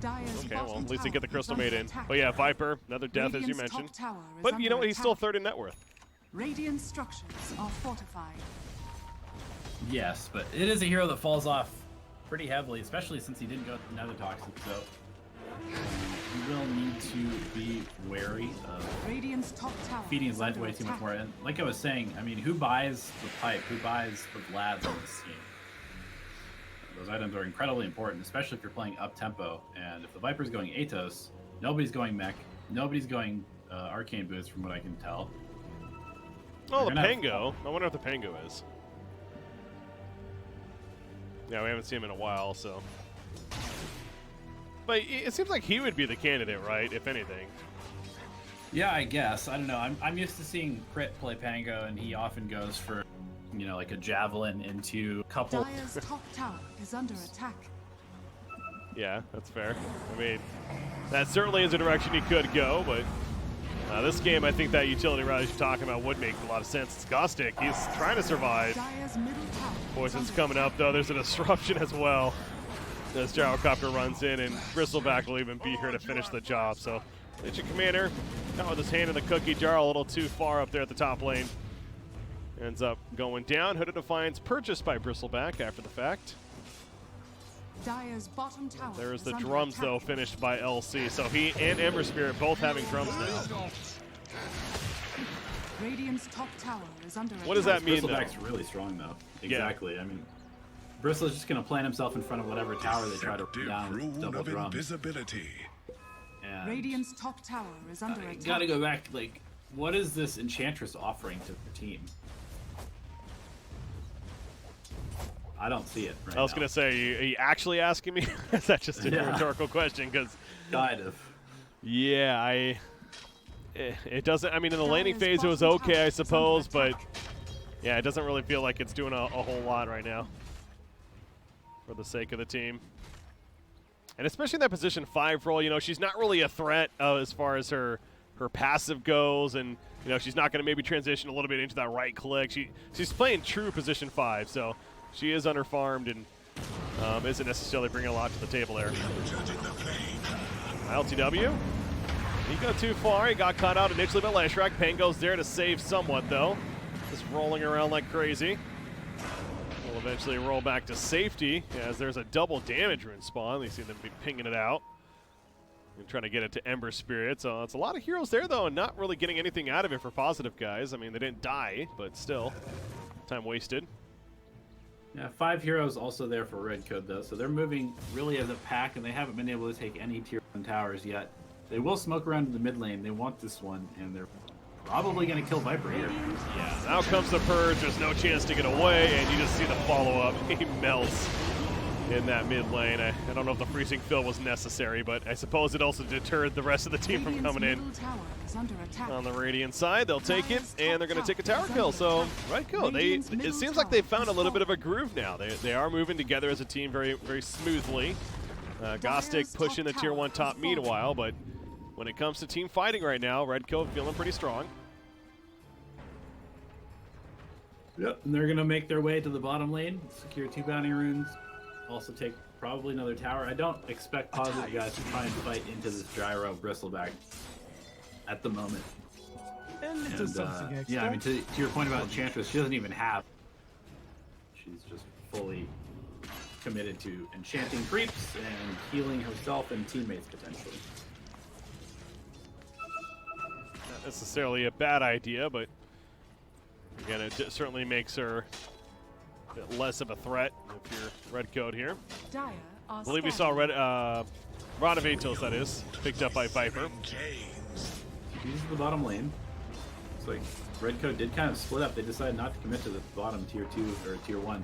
Dire's Okay, well, bottom at least they tower get the is Crystal under Maiden. attack. But yeah, Viper, another death as you Radiant's top mentioned. tower is But you know under what? He's still attack. third in net worth. Radiant structures are fortified. Yes, but it is a hero that falls off pretty heavily, especially since he didn't go to Nether Toxic, so you will need to be wary of Radiant's top tower feeding his is life under away too much attack. more. And like I was saying, I mean, who buys the pipe? Who buys the Vlads on this team? Those items are incredibly important, especially if you're playing up-tempo. And if the Viper's going Atos, nobody's going Mech, nobody's going Arcane Boost from what I can tell. Oh, the They're gonna have- Pango. I wonder what the Pango is. Yeah, we haven't seen him in a while, so. But it seems like he would be the candidate, right? If anything. Yeah, I guess. I don't know. I'm used to seeing Crit play Pango, and he often goes for, you know, like a Javelin into a couple. Dire's top tower is under attack. Yeah, that's fair. I mean, that certainly is a direction he could go, but this game, I think that utility route you're talking about would make a lot of sense. It's Gostic. He's trying to survive. Dire's middle tower is Poison's under coming up, though. There's a disruption as well. This Gyrocopter runs in, and Bristleback will even be here to finish the job. So, Legion Commander, not with his hand in the cookie jar, a little too far up there at the top lane. Ends up going down. Hooded Defiance purchased by Bristleback after the fact. Dire's bottom tower There's is the under drums, attack. though, finished by LC. So he and Ember Spirit both having drums now. Radiant's top tower is under attack. What does that mean, though? Bristleback's really strong, though. Exactly. I mean, Bristle's just going to plant himself in front of whatever tower they try to Effective down with rune double of drum. invisibility. And Radiant's top tower is under attack. gotta go back, like, what is this Enchantress offering to the team? I don't see it right I was now. going to say, are you actually asking me? Is that just a Yeah. rhetorical question? Because, Kind of. yeah, it doesn't, I mean, in the laning Dire's phase it was bottom okay, tower I is suppose, under but attack. yeah, it doesn't really feel like it's doing a whole lot right now for the sake of the team. And especially in that position 5 role, you know, she's not really a threat as far as her passive goes, and, you know, she's not going to maybe transition a little bit into that right click. She's playing true position 5, so she is underfarmed and isn't necessarily bringing a lot to the table there. LTW. He got too far. He got caught out initially by Lashrak. Pango's there to save somewhat, though. Just rolling around like crazy. Will eventually roll back to safety as there's a double damage rune spawn. You see them be pinging it out and trying to get it to Ember Spirit. So it's a lot of heroes there, though, and not really getting anything out of it for positive guys. I mean, they didn't die, but still, time wasted. Yeah, 5 heroes also there for Red Code, though, so they're moving really as a pack, and they haven't been able to take any tier 1 towers yet. They will smoke around in the mid lane. They want this one, and they're probably going to kill Viper here. Yeah, now comes the Purge. There's no chance to get away, and you just see the follow-up. He melts in that mid lane. I don't know if the freezing fill was necessary, but I suppose it also deterred the rest of the team from Radiant's coming in. middle tower is under attack. On the Radiant side, they'll take it, and they're going to take a tower kill. So, right kill. It seems like they found a little bit of a groove now. They are moving together as a team very, very smoothly. Gostic pushing the tier 1 top meanwhile, but when it comes to team fighting right now, Red Code feeling pretty strong. Yep, and they're going to make their way to the bottom lane, secure 2 bounty runes, also take probably another tower. I don't expect positive guys to try and fight into this Gyro Bristleback at the moment. And And, just something extra. yeah, I mean, to your point about Enchantress, she doesn't even have. She's just fully committed to enchanting creeps and healing herself and teammates potentially. Not necessarily a bad idea, but again, it certainly makes her a bit less of a threat if you're Red Code here. Dire are I believe we saw Rod of Atos, that is, picked up by Viper. James. This is the bottom lane. It's like Red Code did kind of split up. They decided not to commit to the bottom tier 2 or tier 1.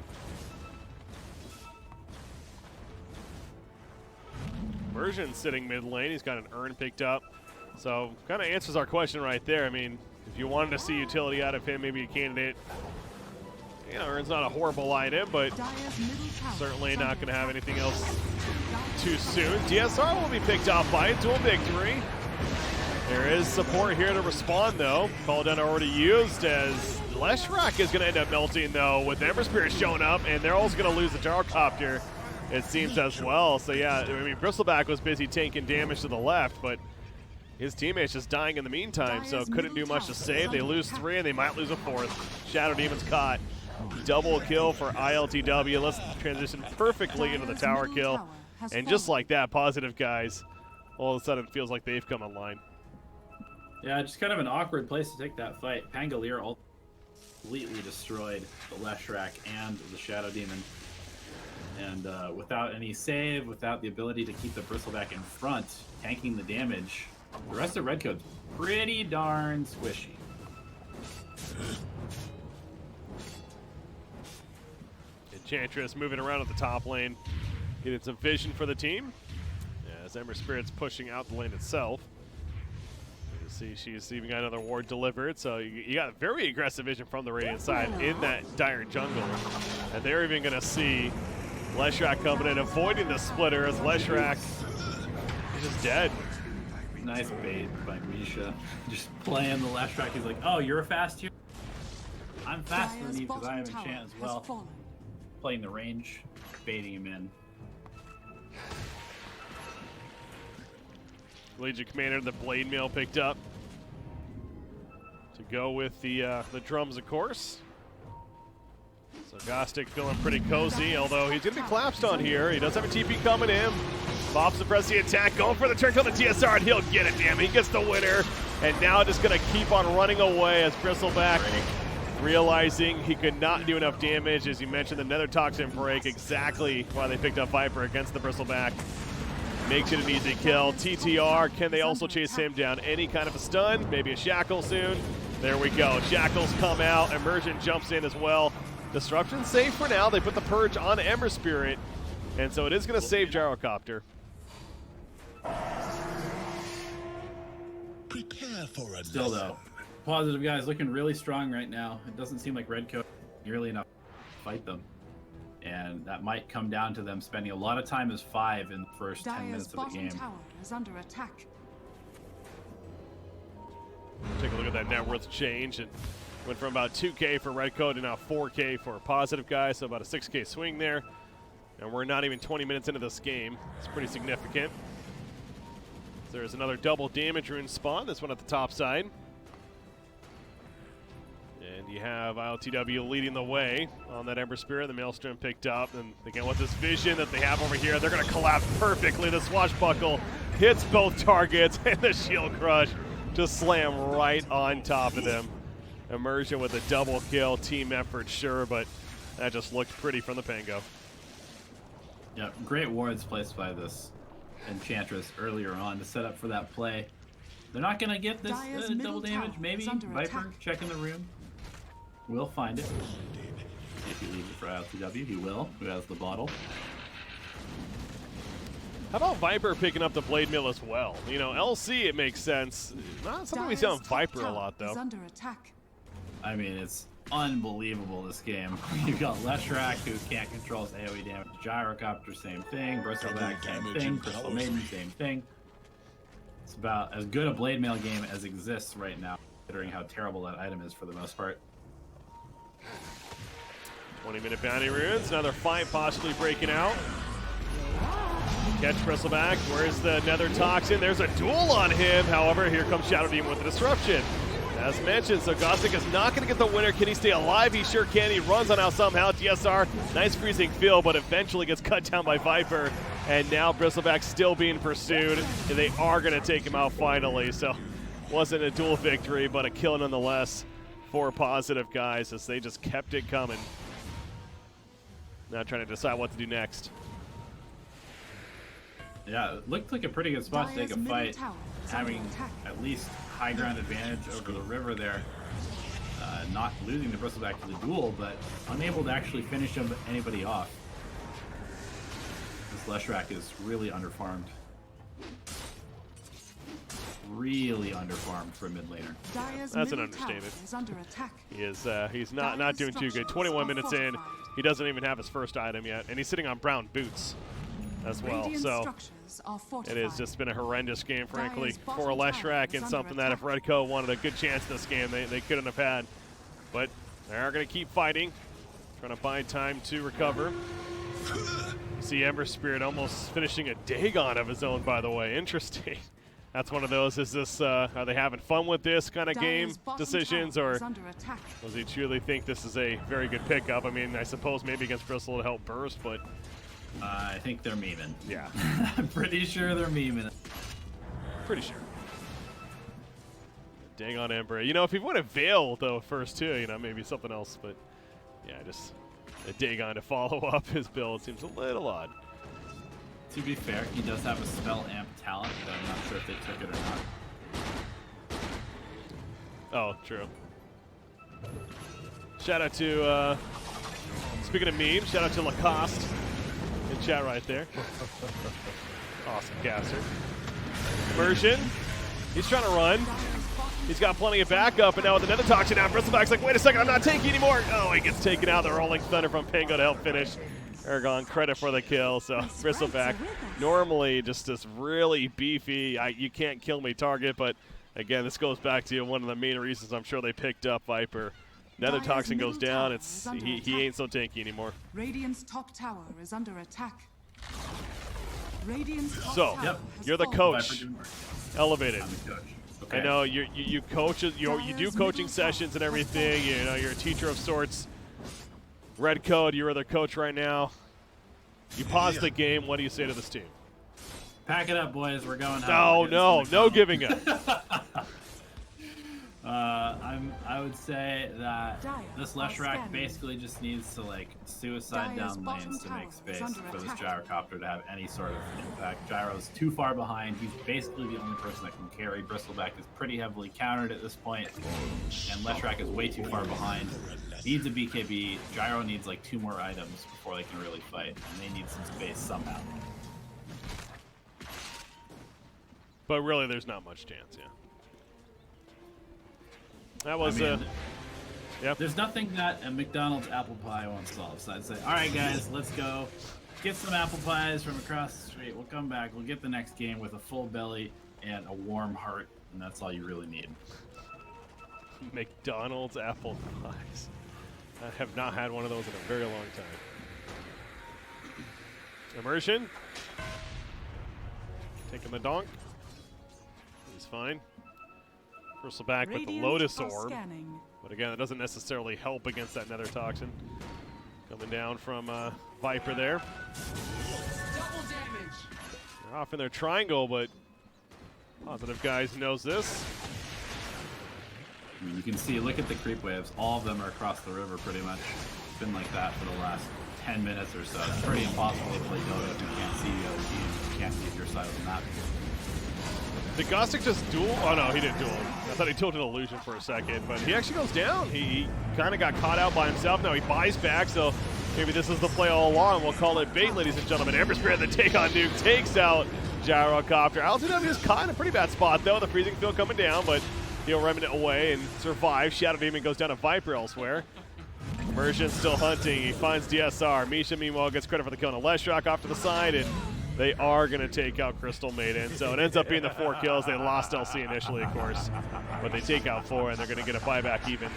Version sitting mid lane. He's got an urn picked up. So kind of answers our question right there. I mean, if you wanted to see utility out of him, maybe a candidate. You know, urn's not a horrible item, but Dire's middle tower certainly is not under going to have attack. anything else Dire too soon. DSR will be picked off by a dual victory. There is support here to respond, though. Call down already used as Leshrak is going to end up melting, though, with Ember Spirit showing up, and they're also going to lose the Gyrocopter. it seems, as well. So yeah, I mean, Bristleback was busy taking damage to the left, but his teammates just dying in the meantime, so couldn't do much to save. They lose 3, and they might lose a 4th. Shadow Demon's caught. Double kill for ILTW. Let's transition perfectly into the tower kill. And just like that, Positive guys, all of a sudden feels like they've come online. Yeah, just kind of an awkward place to take that fight. Pangolier completely destroyed the Leshrac and the Shadow Demon. And without any save, without the ability to keep the Bristleback in front, tanking the damage, the rest of Redcoat's pretty darn squishy. Enchantress moving around at the top lane, getting some vision for the team. As Ember Spirit's pushing out the lane itself. You see she's even got another ward delivered, so you got very aggressive vision from the Radiant side in that dire jungle. And they're even going to see Leshrac coming in, avoiding the splitter as Leshrac is just dead. Nice bait by Misha. Just playing the Leshrac. He's like, oh, you're a fast hero? I'm faster than you because I have enchant as well. Playing the range, baiting him in. Legion Commander, the Blade Mail picked up to go with the drums, of course. So Gostic feeling pretty cozy, although he's going to be collapsed on here. He does have a TP coming in. Bob suppress the attack, going for the turn kill the TSR, and he'll get it, damn it. He gets the winner, and now just going to keep on running away as Bristleback, realizing he could not do enough damage. As you mentioned, the Nether Toxin break, exactly why they picked up Viper against the Bristleback. Makes it an easy kill. TTR, can they also chase him down? Any kind of a stun, maybe a shackle soon. There we go, shackles come out, Immersion jumps in as well. Disruption safe for now. They put the Purge on Ember Spirit, and so it is going to save Gyrocopter. Prepare for a Still though, Positive guys looking really strong right now. It doesn't seem like Redcoat nearly enough to fight them. And that might come down to them spending a lot of time as 5 in the first 10 minutes of the game. Tower is under attack. Take a look at that net worth change. It went from about 2K for Redcoat to now 4K for Positive guys, so about a 6K swing there. And we're not even 20 minutes into this game. It's pretty significant. There's another double damage rune spawn, this one at the top side. And you have ILTW leading the way on that Ember Spirit. The Maelstrom picked up, and again with this vision that they have over here, they're going to collapse perfectly. The Swashbuckle hits both targets, and the Shield Crush just slam right on top of them. Immersion with a double kill, team effort, sure, but that just looked pretty from the Pango. Yeah, great wards placed by this Enchantress earlier on to set up for that play. They're not going to get this double damage, maybe. Viper checking the rune. Will find it. If he leaves it for ILTW, he will, who has the bottle. How about Viper picking up the Blade Mill as well? You know, LC, it makes sense. Not something we see on Viper a lot, though. Under attack. I mean, it's unbelievable, this game. You've got Leshrac, who can't control his AoE damage. Gyrocopter, same thing. Bristleback, same thing. Crystal Maiden, same thing. It's about as good a Blade Mail game as exists right now, considering how terrible that item is for the most part. 20-minute bounty runes, another fight possibly breaking out. Catch Bristleback, where's the Nether Toxin? There's a duel on him, however, here comes Shadow Demon with the disruption. As mentioned, so Gostic is not going to get the winner. Can he stay alive? He sure can. He runs on out somehow. TSR, nice freezing field, but eventually gets cut down by Viper. And now Bristleback still being pursued, and they are going to take him out finally. So wasn't a duel victory, but a kill nonetheless for Positive guys as they just kept it coming. Now trying to decide what to do next. Yeah, it looked like a pretty good spot to take a fight, having at least high ground advantage over the river there. Not losing the Bristleback to the duel, but unable to actually finish anybody off. This Leshrac is really underfarmed. Really underfarmed for a mid laner. That's an understatement. He is he's not doing too good. 21 minutes in, he doesn't even have his first item yet, and he's sitting on brown boots as well. So it has just been a horrendous game, frankly, for Leshrac, and something that if Redco wanted a good chance in this game, they couldn't have had. But they are going to keep fighting, trying to buy time to recover. You see Ember Spirit almost finishing a Dagon of his own, by the way. Interesting. That's one of those, is this, are they having fun with this kind of game Dire's bottom decisions, tower or is under attack. does he truly think this is a very good pickup? I mean, I suppose maybe against Bristol to help burst, but I think they're memeing. yeah, I'm pretty sure they're memeing. pretty sure. Dagon Ember. You know, if he would have Veil, though, first, too, you know, maybe something else, but yeah, just a Dagon to follow up his build seems a little odd. To be fair, he does have a spell amp talent, but I'm not sure if they took it or not. Oh, true. Shout out to, speaking of memes, shout out to Lacoste in chat right there. Awesome caster. Immersion. He's trying to run. He's got plenty of backup, and now with another toxin out, Bristleback's like, wait a second, I'm not tanky anymore. Oh, he gets taken out. The Rolling Thunder from Pango to help finish. Aragon credit for the kill, so Bristleback normally just this really beefy, you can't kill me target, but again, this goes back to one of the main reasons I'm sure they picked up Viper. Nether Dire's Toxin goes middle down, tower it's is under he attack. ain't so tanky anymore. Radiant's top tower is under attack. Radiant's top So, tower Yep, has you're the fallen. coach. Viper didn't work. Elevated. I'm the coach. Okay. I know you coach, you do coaching sessions and everything. You know, you're a teacher of sorts. Red Code, you're their coach right now. You pause the game. What do you say to this team? Pack it up, boys. We're going No, home. no giving up. I would say that Dire this are Leshrac scanning. basically just needs to like suicide Dire's down bottom lanes to tower make is space under for this attack. gyrocopter to have any sort of impact. Gyro's too far behind. He's basically the only person that can carry. Bristleback is pretty heavily countered at this point, and Leshrac is way too far behind. Needs a BKB. Gyro needs like 2 more items before they can really fight, and they need some space somehow. But really, there's not much chance. Yeah. That was yep. There's nothing that a McDonald's apple pie won't solve. So I'd say, all right, guys, let's go get some apple pies from across the street. We'll come back. We'll get the next game with a full belly and a warm heart, and that's all you really need. McDonald's apple pies. I have not had one of those in a very long time. Immersion. Taking the donk. He's fine. Bristleback with the Radiant Lotus are Orb. scanning. But again, it doesn't necessarily help against that Nether Toxin. Coming down from Viper there. They're off in their triangle, but Positive Guys knows this. I mean, you can see, look at the creep waves. All of them are across the river pretty much. It's been like that for the last 10 minutes or so. It's pretty impossible to play Dota if you can't see the other team. You can't see your side of the map. Did Gostic just duel? Oh no, he didn't duel. I thought he told an illusion for a second, but he actually goes down. He kind of got caught out by himself. Now he buys back, so maybe this is the play all along. We'll call it bait, ladies and gentlemen. Ember Spirit, the take on Duke, takes out Gyrocopter. LTW is caught in a pretty bad spot, though. The freezing field coming down, but he'll remnant away and survive. Shadow Demon goes down to Viper elsewhere. Immersion still hunting. He finds DSR. Misha, meanwhile, gets credit for the kill on Leshrac off to the side, and they are going to take out Crystal Maiden. So it ends up being the 4 kills. They lost LC initially, of course, but they take out 4, and they're going to get a buyback even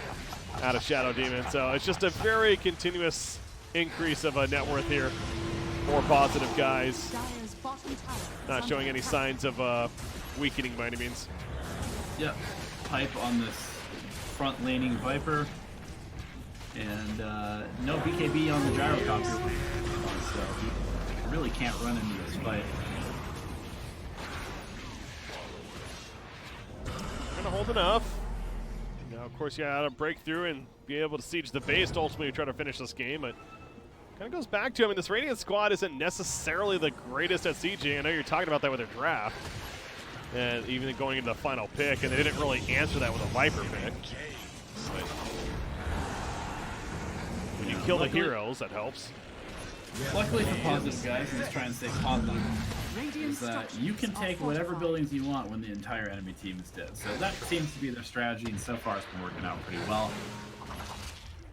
out of Shadow Demon. So it's just a very continuous increase of net worth here. More Positive Guys. Dire's bottom tower is Not under showing any attack. signs of weakening by any means. Yep. Pipe on this front laning Viper. And no BKB on the Gyrocopter. So he really can't run into this fight. Gonna hold enough. Now, of course, you gotta break through and be able to siege the base to ultimately try to finish this game, but kind of goes back to, I mean, this Radiant squad isn't necessarily the greatest at sieging. I know you're talking about that with their draft, and even going into the final pick, and they didn't really answer that with a Viper pick. But when you kill the luckily- heroes, that helps. Luckily for Positive Guys, and just trying to stay positive, Radiant is that structures you can are take whatever fortified. buildings you want when the entire enemy team is dead. So that seems to be their strategy, and so far it's been working out pretty well.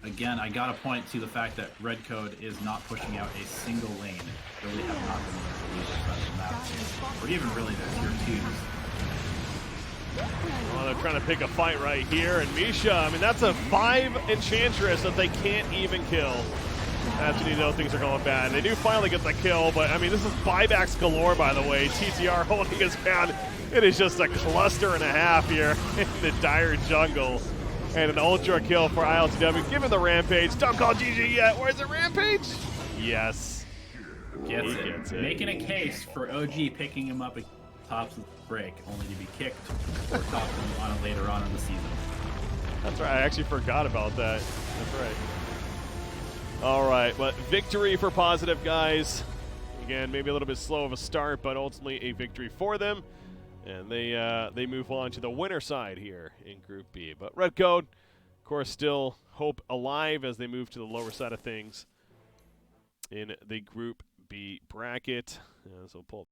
Again, I gotta point to the fact that Red Code is not pushing out a single lane. Really have not been able to leave the rest of the map. Or even really their tier 2s. Well, they're trying to pick a fight right here, and Misha, I mean, that's a 5 Enchantress that they can't even kill. That's when you know things are going bad. They do finally get the kill, but I mean, this is buybacks galore, by the way. TTR holding his ground. It is just a cluster and a half here in the dire jungle. And an ultra kill for ILTW. Give him the rampage. Don't call GG yet. Where's the rampage? Yes. Gets it. Making a case for OG picking him up at tops of the break, only to be kicked or topped him on it later on in the season. That's right. I actually forgot about that. That's right. All right, but victory for Positive, guys. Again, maybe a little bit slow of a start, but ultimately a victory for them. And they move on to the winner side here in Group B. But Red Code, of course, still hope alive as they move to the lower side of things in the Group B bracket. So pull